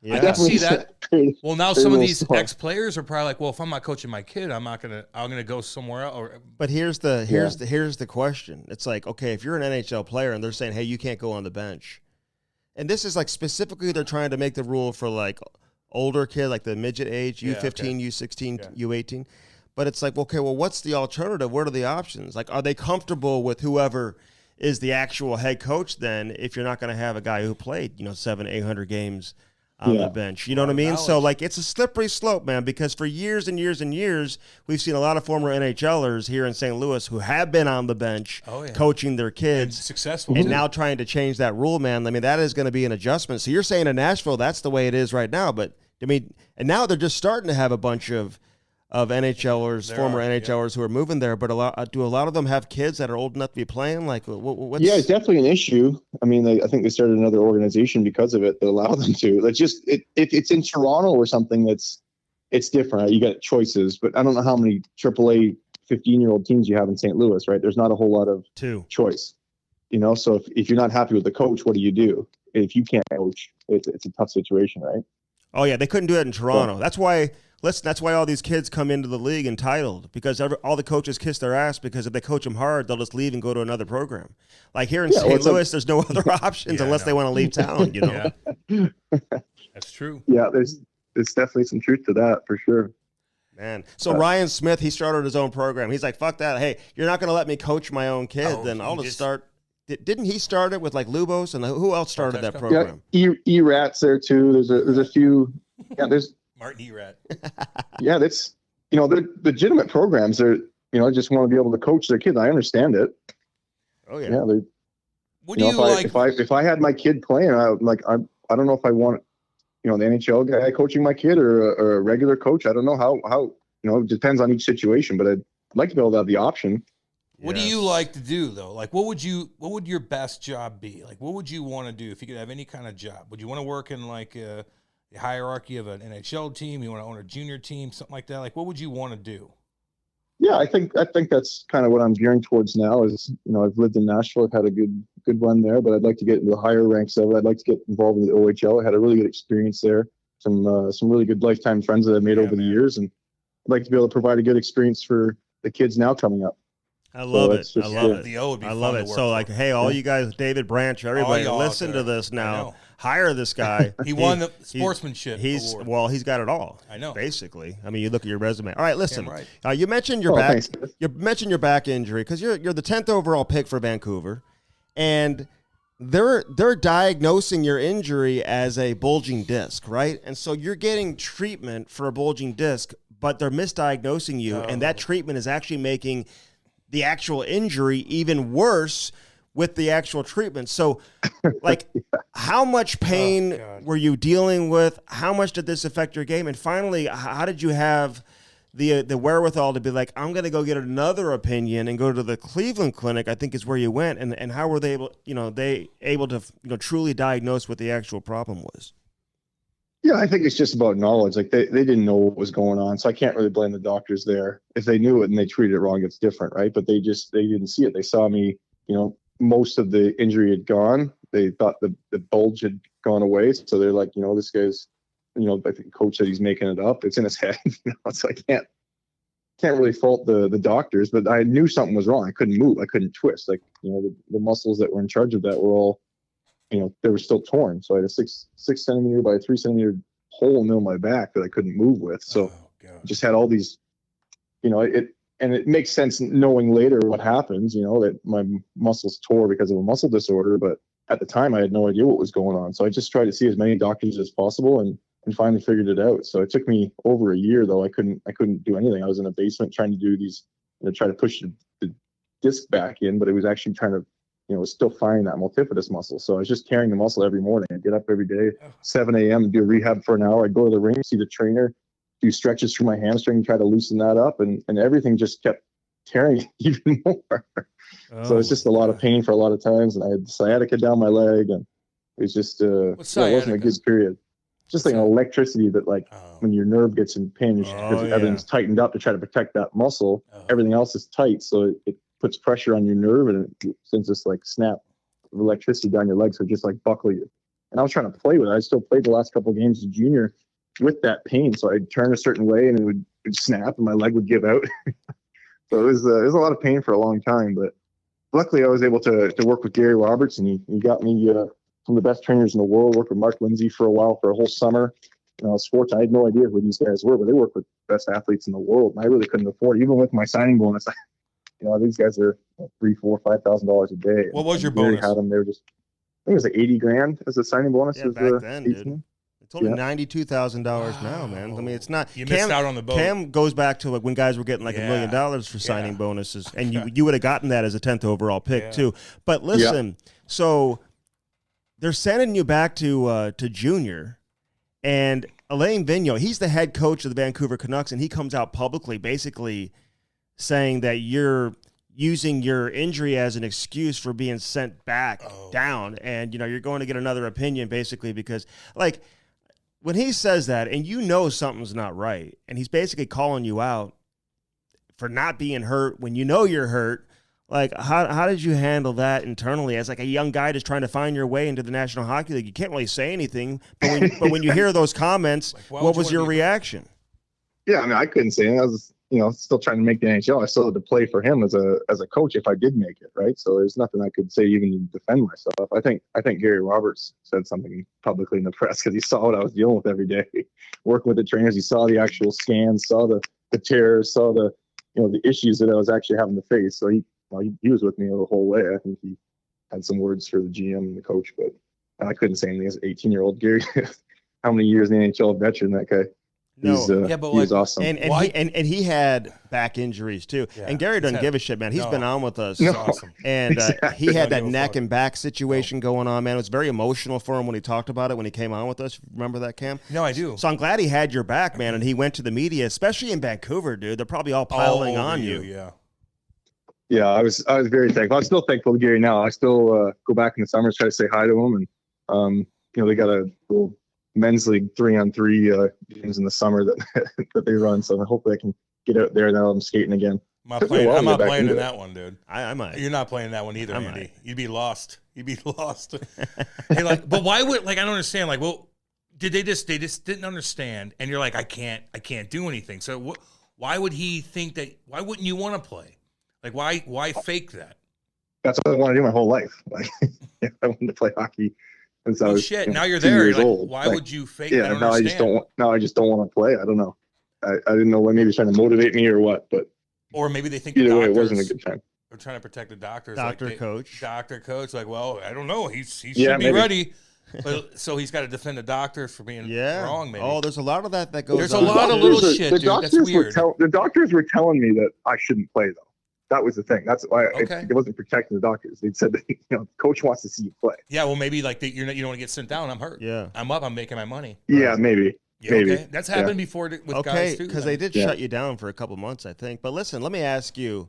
yeah. I can see that. Well, now some of these ex-players are probably like, well, if I'm not coaching my kid, I'm gonna go somewhere else. But here's the question. It's like, okay, if you're an NHL player and they're saying, hey, you can't go on the bench, and this is like specifically they're trying to make the rule for like older kid, like the midget age, U15, U16, U18. But it's like, okay, well, what's the alternative? What are the options? Like, are they comfortable with whoever is the actual head coach then if you're not going to have a guy who played, 700-800 games on the bench? You know what I mean? So, like, it's a slippery slope, man, because for years and years and years, we've seen a lot of former NHLers here in St. Louis who have been on the bench coaching their kids. And successful. And now trying to change that rule, man. I mean, that is going to be an adjustment. So you're saying in Nashville, that's the way it is right now. But, I mean, and now they're just starting to have a bunch of of NHLers, former are, NHLers who are moving there, but do a lot of them have kids that are old enough to be playing? Like, what's... Yeah, it's definitely an issue. I mean, I think they started another organization because of it that allow them to. It's just if it's in Toronto or something, it's different. You got choices, but I don't know how many AAA 15-year-old teams you have in St. Louis, right? There's not a whole lot of choice, So if you're not happy with the coach, what do you do? If you can't coach, it's a tough situation, right? Oh yeah, they couldn't do it in Toronto. That's why. Listen, that's why all these kids come into the league entitled, because all the coaches kiss their ass, because if they coach them hard, they'll just leave and go to another program. Like here in St. Louis, there's no other options unless they want to leave town, Yeah. That's true. Yeah, there's definitely some truth to that for sure. Man. So Ryan Smith, he started his own program. He's like, fuck that. Hey, you're not going to let me coach my own kid. Then I'll just start. Didn't he start it with like Lubos, and who else started that program? Yeah, E-Rat's there too. There's a few. Yeah, there's Martin E-Rat. Yeah, that's they're legitimate programs. They're just want to be able to coach their kids. I understand it. Oh yeah. Yeah. What do you like? If I had my kid playing, I don't know if I want the NHL guy coaching my kid or a regular coach. I don't know how it depends on each situation, but I'd like to be able to have the option. What do you like to do though? Like, what would your best job be? Like, what would you want to do if you could have any kind of job? Would you want to work in like the hierarchy of an NHL team? You want to own a junior team, something like that? Like, what would you want to do? Yeah, I think that's kind of what I'm gearing towards now. Is I've lived in Nashville, I've had a good run there, but I'd like to get into the higher ranks of it. I'd like to get involved in the OHL. I had a really good experience there. Some really good lifetime friends that I've made over the years, and I'd like to be able to provide a good experience for the kids now coming up. I love it. I love it. The O would be fun to work So, like, hey, all you guys, David Branch, everybody, listen to this now. Hire this guy. He won the sportsmanship award. Well, he's got it all. I know. Basically, I mean, you look at your resume. All right, listen. You mentioned your back. You mentioned your back injury because you're the 10th overall pick for Vancouver, and they're diagnosing your injury as a bulging disc, right? And so you're getting treatment for a bulging disc, but they're misdiagnosing you, and that treatment is actually making the actual injury even worse with the actual treatment. So, like, how much pain were you dealing with? How much did this affect your game? And finally, how did you have the wherewithal to be like, I'm going to go get another opinion and go to the Cleveland Clinic, I think is where you went. And how were they able to truly diagnose what the actual problem was? Yeah, I think it's just about knowledge. Like they didn't know what was going on, so I can't really blame the doctors there. If they knew it and they treated it wrong, it's different, right? But they didn't see it. They saw me, most of the injury had gone. They thought the bulge had gone away, so they're like, this guy's, I think coach said he's making it up. It's in his head, so I can't really fault the doctors. But I knew something was wrong. I couldn't move. I couldn't twist. Like the muscles that were in charge of that were all. They were still torn. So I had a 6 centimeter by 3 centimeter hole in the middle of my back that I couldn't move with. So just had all these, it makes sense knowing later what happens, that my muscles tore because of a muscle disorder. But at the time I had no idea what was going on. So I just tried to see as many doctors as possible and finally figured it out. So it took me over a year though. I couldn't do anything. I was in a basement trying to do these, try to push the disc back in, but it was actually trying to, was still firing that multifidus muscle. So I was just carrying the muscle every morning. I'd get up every day, 7 a.m. and do a rehab for an hour. I'd go to the ring, see the trainer, do stretches for my hamstring, try to loosen that up. And everything just kept tearing even more. So it's just a lot of pain for a lot of times. And I had sciatica down my leg. And it was just, it wasn't a good period. Just like an electricity that when your nerve gets impinged, because everything's tightened up to try to protect that muscle, everything else is tight. So it puts pressure on your nerve and it sends this snap of electricity down your leg. So it just buckle you. And I was trying to play with it. I still played the last couple of games as junior with that pain. So I'd turn a certain way and it would snap and my leg would give out. So it was a lot of pain for a long time, but luckily I was able to work with Gary Roberts and he got me some of the best trainers in the world. Worked with Mark Lindsay for a while, for a whole summer. Sports, I had no idea who these guys were, but they work with the best athletes in the world. And I really couldn't afford it. Even with my signing bonus, these guys are $3,000, $4,000, $5,000 a day. What was your bonus? Had them. They were just, I think it was like $80,000 as a signing bonus. Yeah, back then, dude. It's only $92,000 now, man. I mean, it's not. You missed out on the boat. Cam goes back to when guys were getting $1 million for signing bonuses, and you would have gotten that as a 10th overall pick too. But listen, so they're sending you back to junior, and Alain Vigneault, he's the head coach of the Vancouver Canucks, and he comes out publicly basically saying that you're using your injury as an excuse for being sent back down, and you're going to get another opinion basically because, like, when he says that and something's not right, and he's basically calling you out for not being hurt when you're hurt, like, how did you handle that internally as like a young guy just trying to find your way into the National Hockey League? You can't really say anything, but when you hear those comments, like, what was your reaction? Yeah, I mean, I couldn't say anything. I was, still trying to make the NHL. I still had to play for him as a coach if I did make it, right? So there's nothing I could say even to defend myself. I think Gary Roberts said something publicly in the press because he saw what I was dealing with every day, working with the trainers. He saw the actual scans, saw the tears, saw the the issues that I was actually having to face. So he was with me the whole way. I think he had some words for the GM and the coach, but I couldn't say anything as an 18-year-old. Gary, how many years in the NHL veteran, that guy? No, he was awesome. And he had back injuries too. Yeah. And Gary doesn't give a shit, man. He's been on with us. No, awesome. And exactly. He had that neck and back situation going on, man. It was very emotional for him when he talked about it when he came on with us. Remember that, Cam? No, I do. So I'm glad he had your back, man. And he went to the media, especially in Vancouver, dude. They're probably all piling on you. Yeah. Yeah, I was very thankful. I'm still thankful to Gary now. I still go back in the summers, try to say hi to him, and they got a little men's league 3-on-3 games in the summer that they run. So hopefully I can get out there now. I'm skating again. I'm not playing in that one, dude. I might. You're not playing that one either, Andy. You'd be lost. Hey, but why would I don't understand? Well, did they just didn't understand? And you're like, I can't do anything. So why would he think that? Why wouldn't you want to play? Like, why fake that? That's what I want to do my whole life. Like, I wanted to play hockey. Oh shit! Now you're there. You're like, why would you fake? Yeah, now I just don't. Now I just don't want to play. I don't know. I didn't know. Maybe trying to motivate me or what. But or maybe they think either way, it wasn't a good time. They're trying to protect the doctors. Doctor coach. Like, well, I don't know. He should be ready. But, so he's got to defend the doctors for being wrong. Maybe. Oh, there's a lot of that goes. There's a lot of little shit. Dude. That's weird. The doctors were telling me that I shouldn't play though. That was the thing. That's why it wasn't protecting the doctors. They said that, coach wants to see you play. Yeah, well, maybe like you don't want to get sent down. I'm hurt. Yeah, I'm up. I'm making my money. Yeah, maybe. Maybe. Okay. That's happened before with guys too. Because they did shut you down for a couple months, I think. But listen, let me ask you,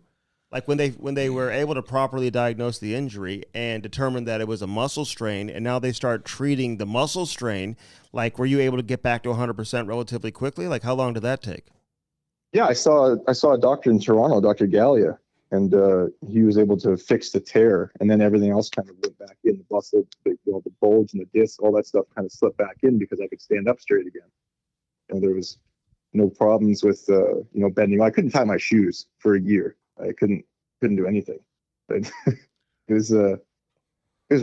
like when they were able to properly diagnose the injury and determine that it was a muscle strain, and now they start treating the muscle strain, like were you able to get back to 100% relatively quickly? Like how long did that take? Yeah, I saw a doctor in Toronto, Dr. Gallia. And he was able to fix the tear, and then everything else kind of went back in. The muscle, the bulge and the disc, all that stuff kind of slipped back in because I could stand up straight again. And there was no problems with bending. I couldn't tie my shoes for a year. I couldn't do anything. It was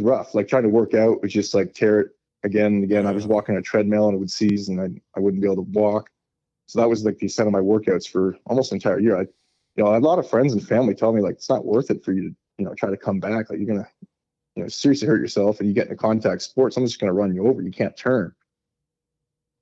rough. Like trying to work out was just like tear it again and again. I was walking on a treadmill and it would seize, and I wouldn't be able to walk. So that was like the extent of my workouts for almost an entire year. I had a lot of friends and family tell me like it's not worth it for you to try to come back. Like you're gonna seriously hurt yourself, and you get in a contact sport, someone's just gonna run you over. You can't turn.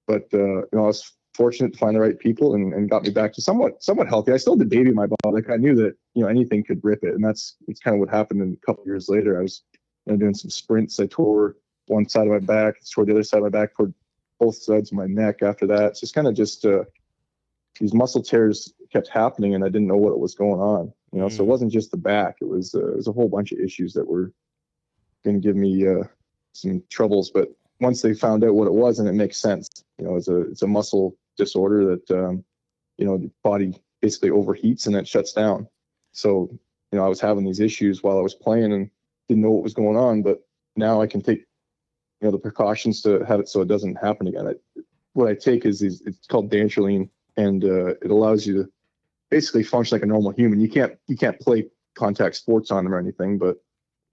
But I was fortunate to find the right people and got me back to somewhat healthy. I still had the baby in my body. Like I knew that anything could rip it, and it's kind of what happened. And a couple of years later, I was doing some sprints. I tore one side of my back, tore the other side of my back, tore both sides of my neck. After that, it's just kind of these muscle tears kept happening, and I didn't know what was going on. So it wasn't just the back; it was a whole bunch of issues that were going to give me some troubles. But once they found out what it was, and it makes sense, it's a muscle disorder that the body basically overheats and then shuts down. So I was having these issues while I was playing and didn't know what was going on, but now I can take the precautions to have it so it doesn't happen again. What I take is it's called dantrolene. And it allows you to basically function like a normal human. You can't play contact sports on them or anything, but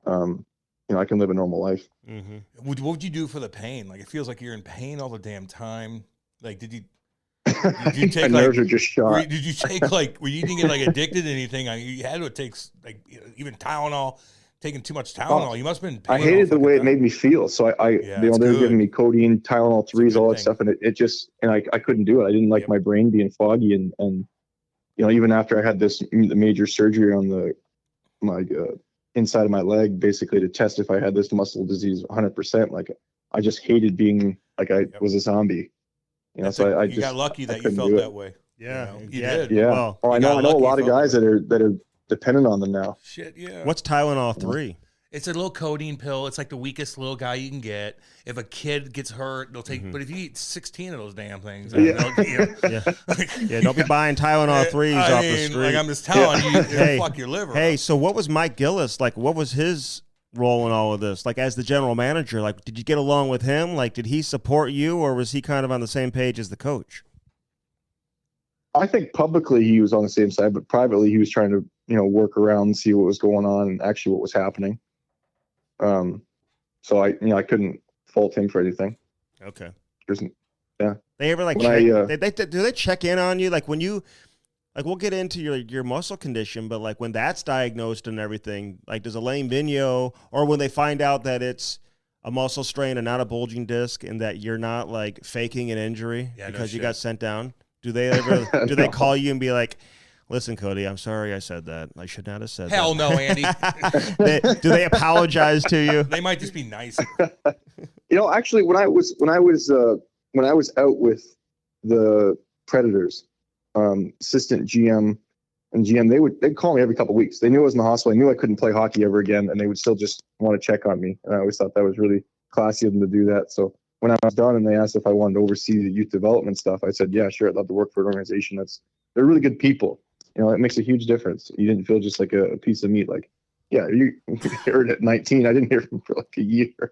I can live a normal life. Mm-hmm. What would you do for the pain? Like it feels like you're in pain all the damn time. Like did you take nerves are just shot? Did you take were you didn't get addicted to anything? You had to take even Tylenol. Taking too much Tylenol, you must have been. I hated the way it made me feel. So they were giving me codeine, Tylenol 3s, all that stuff, and it just I couldn't do it. I didn't like my brain being foggy, and even after I had the major surgery on my inside of my leg, basically to test if I had this muscle disease 100%. Like I just hated being like I was a zombie. You know, so I just got lucky that you couldn't felt do it. that way. Yeah. You did. Yeah. Well, I know a lot of guys that are dependent on them now. Shit, yeah. What's Tylenol 3? It's a little codeine pill. It's like the weakest little guy you can get. If a kid gets hurt, they'll take. But if you eat 16 of those damn things, Don't be buying Tylenol 3s off the street. Like I'm just telling you, it'll fuck your liver. Hey, so what was Mike Gillis like? What was his role in all of this? Like, as the general manager, like, did you get along with him? Like, did he support you, or was he kind of on the same page as the coach? I think publicly he was on the same side, but privately he was trying to, work around and see what was going on and actually what was happening. So I couldn't fault him for anything. Okay. Yeah. They ever like check, do they check in on you? Like when you, like we'll get into your muscle condition, but like when that's diagnosed and everything, like does Elaine Vigneault, or when they find out that it's a muscle strain and not a bulging disc and that you're not like faking an injury because you got sent down, do they ever, do they call you and be like, listen, Cody, I'm sorry I said that. I should not have said that. Hell no, Andy. Do they apologize to you? They might just be nice. Actually, when I was out with the Predators, assistant GM and GM, they'd call me every couple of weeks. They knew I was in the hospital. I knew I couldn't play hockey ever again, and they would still just want to check on me. And I always thought that was really classy of them to do that. So when I was done and they asked if I wanted to oversee the youth development stuff, I said, yeah, sure. I'd love to work for an organization they're really good people. It makes a huge difference. You didn't feel just like a piece of meat. Like, yeah, you heard at 19. I didn't hear from for like a year.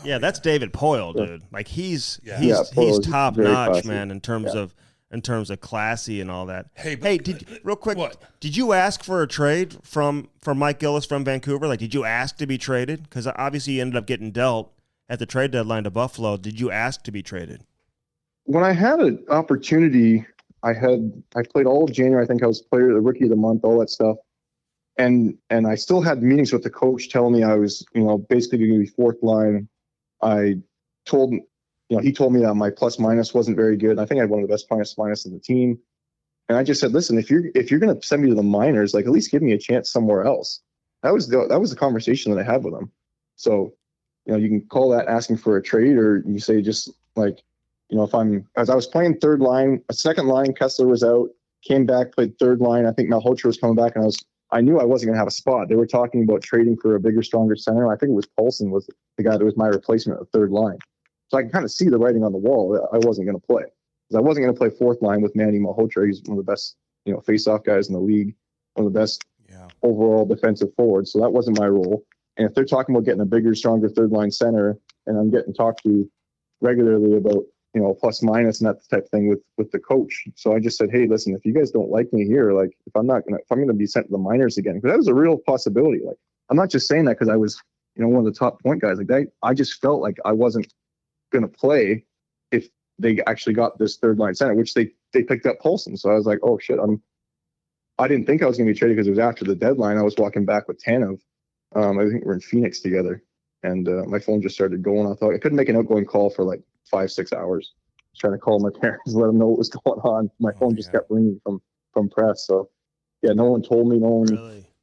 Yeah, that's David Poyle, dude. Like he's top notch, classy. Man, in terms of classy and all that. Hey, real quick, what? Did you ask for a trade from Mike Gillis from Vancouver? Like, did you ask to be traded? Because obviously you ended up getting dealt at the trade deadline to Buffalo. Did you ask to be traded? When I had an opportunity, I played all of January. I think I was the rookie of the month, all that stuff. And I still had meetings with the coach telling me I was, basically going to be fourth line. I told him, he told me that my plus minus wasn't very good. I think I had one of the best plus minus in the team. And I just said, listen, if you're going to send me to the minors, like at least give me a chance somewhere else. That was the conversation that I had with him. So, you can call that asking for a trade, or you say just like, as I was playing third line, a second line, Kessler was out, came back, played third line. I think Malhotra was coming back, and I knew I wasn't going to have a spot. They were talking about trading for a bigger, stronger center. I think it was Paulson was the guy that was my replacement at the third line. So I can kind of see the writing on the wall that I wasn't going to play. Because I wasn't going to play fourth line with Manny Malhotra. He's one of the best, face-off guys in the league, one of the best overall defensive forwards. So that wasn't my role. And if they're talking about getting a bigger, stronger third line center, and I'm getting talked to regularly about plus minus and that type of thing with the coach. So I just said, hey, listen, if you guys don't like me here, like if I'm going to be sent to the minors again, because that was a real possibility. Like I'm not just saying that because I was, one of the top point guys. Like that, I just felt like I wasn't going to play if they actually got this third line center, which they picked up Paulson. So I was like, oh shit, I didn't think I was going to be traded because it was after the deadline. I was walking back with Tanev. I think we're in Phoenix together, and my phone just started going. I thought I couldn't make an outgoing call for like 5-6 hours. I was trying to call my parents, let them know what was going on. My phone just kept ringing from press. So yeah, no one told me. No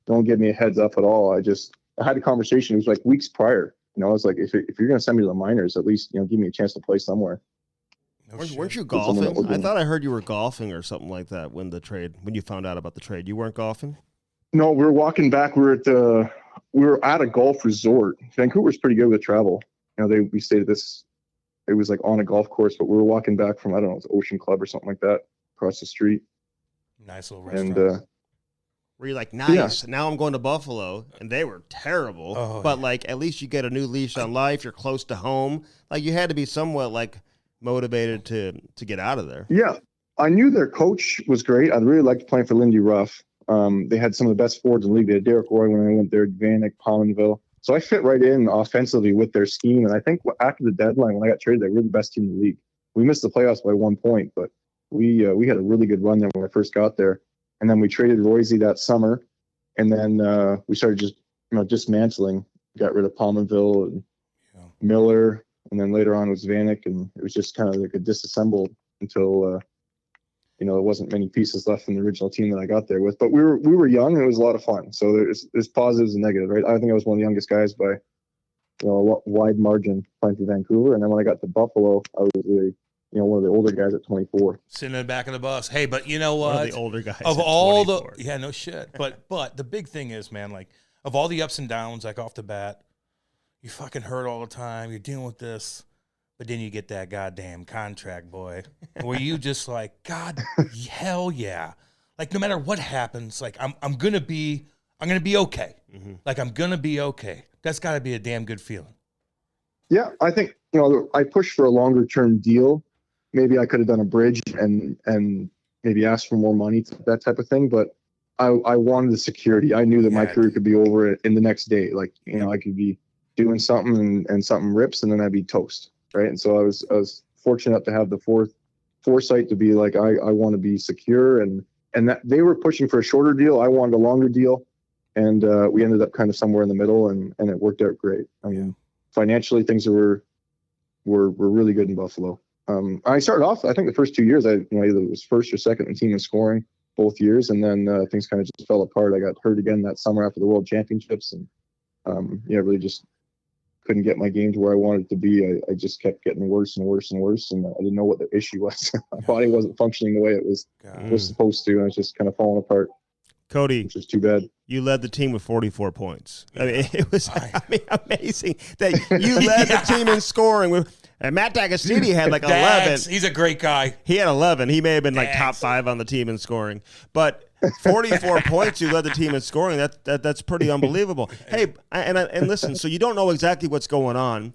one gave me a heads up at all. I had a conversation. It was like weeks prior. I was like, if you're going to send me to the minors, at least give me a chance to play somewhere. Weren't you golfing? I thought I heard you were golfing or something like that when you found out about the trade. You weren't golfing? No, we were walking back. We were at a golf resort. Vancouver's pretty good with travel. We stayed at this. It was like on a golf course, but we were walking back from, I don't know, it's Ocean Club or something like that across the street. Nice little restaurant. And were you like, nice, now I'm going to Buffalo, and they were terrible, like at least you get a new leash on life. You're close to home. Like you had to be somewhat like motivated to get out of there. Yeah, I knew their coach was great. I really liked playing for Lindy Ruff. They had some of the best forwards in the league. They had Derek Roy when I went there, Vanek, Pominville. So I fit right in offensively with their scheme. And I think after the deadline, when I got traded, they were the best team in the league. We missed the playoffs by 1 point, but we had a really good run there when I first got there. And then we traded Royce that summer. And then we started just dismantling, got rid of Pominville and Miller. And then later on was Vanek. And it was just kind of like a disassembled until there wasn't many pieces left in the original team that I got there with. But we were young and it was a lot of fun. So there's positives and negatives, right? I think I was one of the youngest guys by a wide margin playing for Vancouver. And then when I got to Buffalo, I was one of the older guys at 24. Sitting in the back of the bus. Hey, but you know what? One of the older guys of at all 24. the no shit. But the big thing is, man, like of all the ups and downs, like off the bat, you fucking hurt all the time. You're dealing with this, but then you get that goddamn contract, boy, where you just like, God, hell yeah. Like no matter what happens, like I'm gonna be okay. Mm-hmm. Like I'm gonna be okay. That's got to be a damn good feeling. Yeah, I think I pushed for a longer term deal. Maybe I could have done a bridge and maybe asked for more money, that type of thing. But I wanted the security. I knew that my career could be over in the next day. Like, I could be doing something and something rips and then I'd be toast. Right. And so I was fortunate to have the foresight to be like, I want to be secure and that they were pushing for a shorter deal. I wanted a longer deal. And we ended up kind of somewhere in the middle and it worked out great. I mean, financially things were really good in Buffalo. I started off, I think the first 2 years, I either was first or second in the team in scoring both years, and then things kind of just fell apart. I got hurt again that summer after the World Championships, and really just couldn't get my game to where I wanted it to be. I just kept getting worse and worse and worse, and I didn't know what the issue was. My body wasn't functioning the way it was supposed to, and I was just kind of falling apart. Cody, which is too bad. You led the team with 44 points. I mean, it was amazing that you led the team in scoring. And Matt D'Agostini had like 11. He's a great guy. He had 11. He may have been like top 5 on the team in scoring. But 44 points, you led the team in scoring. That's pretty unbelievable. Hey, and listen, so you don't know exactly what's going on,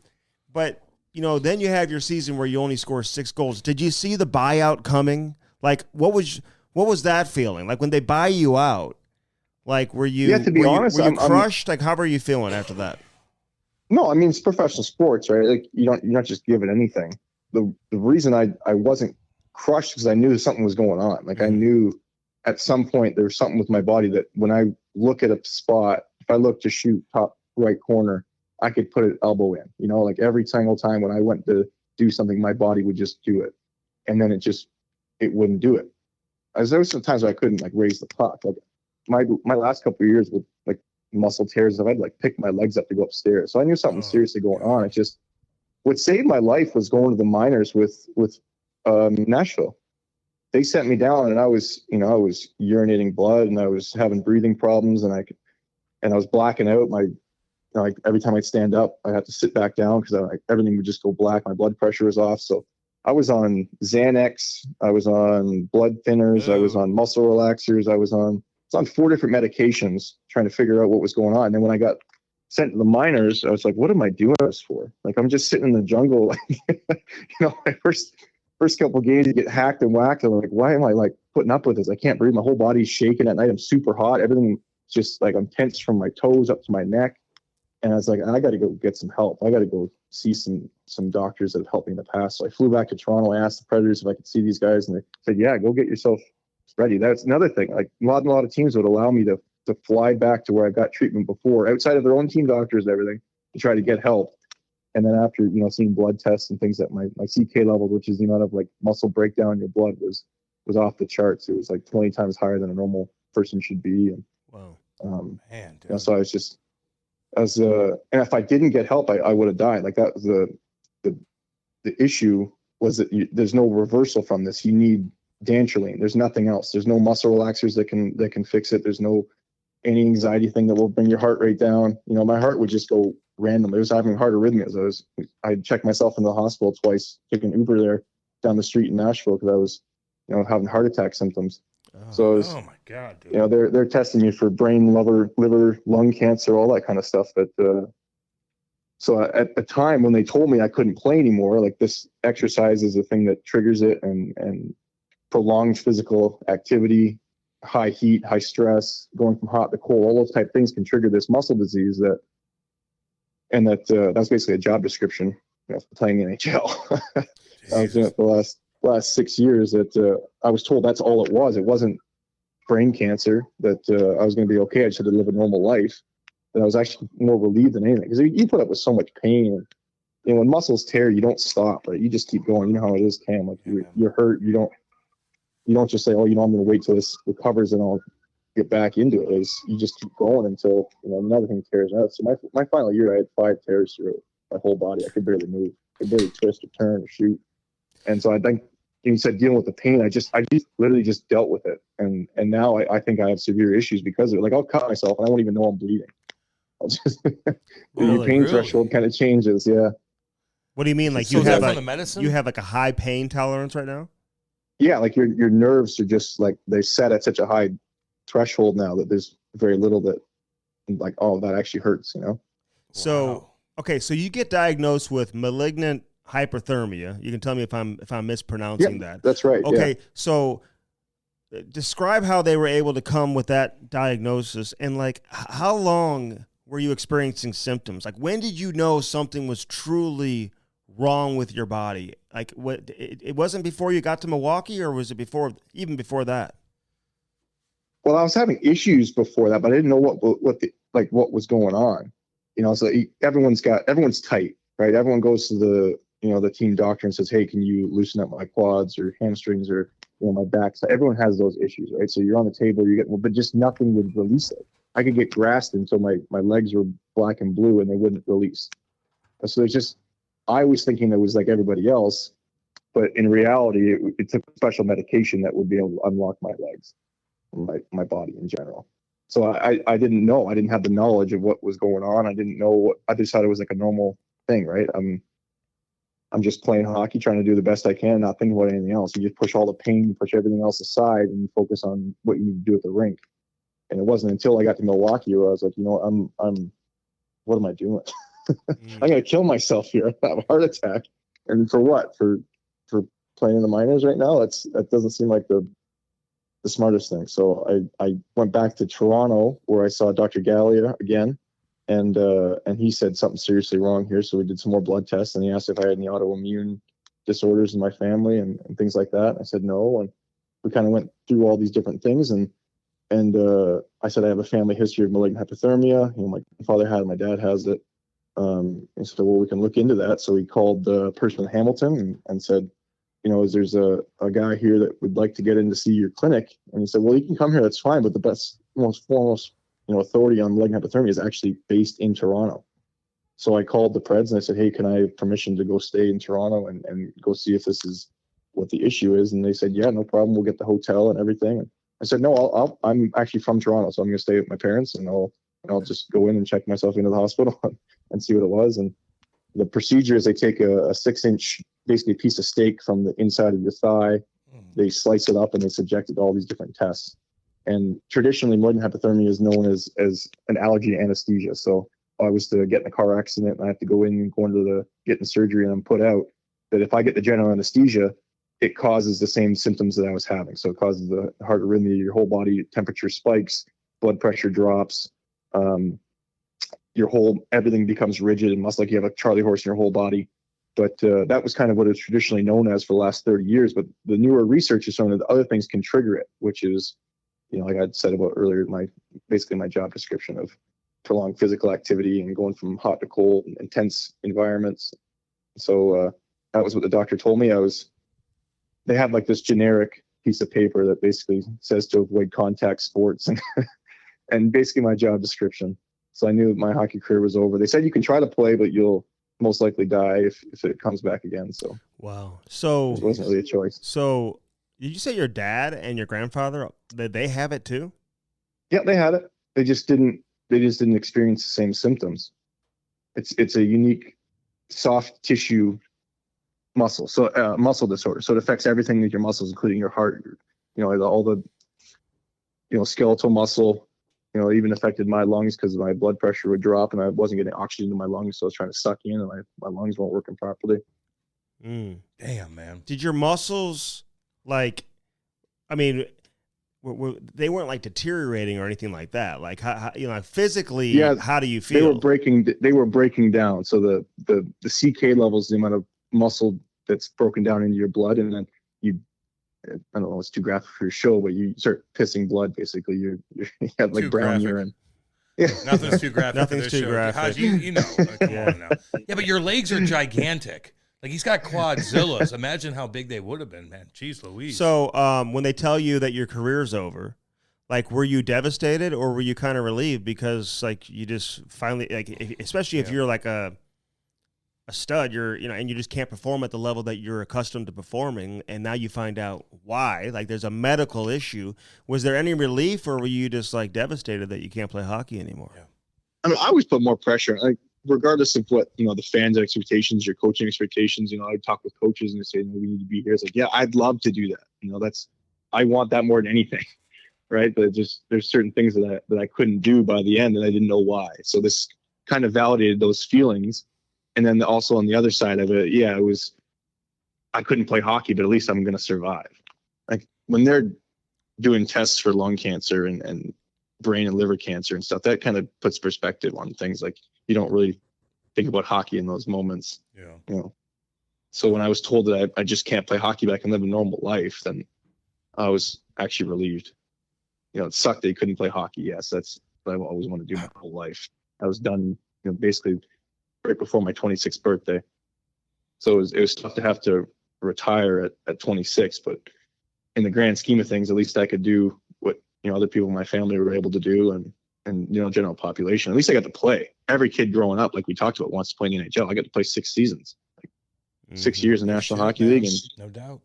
but then you have your season where you only score 6 goals. Did you see the buyout coming? Like, what was that feeling? Like when they buy you out, like were you honest, were you crushed? Like how were you feeling after that? No, I mean it's professional sports, right? Like you're not just given anything. The reason I wasn't crushed because I knew something was going on. Like I knew at some point there was something with my body that when I look at a spot, if I look to shoot top right corner, I could put an elbow in. Like every single time when I went to do something, my body would just do it, and then it wouldn't do it. There was some times where I couldn't like raise the puck. Like my last couple of years with like muscle tears, I'd like pick my legs up to go upstairs. So I knew something seriously going on. It just what saved my life was going to the minors with Nashville. They sent me down, and I was urinating blood, and I was having breathing problems, and I was blacking out. Like every time I'd stand up, I had to sit back down because everything would just go black. My blood pressure was off, so. I was on Xanax, I was on blood thinners, I was on muscle relaxers, I was on 4 different medications trying to figure out what was going on. And then when I got sent to the minors, I was like, what am I doing this for? Like, I'm just sitting in the jungle. My first couple of games, you get hacked and whacked. I'm like, why am I like putting up with this? I can't breathe. My whole body's shaking at night. I'm super hot. Everything just like I'm tense from my toes up to my neck. And I was like, I got to go get some help. I got to go see some doctors that have helped me in the past. So I flew back to Toronto. I asked the Predators if I could see these guys, and they said, yeah, go get yourself ready. That's another thing. Like a lot of teams would allow me to fly back to where I got treatment before, outside of their own team doctors and everything, to try to get help. And then after, seeing blood tests and things that my CK level, which is the amount of like muscle breakdown in your blood, was off the charts. It was like 20 times higher than a normal person should be. And wow, man, so I was just. And if I didn't get help, I would have died. Like that was the issue was that there's no reversal from this. You need dantrolene. There's nothing else. There's no muscle relaxers that can fix it. There's no any anxiety thing that will bring your heart rate down. My heart would just go random. It was having heart arrhythmias. I checked myself in the hospital twice, took an Uber there down the street in Nashville because I was, having heart attack symptoms. So it was, oh my God, dude. They're testing you for brain, liver, lung cancer, all that kind of stuff. But so at the time when they told me I couldn't play anymore, like this exercise is a thing that triggers it, and prolonged physical activity, high heat, high stress, going from hot to cold, all those type of things can trigger this muscle disease that's basically a job description for playing NHL. I was doing it for the last 6 years that I was told that's all it was. It wasn't brain cancer, that I was going to be okay. I just had to live a normal life. And I was actually more relieved than anything because you put up with so much pain. And when muscles tear, you don't stop, right? You just keep going. You know how it is, Cam. Like you're hurt. You don't just say, oh, I'm going to wait till this recovers and I'll get back into it. You just keep going until another thing tears out. So my final year, I had 5 tears through my whole body. I could barely move. I could barely twist or turn or shoot. And so I think you said dealing with the pain. I just literally just dealt with it. And now I think I have severe issues because of it. Like I'll cut myself and I won't even know I'm bleeding. I'll just, your pain threshold kind of changes. Yeah. What do you mean? Like you have like a high pain tolerance right now? Yeah. Like your nerves are just like, they're set at such a high threshold now that there's very little that like, oh, that actually hurts, you know? So, okay. So you get diagnosed with malignant hyperthermia. You can tell me if I'm mispronouncing that. That's right. Okay. Yeah. So describe how they were able to come with that diagnosis and like how long were you experiencing symptoms? Like when did you know something was truly wrong with your body? Like what it wasn't before you got to Milwaukee, or was it even before that? Well, I was having issues before that, but I didn't know what was going on. You know, so everyone's tight, right? Everyone goes to the team doctor and says, hey, can you loosen up my quads or hamstrings or, my back? So everyone has those issues, right? So you're on the table, but just nothing would release it. I could get grasped until my legs were black and blue and they wouldn't release. So I was thinking it was like everybody else, but in reality, it took special medication that would be able to unlock my legs, my body in general. So I didn't know. I didn't have the knowledge of what was going on. I didn't know I just thought it was like a normal thing, right? I'm just playing hockey, trying to do the best I can, not thinking about anything else. You just push all the pain, you push everything else aside, and you focus on what you need to do at the rink. And it wasn't until I got to Milwaukee where I was like, what am I doing? I'm gonna kill myself here. I have a heart attack, and for what? For playing in the minors right now? That doesn't seem like the smartest thing. So I went back to Toronto where I saw Dr. Gallia again. And he said something seriously wrong here. So we did some more blood tests and he asked if I had any autoimmune disorders in my family and things like that. I said no. And we kind of went through all these different things. And I said, I have a family history of malignant hyperthermia. My father had it, my dad has it. And said, well, we can look into that. So he called the person in Hamilton and said, there's a guy here that would like to get in to see your clinic. And he said, well, you can come here. That's fine. But the most foremost authority on malignant hyperthermia is actually based in Toronto. So I called the Preds and I said, hey, can I have permission to go stay in Toronto and go see if this is what the issue is? And they said, yeah, no problem. We'll get the hotel and everything. And I said, no, I'm actually from Toronto. So I'm going to stay with my parents and I'll just go in and check myself into the hospital and see what it was. And the procedure is they take a 6-inch, basically piece of steak from the inside of your thigh. They slice it up and they subject it to all these different tests. And traditionally, malignant hyperthermia is known as an allergy to anesthesia. So I was to get in a car accident and I have to go into getting surgery and I'm put out, that if I get the general anesthesia, it causes the same symptoms that I was having. So it causes the heart arrhythmia, your whole body temperature spikes, blood pressure drops, everything becomes rigid and almost like you have a Charlie horse in your whole body. But that was kind of what it's traditionally known as for the last 30 years. But the newer research has shown that other things can trigger it, which is, like I said about earlier, basically my job description of prolonged physical activity and going from hot to cold, and intense environments. So that was what the doctor told me. They have like this generic piece of paper that basically says to avoid contact sports and basically my job description. So I knew my hockey career was over. They said you can try to play, but you'll most likely die if it comes back again. So wow. So it wasn't really a choice. So did you say your dad and your grandfather, did they have it too? Yeah, they had it. They just didn't experience the same symptoms. It's a unique soft tissue muscle disorder. So it affects everything with your muscles, including your heart, all the skeletal muscle, even affected my lungs because my blood pressure would drop and I wasn't getting oxygen to my lungs. So I was trying to suck in and my lungs weren't working properly. Damn, man. Did your muscles they weren't like deteriorating or anything like that. Like how physically, yeah, how do you feel? They were breaking down. So the CK levels, the amount of muscle that's broken down into your blood, and then I don't know, it's too graphic for your show, but you start pissing blood. Basically, you have like too brown graphic. Urine. Yeah, nothing's too graphic. Nothing's too graphic. Come on now. Yeah, but your legs are gigantic. Like he's got quadzillas. Imagine how big they would have been, man. Jeez Louise. So when they tell you that your career's over, like were you devastated or were you kind of relieved because like you just finally especially if you're like a a stud, and you just can't perform at the level that you're accustomed to performing, and now you find out why. Like, there's a medical issue. Was there any relief, or were you just like devastated that you can't play hockey anymore? Yeah. I mean, I always put more pressure, like regardless of what, the fans' expectations, your coaching expectations. I talk with coaches and they say, no, we need to be here. It's like, yeah, I'd love to do that. I want that more than anything. Right. But there's certain things that I couldn't do by the end, and I didn't know why. So this kind of validated those feelings. And then also on the other side of it, yeah, I couldn't play hockey, but at least I'm going to survive. Like when they're doing tests for lung cancer and brain and liver cancer and stuff, that kind of puts perspective on things. Like you don't really think about hockey in those moments. Yeah. So when I was told that I just can't play hockey, but I can live a normal life, then I was actually relieved. It sucked that you couldn't play hockey. Yes, that's what I've always wanted to do my whole life. I was done, basically right before my 26th birthday. So it was tough to have to retire at 26, but in the grand scheme of things, at least I could do what, other people in my family were able to do and general population. At least I got to play. Every kid growing up, like we talked about, wants to play in the NHL. I got to play 6 seasons, 6 years in the National Hockey League. And no doubt.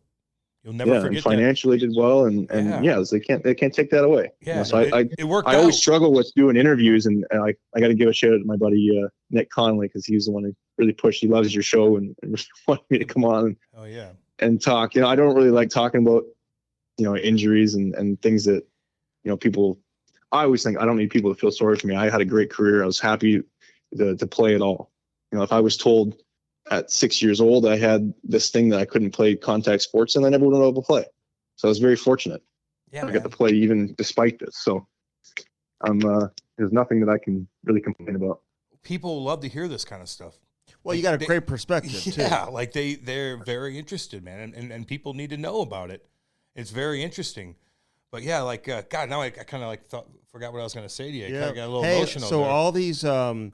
You'll never forget and financially that. Did well, and they can't take that away. Yeah, so it worked out. I always struggle with doing interviews, and I got to give a shout out to my buddy Nick Conley, because he's the one who really pushed. He loves your show and wanted me to come on and talk. I don't really like talking about injuries and things that people. I always think I don't need people to feel sorry for me. I had a great career. I was happy to play it all. If I was told at 6 years old, I had this thing that I couldn't play contact sports, and I never would have been able to play. So I was very fortunate. Yeah, I got to play even despite this. So there's nothing that I can really complain about. People love to hear this kind of stuff. Well, you got a great perspective, too. Yeah, like they're very interested, man, and people need to know about it. It's very interesting. But yeah, like God, now I kind of forgot what I was going to say to you. I kind of got a little emotional. So there. all these, all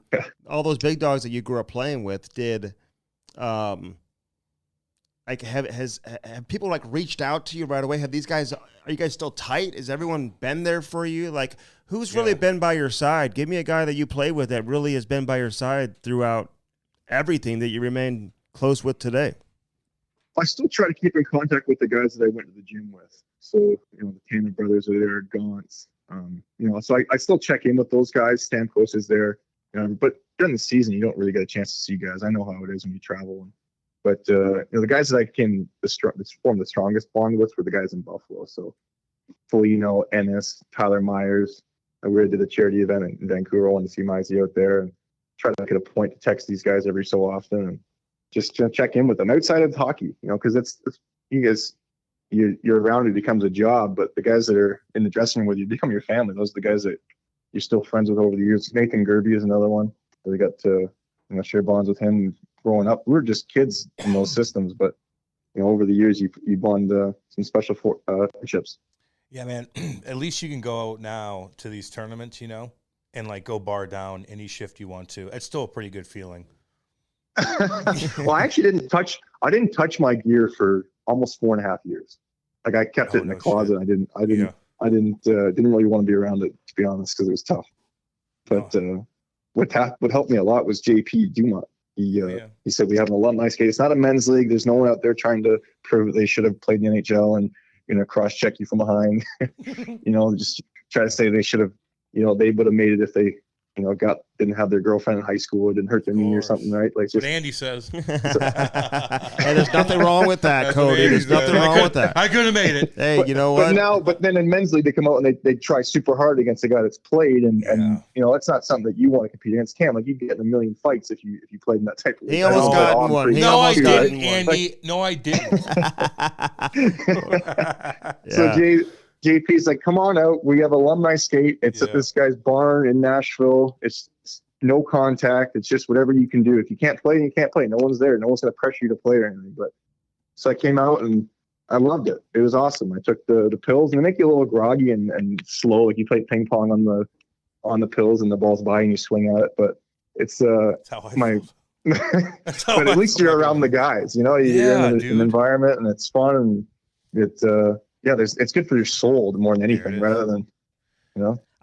those big dogs that you grew up playing with, did, have people reached out to you right away? Are you guys still tight? Has everyone been there for you? Like, who's really been by your side? Give me a guy that you play with that really has been by your side throughout everything that you remain close with today. I still try to keep in contact with the guys that I went to the gym with. So, the Tanner brothers are there, Gaunts. So I still check in with those guys. Stamkos is there. But during the season, you don't really get a chance to see guys. I know how it is when you travel. But the guys that I formed the strongest bond with were the guys in Buffalo. So, Foligno, Ennis, Tyler Myers. We did a charity event in Vancouver. I wanted to see Mizey out there and try to make it a point to text these guys every so often and just check in with them outside of hockey. Because it's you guys. You're around, it becomes a job, but the guys that are in the dressing room with you become your family. Those are the guys that you're still friends with over the years. Nathan Gerby is another one. We got to share bonds with him growing up. We were just kids in those systems, but over the years you bond some special friendships. Yeah, man. At least you can go out now to these tournaments, and go bar down any shift you want to. It's still a pretty good feeling. Well, I actually didn't touch my gear for almost 4.5 years. Like I kept it in the closet. Shit. I didn't really want to be around it, to be honest, because it was tough. But what helped me a lot was JP Dumont. He said, we have an alumni skate. It's not a men's league. There's no one out there trying to prove that they should have played in the NHL and cross check you from behind. Just try to say they should have. They would have made it if they didn't have their girlfriend in high school or didn't hurt their knee or something, right? Like what Andy says. Hey, there's nothing wrong with that, Cody. There's nothing wrong with that. I could have made it. Hey, you know what? But then in men's league, they come out and they try super hard against the guy that's played, and it's not something that you want to compete against. Cam, like you'd get in a million fights if you played in that type of league. He almost got in one. No, I didn't, Andy. No, I didn't. So JP's like, come on out. We have alumni skate. It's at this guy's barn in Nashville. It's no contact. It's just whatever you can do. If you can't play, you can't play. No one's there. No one's going to pressure you to play or anything. But so I came out and I loved it. It was awesome. I took the pills, and they make you a little groggy and slow. Like you play ping pong on the pills, and the ball's by and you swing at it. But it's but at least you're around the guys. You're in an environment, and it's fun, and it's good for your soul more than anything, rather than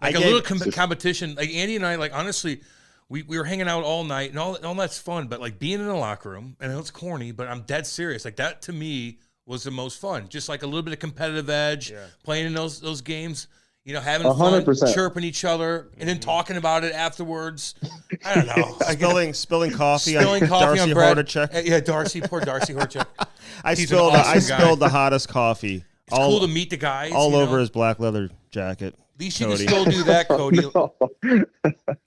like a little competition. Like Andy and I, honestly, we were hanging out all night, and all that's fun. But like being in the locker room, and it's corny, but I'm dead serious. Like that to me was the most fun. Just like a little bit of competitive edge, playing in those games. You know, having 100%. Fun, chirping each other, and then talking about it afterwards. I don't know. spilling coffee on Darcy Hordichuk. Yeah, poor Darcy Hordichuk. I spilled the hottest coffee. It's cool to meet the guys. All over his black leather jacket. At least you can still do that, Cody.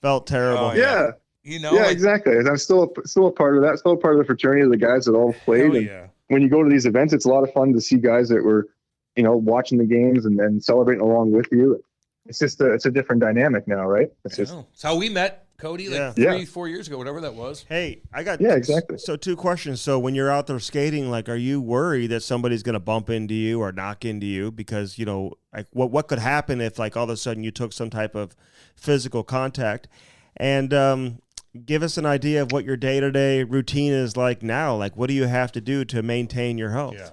Felt terrible. Oh, yeah. You know, yeah, exactly. I'm still a part of that. Still a part of the fraternity of the guys that all played. And when you go to these events, it's a lot of fun to see guys that were, you know, watching the games and celebrating along with you. It's just it's a different dynamic now, right? It's how we met, Cody, like 3-4 years ago, whatever that was. Hey, I got exactly. So 2 questions. So when you're out there skating, like, are you worried that somebody's going to bump into you or knock into you? Because, you know, like what could happen if, like, all of a sudden you took some type of physical contact? And give us an idea of what your day-to-day routine is like now. Like, what do you have to do to maintain your health? Yeah.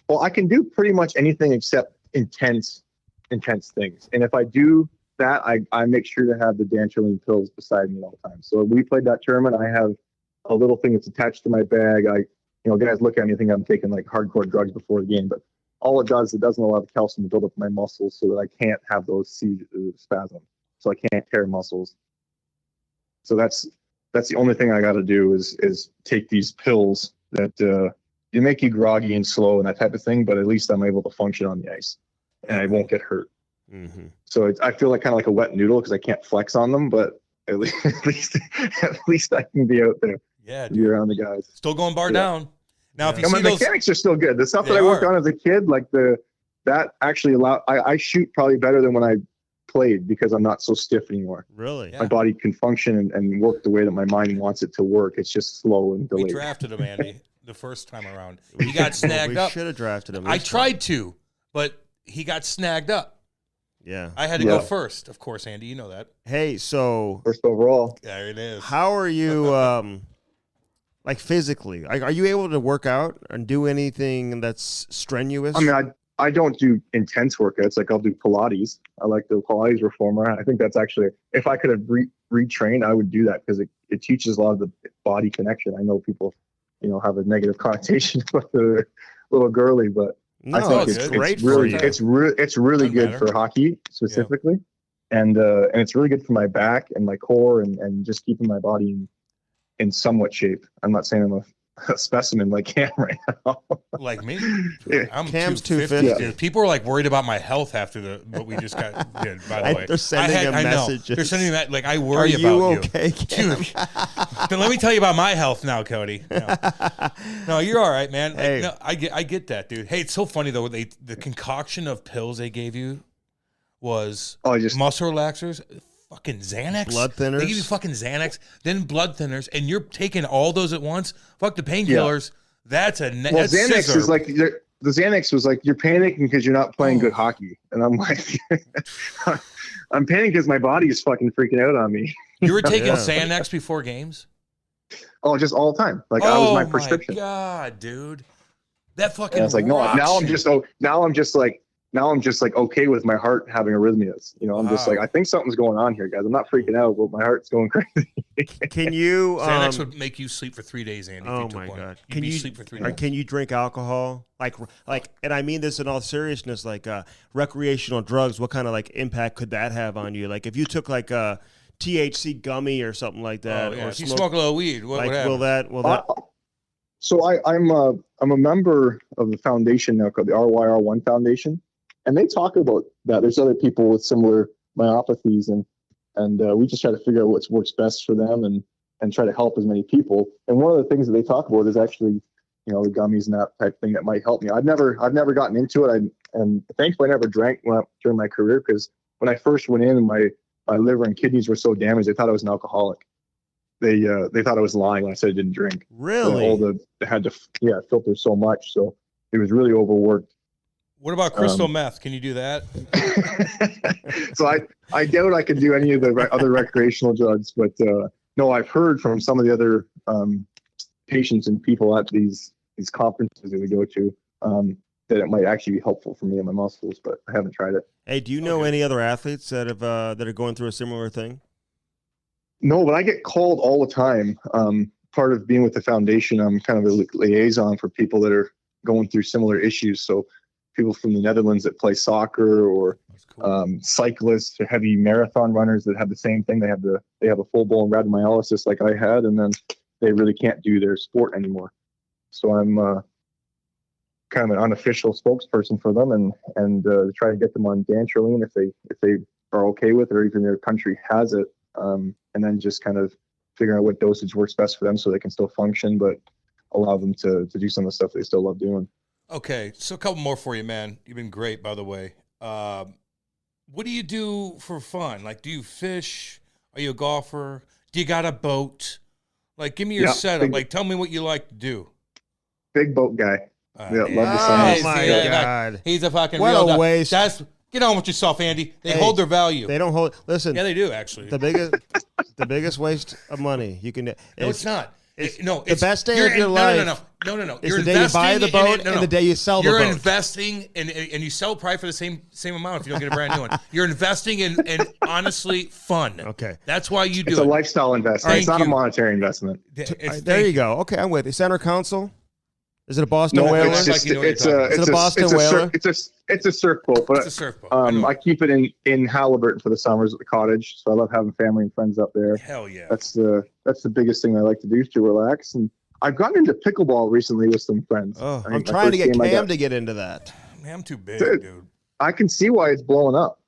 Well, I can do pretty much anything except intense things. And if I do that, I make sure to have the dantrolene pills beside me all the time. So when we played that tournament, I have a little thing that's attached to my bag. Guys look at me and think I'm taking like hardcore drugs before the game, but all it doesn't allow the calcium to build up in my muscles so that I can't have those spasms. So I can't tear muscles. So that's the only thing I got to do is take these pills that they make you groggy and slow and that type of thing, but at least I'm able to function on the ice and I won't get hurt. Mm-hmm. So I feel like kind of like a wet noodle because I can't flex on them, but at least I can be out there. Yeah, be around the guys. Still going bar down. Now, if you see those mechanics are still good. The stuff that I worked on as a kid, like that actually I shoot probably better than when I played because I'm not so stiff anymore. Really? My body can function and work the way that my mind wants it to work. It's just slow and delayed. We drafted him, Andy, the first time around. He got snagged up. We should have drafted him. I tried to, but he got snagged up. Yeah. I had to go first, of course, Andy. You know that. Hey, so first overall. There it is. How are you like physically? Are you able to work out and do anything that's strenuous? I mean, I don't do intense workouts. Like I'll do Pilates. I like the Pilates reformer. I think that's actually, if I could have retrained, I would do that because it teaches a lot of the body connection. I know people, have a negative connotation with the little girly, but I think it's great. It's really good for hockey specifically, and it's really good for my back and my core and just keeping my body in somewhat shape. I'm not saying I'm a specimen like Cam right now. Like me? I'm Cam's 250. Dude. People are like worried about my health after what we just got did, by the way. They're sending a message. They're sending me like I worry about you. Okay, Dude. Then let me tell you about my health now, Cody. No, you're all right, man. Hey. No, I get that, dude. Hey, it's so funny though. The concoction of pills they gave you was muscle relaxers. Fucking Xanax, blood thinners. They give you fucking Xanax, then blood thinners, and you're taking all those at once. Fuck the painkillers. That's a that's Xanax scissor. is like the Xanax was like you're panicking because you're not playing good hockey, and I'm like, I'm panicking because my body is fucking freaking out on me. You were taking Xanax before games? Oh, just all the time. Like that was my prescription. Oh my god, dude, that fucking. And I was like, no. Now I'm just like okay with my heart having arrhythmias. I'm just like, I think something's going on here, guys. I'm not freaking out, but my heart's going crazy. Can you? Xanax would make you sleep for 3 days, Andy. Oh my god! Can you sleep for 3 days? Can you drink alcohol? Like, and I mean this in all seriousness. Like, recreational drugs. What kind of like impact could that have on you? Like, if you took like a THC gummy or something like that, or if you smoke a little weed, what would happen? Will that? So I'm a member of the foundation now called the RYR1 Foundation. And they talk about that. There's other people with similar myopathies, and we just try to figure out what works best for them and try to help as many people. And one of the things that they talk about is actually, the gummies and that type of thing that might help me. I've never gotten into it, and thankfully I never drank during my career because when I first went in, my liver and kidneys were so damaged they thought I was an alcoholic. They thought I was lying when I said I didn't drink. Really? They had to filter so much, so it was really overworked. What about crystal meth? Can you do that? So I doubt I can do any of the other recreational drugs, but no, I've heard from some of the other patients and people at these conferences that we go to that it might actually be helpful for me and my muscles, but I haven't tried it. Hey, do you know any other athletes that are going through a similar thing? No, but I get called all the time. Part of being with the foundation, I'm kind of a liaison for people that are going through similar issues. So people from the Netherlands that play soccer, or cyclists or heavy marathon runners that have the same thing. They have a full-blown rhabdomyolysis like I had, and then they really can't do their sport anymore. So I'm kind of an unofficial spokesperson for them, and try to get them on dantrolene if they are okay with it, or even their country has it, and then just kind of figuring out what dosage works best for them so they can still function, but allow them to do some of the stuff they still love doing. Okay, so a couple more for you, man. You've been great, by the way. What do you do for fun? Like, do you fish? Are you a golfer? Do you got a boat? Like, give me your setup. Like, tell me what you like to do. Big boat guy. Love the sun. Oh, my God. He's a fucking what real a waste. Get on with yourself, Andy. They hold their value. They don't hold. Listen. Yeah, they do, actually. The biggest waste of money you can do. No, it's not. It's the best day of your life. No. It's the day you buy the boat and the day you sell the boat. You're investing, and you sell probably for the same amount if you don't get a brand new one. You're investing in honestly fun. Okay. That's why you do it. It's a lifestyle investment. It's not a monetary investment. There you go. Okay, I'm with you. Center Council? Is it a Boston Whaler? It's a Boston Whaler. It's a surf boat, but it's a surf boat. I keep it in Halliburton for the summers at the cottage. So I love having family and friends up there. Hell yeah. That's the biggest thing I like to do to relax. And I've gotten into pickleball recently with some friends. Oh, I'm trying to get Cam to get into that. Man, I'm too big, dude. I can see why it's blowing up.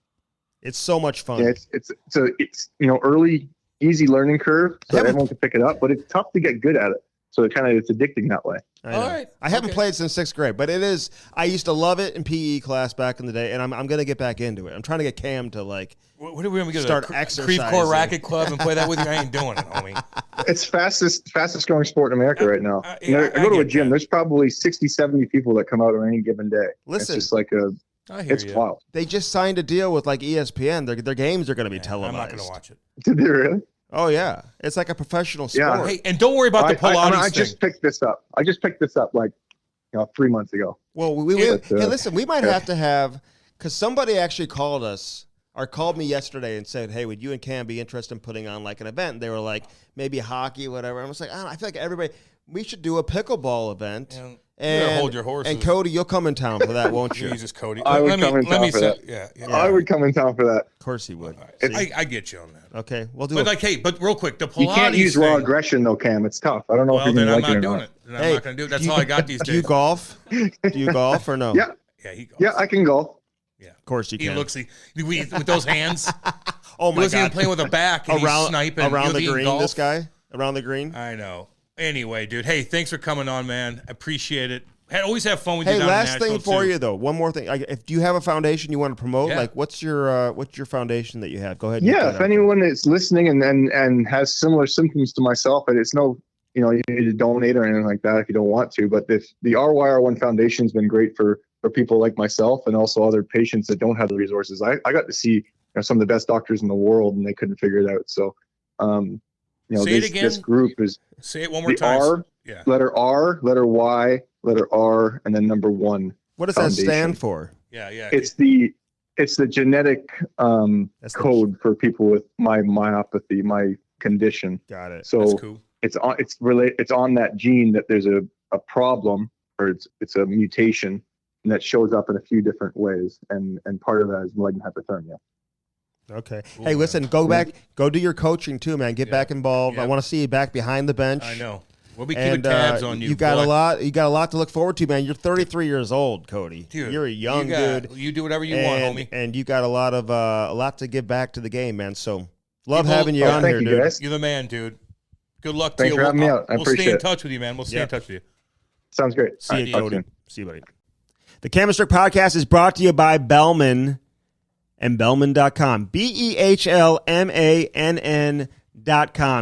It's so much fun. Yeah, it's early, easy learning curve, so everyone can pick it up, but it's tough to get good at it. So it's addicting that way. All right. I haven't played since 6th grade, but it is. I used to love it in PE class back in the day, and I'm going to get back into it. I'm trying to get Cam to What do we want to start exercising? Creve Coeur Racket Club and play that with you? I ain't doing it, homie. It's fastest growing sport in America right now. I go to a gym. There's probably 60, 70 people that come out on any given day. Listen, it's just like it's wild. They just signed a deal with ESPN. Their games are going to be televised. I'm not going to watch it. Did they really? Oh, yeah. It's like a professional sport. Yeah. Hey, and don't worry about the Pilates I just picked this up. 3 months ago. Well, hey, listen, we might have to have, because somebody actually called us, or called me yesterday and said, hey, would you and Cam be interested in putting on an event? And they were like, maybe hockey, whatever. And I was like, I feel like we should do a pickleball event. And hold your horses. And Cody, you'll come in town for that, won't you? Jesus, Cody. I would come in town for that. Yeah. I would come in town for that. Of course he would. I get you on that. Okay, we'll do it. But real quick, the Pilates you can't use raw aggression though, Cam. It's tough. I don't know if you're going to like it or not. I'm not going to do it. That's all I got these days. Do you golf? Do you golf or no? Yeah. Yeah, he golfs. Yeah, I can golf. Yeah, of course you can. He looks with those hands. Oh my God! Even playing with a back and he's sniping around the green. This guy around the green. I know. Anyway, dude. Hey, thanks for coming on, man. I appreciate it. Always have fun with you. Hey, down last in thing for too. you though. One more thing. Do you have a foundation you want to promote? What's your foundation that you have? Go ahead. Yeah, if anyone is listening and has similar symptoms to myself, and it's no, you need to donate or anything like that if you don't want to. But the RYR1 Foundation has been great for people like myself and also other patients that don't have the resources. I got to see some of the best doctors in the world, and they couldn't figure it out. So, this group is. Say it one more time. Letter R, letter Y, letter R, and then number 1. What does that stand for? Yeah. It's the genetic code for people with my myopathy, my condition. Got it. So that's cool. It's on that gene that there's a problem, or it's a mutation, and that shows up in a few different ways, and part of that is malignant hyperthermia. Okay. Cool, hey, listen, go do your coaching too, man. Get back involved. I want to see you back behind the bench. I know. We'll be keeping tabs on you. You got a lot to look forward to, man. You're 33 years old, Cody. Dude, you're a young dude. You do whatever you want, homie. And you got a lot to give back to the game, man. So love having you on here, dude. Guys. You're the man, dude. Good luck to you. Thanks for having me out. I appreciate it. We'll stay in touch with you, man. We'll stay in touch with you. Sounds great. See you, Cody. See you, buddy. The Cam Strick podcast is brought to you by Bellman and Bellman.com. BEHLMANN.com.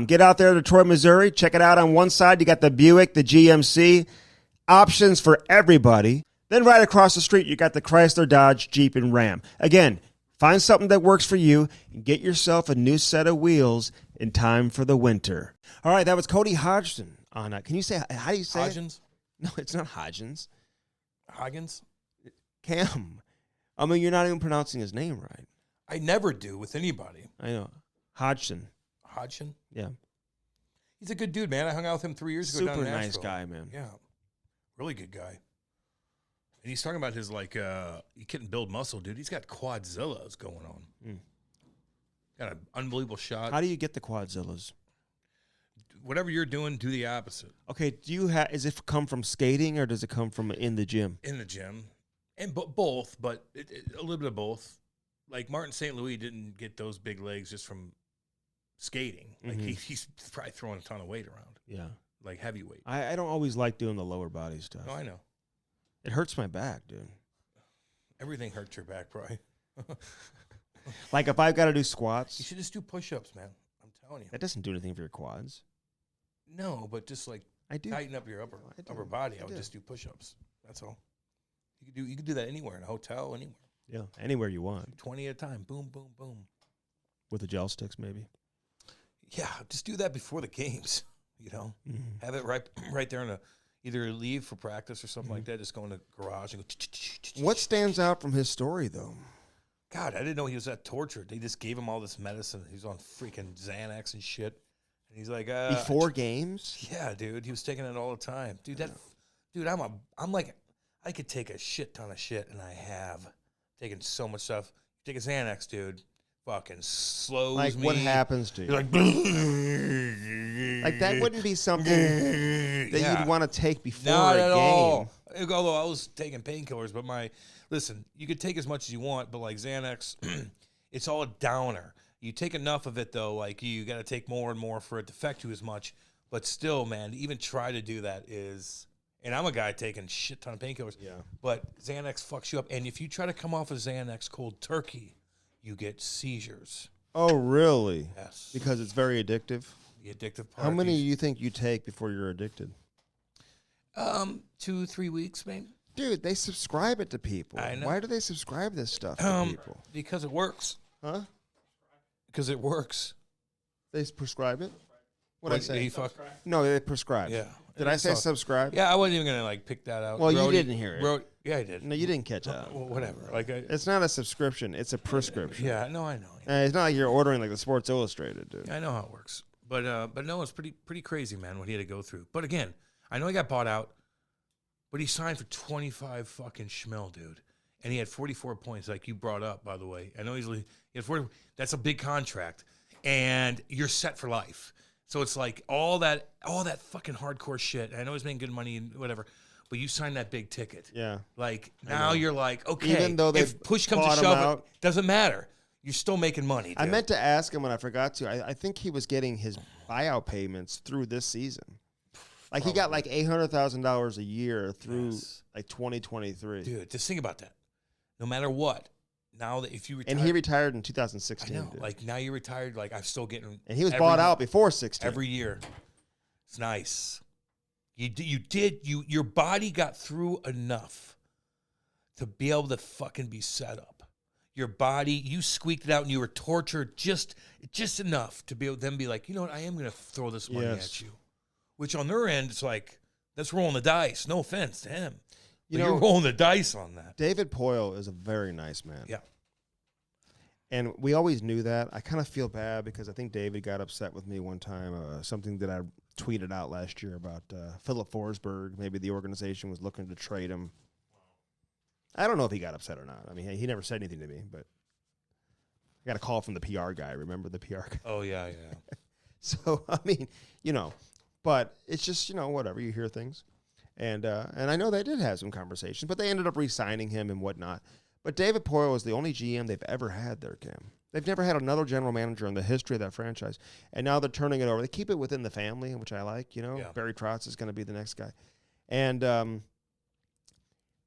Get out there to Detroit, Missouri. Check it out. On one side, you got the Buick, the GMC. Options for everybody. Then right across the street, you got the Chrysler, Dodge, Jeep, and Ram. Again, find something that works for you and get yourself a new set of wheels in time for the winter. All right, that was Cody Hodgson. Can you say, how do you say Hodgins? It? No, it's not Hodgins. Hoggins? Cam. I mean, you're not even pronouncing his name right. I never do with anybody. I know. Hodgson. Hodgson. Yeah. He's a good dude, man. I hung out with him 3 years ago. Super down in nice Nashville. guy, man. Yeah, really good guy. And he's talking about his he couldn't build muscle, dude. He's got quadzillas going on. Got an unbelievable shot. How do you get the quadzillas? Whatever you're doing, do the opposite. Okay, is it come from skating or does it come from in the gym? In the gym, and both, but a little bit of both. Like Martin St. Louis didn't get those big legs just from skating. Like he's probably throwing a ton of weight around. Yeah, like heavyweight. I don't always like doing the lower body stuff. No, I know. It hurts my back, dude. Everything hurts your back, probably. Like if I've got to do squats, you should just do push-ups, man. I'm telling you. That doesn't do anything for your quads. No, but just like I do. tighten up your upper body. I would just do push-ups. That's all. You could do that anywhere, in a hotel, anywhere. Yeah, anywhere you want. 20 at a time. Boom, boom, boom. With the gel sticks, maybe. Yeah, just do that before the games. You know, have it right there in either leave for practice or something like that. Just go in the garage and go. What stands out from his story, though? God, I didn't know he was that tortured. They just gave him all this medicine. He was on freaking Xanax and shit. And he's like, before games? Yeah, dude. He was taking it all the time. Dude, I'm like, I could take a shit ton of shit, and I have taken so much stuff. Take a Xanax, dude. Fucking slows like me. What happens to you? You're like, like that wouldn't be something that you'd want to take before Not a at game. all. Although I was taking painkillers, but listen, you could take as much as you want, but like Xanax, it's all a downer. You take enough of it though, like you got to take more and more for it to affect you as much. But still, man, to even try to do that is, and I'm a guy taking a shit ton of painkillers. Yeah. But Xanax fucks you up, and if you try to come off of Xanax cold turkey, you get seizures. Oh, really? Yes. Because it's very addictive. The addictive part. How many do you think you take before you're addicted? 2-3 weeks, maybe. Dude, they subscribe it to people. I know. Why do they subscribe this stuff to people? Because it works. Huh? Because it works. They prescribe it? What'd I say? No, they prescribe. Yeah. Did I say subscribe? Yeah, I wasn't even gonna pick that out. Well, you didn't hear it. Yeah, I did. No, you didn't catch that. Well, whatever. It's not a subscription. It's a prescription. Yeah, no, I know. It's not like you're ordering like the Sports Illustrated, dude. I know how it works. But no, it's pretty crazy, man, what he had to go through. But again, I know he got bought out, but he signed for 25 fucking schmil, dude. And he had 44 points, like you brought up, by the way. I know he had 40. That's a big contract, and you're set for life. So it's like all that fucking hardcore shit. I know he's making good money and whatever, but you signed that big ticket. Yeah. Like now you're like, okay, even though if push comes to shove, it doesn't matter. You're still making money. Dude. I meant to ask him when I forgot to. I think he was getting his buyout payments through this season. Like he got like $800,000 a year through like 2023. Dude, just think about that. No matter what. Now that if you retire, and he retired in 2016. I know, like now you're retired. Like I'm still getting, and he was bought out before 16 every year. It's nice. Your body got through enough to be able to fucking be set up. Your body, you squeaked it out, and you were tortured just enough to be able to then be like, you know what, I am going to throw this money at you. Which on their end, it's like that's rolling the dice. No offense to him. You're rolling the dice on that. David Poile is a very nice man. Yeah. And we always knew that. I kind of feel bad because I think David got upset with me one time, something that I tweeted out last year about Philip Forsberg. Maybe the organization was looking to trade him. I don't know if he got upset or not. I mean, he never said anything to me, but I got a call from the PR guy. Remember the PR guy? Oh, yeah. So, I mean, but it's just, whatever. You hear things. And I know they did have some conversations, but they ended up re-signing him and whatnot. But David Poile is the only GM they've ever had there, Cam. They've never had another general manager in the history of that franchise. And now they're turning it over. They keep it within the family, which I like, Yeah. Barry Trotz is going to be the next guy. And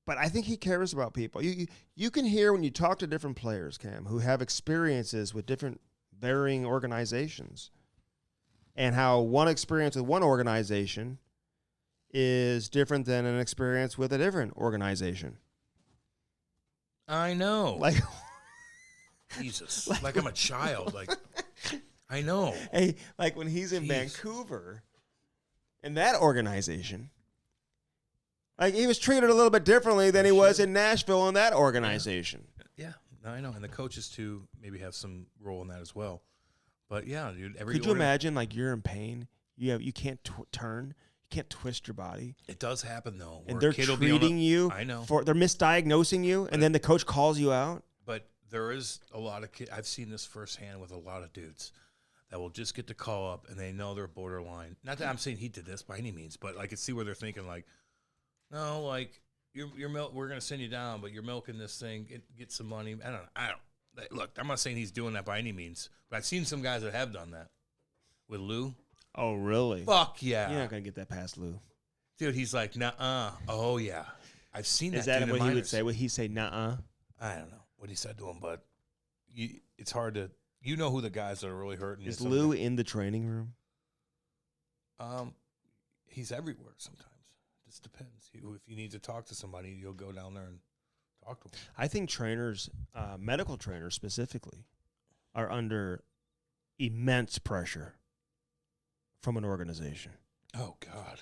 but I think he cares about people. You can hear when you talk to different players, Cam, who have experiences with different varying organizations, and how one experience with one organization is different than an experience with a different organization. I know. Like Jesus. Like I'm a child. Like I know. Hey, like when he's in Vancouver in that organization, like he was treated a little bit differently than he was in Nashville in that organization. Yeah. No, I know. And the coaches too maybe have some role in that as well. But yeah, dude. Could you imagine, like, you're in pain? You can't turn. You can't twist your body. It does happen, though. And they're treating you. I know. They're misdiagnosing you, and then the coach calls you out. But there is a lot of kids. I've seen this firsthand with a lot of dudes that will just get the call up, and they know they're borderline. Not that I'm saying he did this by any means, but I can see where they're thinking, like, no, like, you're milk. We're going to send you down, but you're milking this thing. Get some money. I don't. Look, I'm not saying he's doing that by any means, but I've seen some guys that have done that with Lou. Oh, really? Fuck yeah. You're not going to get that past Lou. Dude, he's like, nuh-uh. Oh, yeah. I've seen that. Is that what he would say? Would he say, nuh-uh? I don't know what he said to him, but it's hard to, you know who the guys that are really hurting. Is Lou in the training room? He's everywhere sometimes. It just depends. If you need to talk to somebody, you'll go down there and talk to them. I think trainers, medical trainers specifically, are under immense pressure from an organization. Oh, God.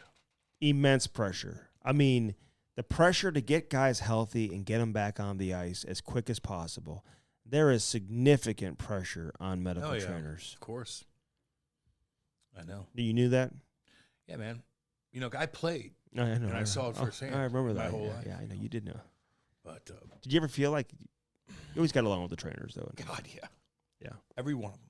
Immense pressure. I mean, the pressure to get guys healthy and get them back on the ice as quick as possible. There is significant pressure on medical trainers. Of course. I know. You knew that? Yeah, man. You know, I played. I know. And I saw it firsthand. I remember that. My whole life. Yeah, I know. You did know. But did you ever feel like you always got along with the trainers, though? God, yeah. Yeah. Every one of them.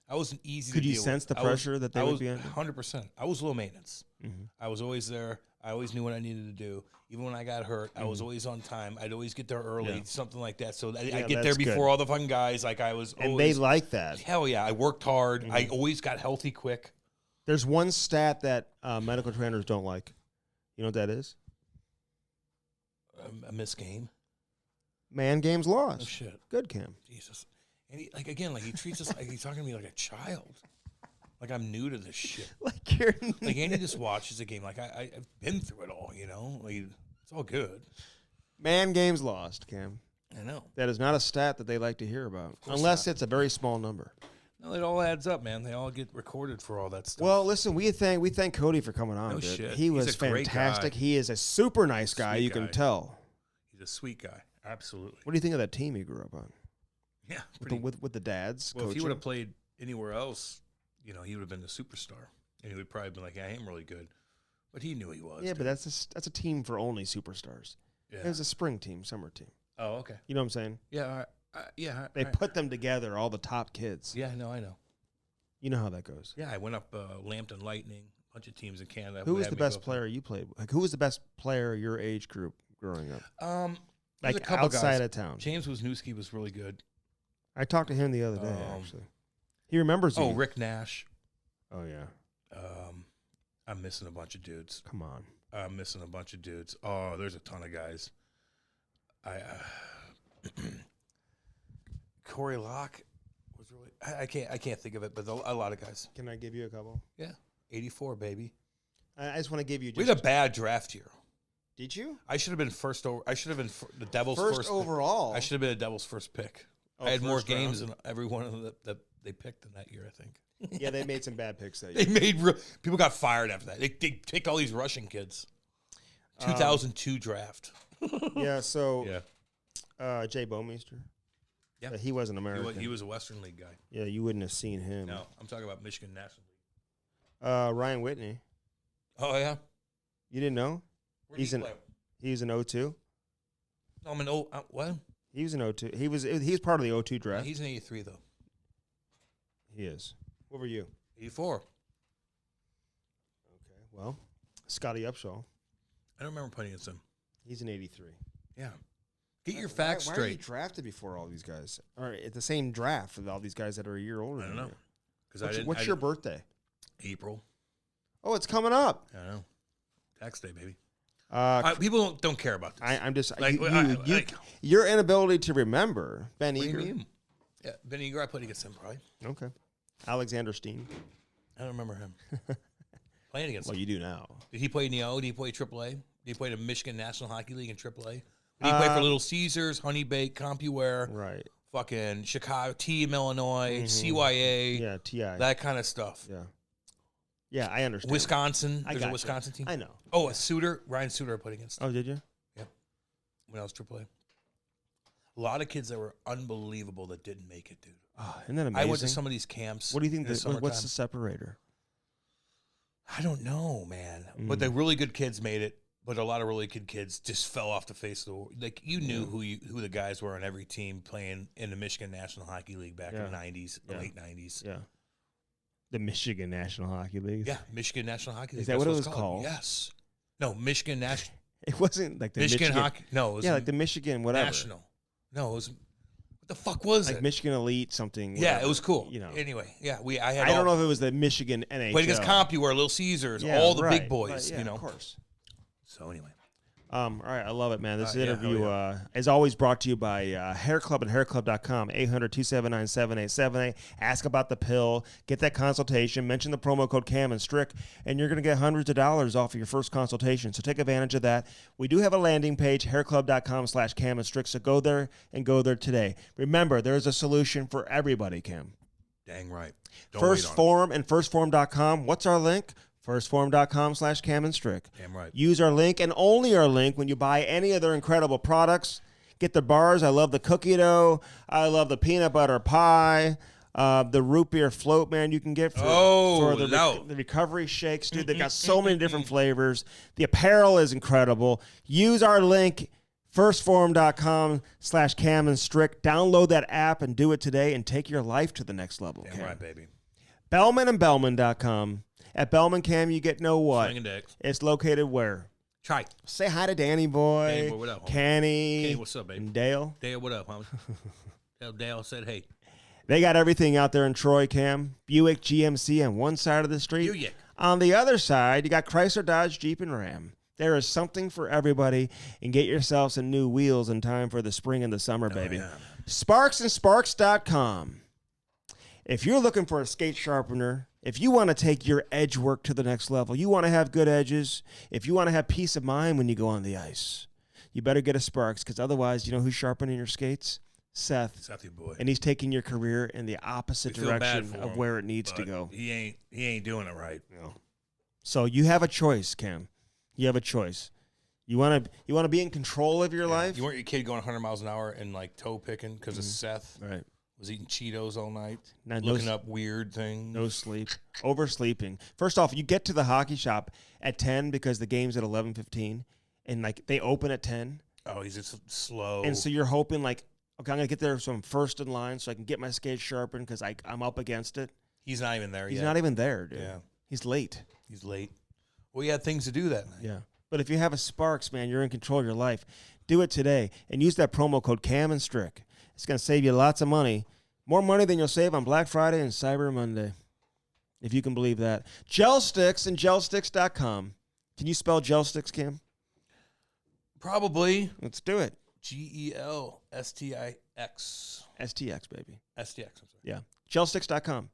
I wasn't easy Could to you deal sense with. the pressure that they would be under? 100%. I was low maintenance. Mm-hmm. I was always there. I always knew what I needed to do. Even when I got hurt, I was always on time. I'd always get there early, something like that. So I'd get there before all the fucking guys. Like I was always. And they like that. Hell yeah. I worked hard. I always got healthy quick. There's one stat that medical trainers don't like. You know what that is? A missed game. Man games lost. Oh, shit. Good, Cam. Jesus. And he treats us like he's talking to me like a child. Like I'm new to this shit. Like you're like Andy just watches the game. Like I've been through it all, you know? Like it's all good. Man games lost, Cam. I know. That is not a stat that they like to hear about. Unless it's a very small number. No, it all adds up, man. They all get recorded for all that stuff. Well, listen, we thank Cody for coming on. No dude. shit. He was fantastic. He is a super nice guy, you can tell. He's a sweet guy. Absolutely. What do you think of that team he grew up on? Yeah. With the dads. Well, coaching? if he would have played anywhere else, you know, he would have been a superstar. And he would probably been like, yeah, I am really good. But he knew he was. Yeah, but that's a team for only superstars. Yeah. It was a spring team, summer team. Oh, okay. You know what I'm saying? Yeah. They put them together, all the top kids. Yeah, no, I know. You know how that goes. Yeah, I went up Lambton Lightning, a bunch of teams in Canada. Who was the best player you played with? Like, who was the best player your age group growing up? Like a couple outside guys. of town. James Wisniewski was really good. I talked to him the other day, actually. He remembers you. Oh, Rick Nash. Oh, yeah. I'm missing a bunch of dudes. Come on. I'm missing a bunch of dudes. Oh, there's a ton of guys. Corey Locke was really. I can't think of it, but a lot of guys. Can I give you a couple? Yeah, 84, baby. I just want to give you. We had a bad draft year. Did you? I should have been first over. I should have been the Devils' first overall. I should have been a Devils' first pick. I had more games than every one of them that they picked in that year, I think. Yeah, they made some bad picks that year. They made people got fired after that. They picked all these Russian kids. 2002 draft. Yeah, so Jay Bowmeister. Yeah, he wasn't American. He was a Western League guy. Yeah, you wouldn't have seen him. No, I'm talking about Michigan National League. Ryan Whitney. Oh yeah, you didn't know? He's an 02. No, I'm an what? He was an 02. He was part of the 02 draft. No, he's an 83 though. He is. What were you? 84. Okay, well, Scotty Upshaw. I don't remember playing against him. He's an 83. Yeah. Get your facts straight. Why are you drafted before all these guys? Or at the same draft with all these guys that are a year older? I don't know. What's your birthday? April. Oh, it's coming up. I know. Tax day, baby. People don't care about this. I'm just your inability to remember Ben Eager. Yeah, Ben Eager. I played against him probably. Okay. Alexander Steen. I don't remember him playing against him. Well, you do now. Did he play in the O? Did he play AAA? Did he play the Michigan National Hockey League in AAA? Did he play for Little Caesars, Honey Bake, CompuWare? Right. Fucking Chicago, Team Illinois, CYA. Yeah, TI. That kind of stuff. Yeah. Yeah, I understand. Wisconsin. There's a Wisconsin team. I know. Oh, Ryan Suter I played against. Oh, did you? Yep. When I was AAA. A lot of kids that were unbelievable that didn't make it, dude. Oh, isn't that amazing? I went to some of these camps. What do you think? What's the separator? I don't know, man. But the really good kids made it. But a lot of really good kids just fell off the face of the world. Like, you knew who the guys were on every team playing in the Michigan National Hockey League back in the 90s, the late 90s. Yeah. The Michigan National Hockey League. Yeah, Michigan National Hockey League. Is that what it was called? Yes. No, Michigan National. It wasn't like the Michigan Hockey. No, it was like the Michigan whatever. National. No, it was. What the fuck was like it? Michigan Elite something. Yeah, whatever, it was cool. You know. Anyway, yeah, I don't know if it was the Michigan NHL. But against CompuWare, Little Caesars, all the big boys. Right, yeah, you know, of course. So anyway. All right, I love it, man. This interview is always brought to you by Hair Club and hairclub.com, 800-279-7878. Ask about the pill. Get that consultation. Mention the promo code Cam and Strick, and you're going to get hundreds of dollars off of your first consultation. So take advantage of that. We do have a landing page, hairclub.com/Cam and Strick, so go there today. Remember, there's a solution for everybody, Cam. Dang right. First Form and firstform.com. What's our link? Firstform.com/Cam and Strick. Damn right. Use our link and only our link when you buy any of their incredible products. Get the bars. I love the cookie dough. I love the peanut butter pie. The root beer float, man, you can get for the recovery shakes, dude. They got so many different flavors. The apparel is incredible. Use our link, firstform.com/Cam and Strick. Download that app and do it today and take your life to the next level. Damn right, baby. Bellman and Bellman.com. At Bellman Cam, you get know what? Swinging dicks. It's located where? Try. Say hi to Danny Boy. Danny Boy, what up, homie? Kenny, what's up, baby? And Dale. Dale, what up, homie? Dale said, hey. They got everything out there in Troy, Cam. Buick, GMC on one side of the street. Buick. On the other side, you got Chrysler, Dodge, Jeep, and Ram. There is something for everybody, and get yourself some new wheels in time for the spring and the summer, baby. Yeah. SparksandSparks.com. If you're looking for a skate sharpener, if you want to take your edge work to the next level, you want to have good edges, if you want to have peace of mind when you go on the ice, you better get a Sparks, because otherwise, you know who's sharpening your skates? Seth, your boy. And he's taking your career in the opposite direction of where it needs to go. He ain't doing it right. No. So you have a choice, Cam. You have a choice. You want to be in control of your life? You weren't your kid going 100 miles an hour and like toe picking because of Seth. Right. Was eating Cheetos all night, Not looking up weird things. No sleep. Oversleeping. First off, you get to the hockey shop at 10 because the game's at 11:15, and like they open at 10. Oh, he's just slow. And so you're hoping like, okay, I'm going to get there so I'm first in line so I can get my skates sharpened because I'm up against it. He's not even there yet. He's not even there, dude. Yeah. He's late. He's late. Well, he had things to do that night. Yeah. But if you have a Sparks, man, you're in control of your life. Do it today and use that promo code Cam and Strick. It's going to save you lots of money. More money than you'll save on Black Friday and Cyber Monday, if you can believe that. Gel Sticks and gelsticks.com. Can you spell gel sticks, Cam? Probably. Let's do it. GELSTIX. STX, baby. STX, I'm sorry. Yeah. Gelsticks.com.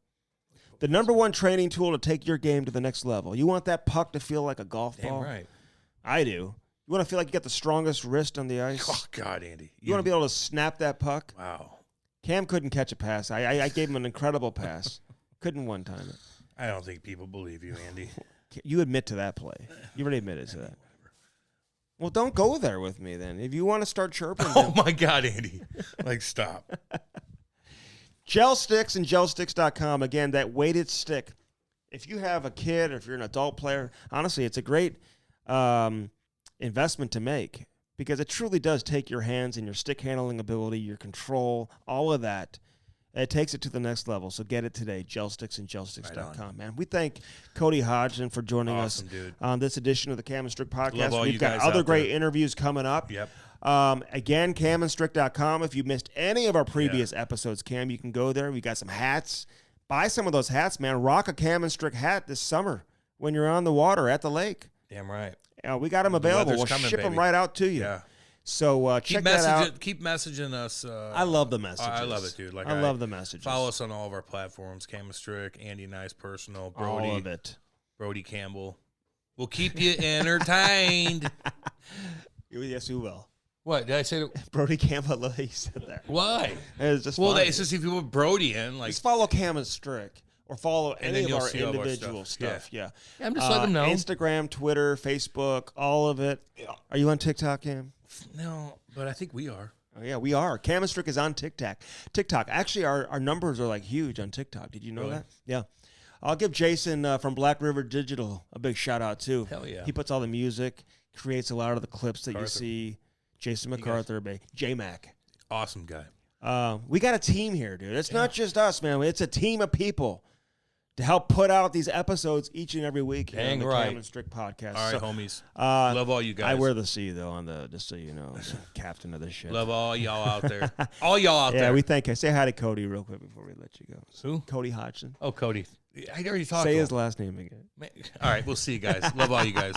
The number one training tool to take your game to the next level. You want that puck to feel like a golf ball? Damn right. I do. You want to feel like you got the strongest wrist on the ice? Oh, God, Andy. You want to be able to snap that puck? Wow. Cam couldn't catch a pass. I gave him an incredible pass. Couldn't one-time it. I don't think people believe you, Andy. You admit to that play. You already admitted to that. Well, don't go there with me then. If you want to start chirping. Oh, my God, Andy. Like, stop. Gel Sticks and gelsticks.com. Again, that weighted stick. If you have a kid or if you're an adult player, honestly, it's a great investment to make. Because it truly does take your hands and your stick handling ability, your control, all of that. It takes it to the next level. So get it today, gelsticks and gelsticks.com, man. We thank Cody Hodgson for joining us on this edition of the Cam and Strick podcast. We've got other great interviews coming up. Yep. Again, camandstrick.com. If you missed any of our previous episodes, Cam, you can go there. We got some hats. Buy some of those hats, man. Rock a Cam and Strick hat this summer when you're on the water at the lake. Damn right. We got them available. We'll ship them right out to you. Yeah. So check that out. Keep messaging us. I love the messages. I love it, dude. Like I love the messages. Follow us on all of our platforms. Cam and Strick, Andy Nice Personal, Brody. All of it. Brody Campbell. We'll keep you entertained. Yes, we will. What did I say? Brody Campbell. He said that. Why? It's just it's just if you put Brody in, like just follow Cam and Strick. Or follow any of our individual stuff. Yeah. I'm just letting them know. Instagram, Twitter, Facebook, all of it. Yeah. Are you on TikTok, Cam? No, but I think we are. Oh, yeah, we are. Cam Strick is on TikTok. Actually, our numbers are like huge on TikTok. Did you know that? Yeah. I'll give Jason from Black River Digital a big shout out too. Hell yeah. He puts all the music, creates a lot of the clips that you see. Jason MacArthur, J-Mac. Awesome guy. We got a team here, dude. It's not just us, man. It's a team of people to help put out these episodes each and every week on the Cam and Strick podcast. All right, homies. Love all you guys. I wear the C, though, on the, just so you know, captain of this shit. Love all y'all out there. All y'all out there. Yeah, we thank you. Say hi to Cody real quick before we let you go. Who? Cody Hodgson. Oh, Cody. I already talked Say to his him. last name again. All right, we'll see you guys. Love all you guys.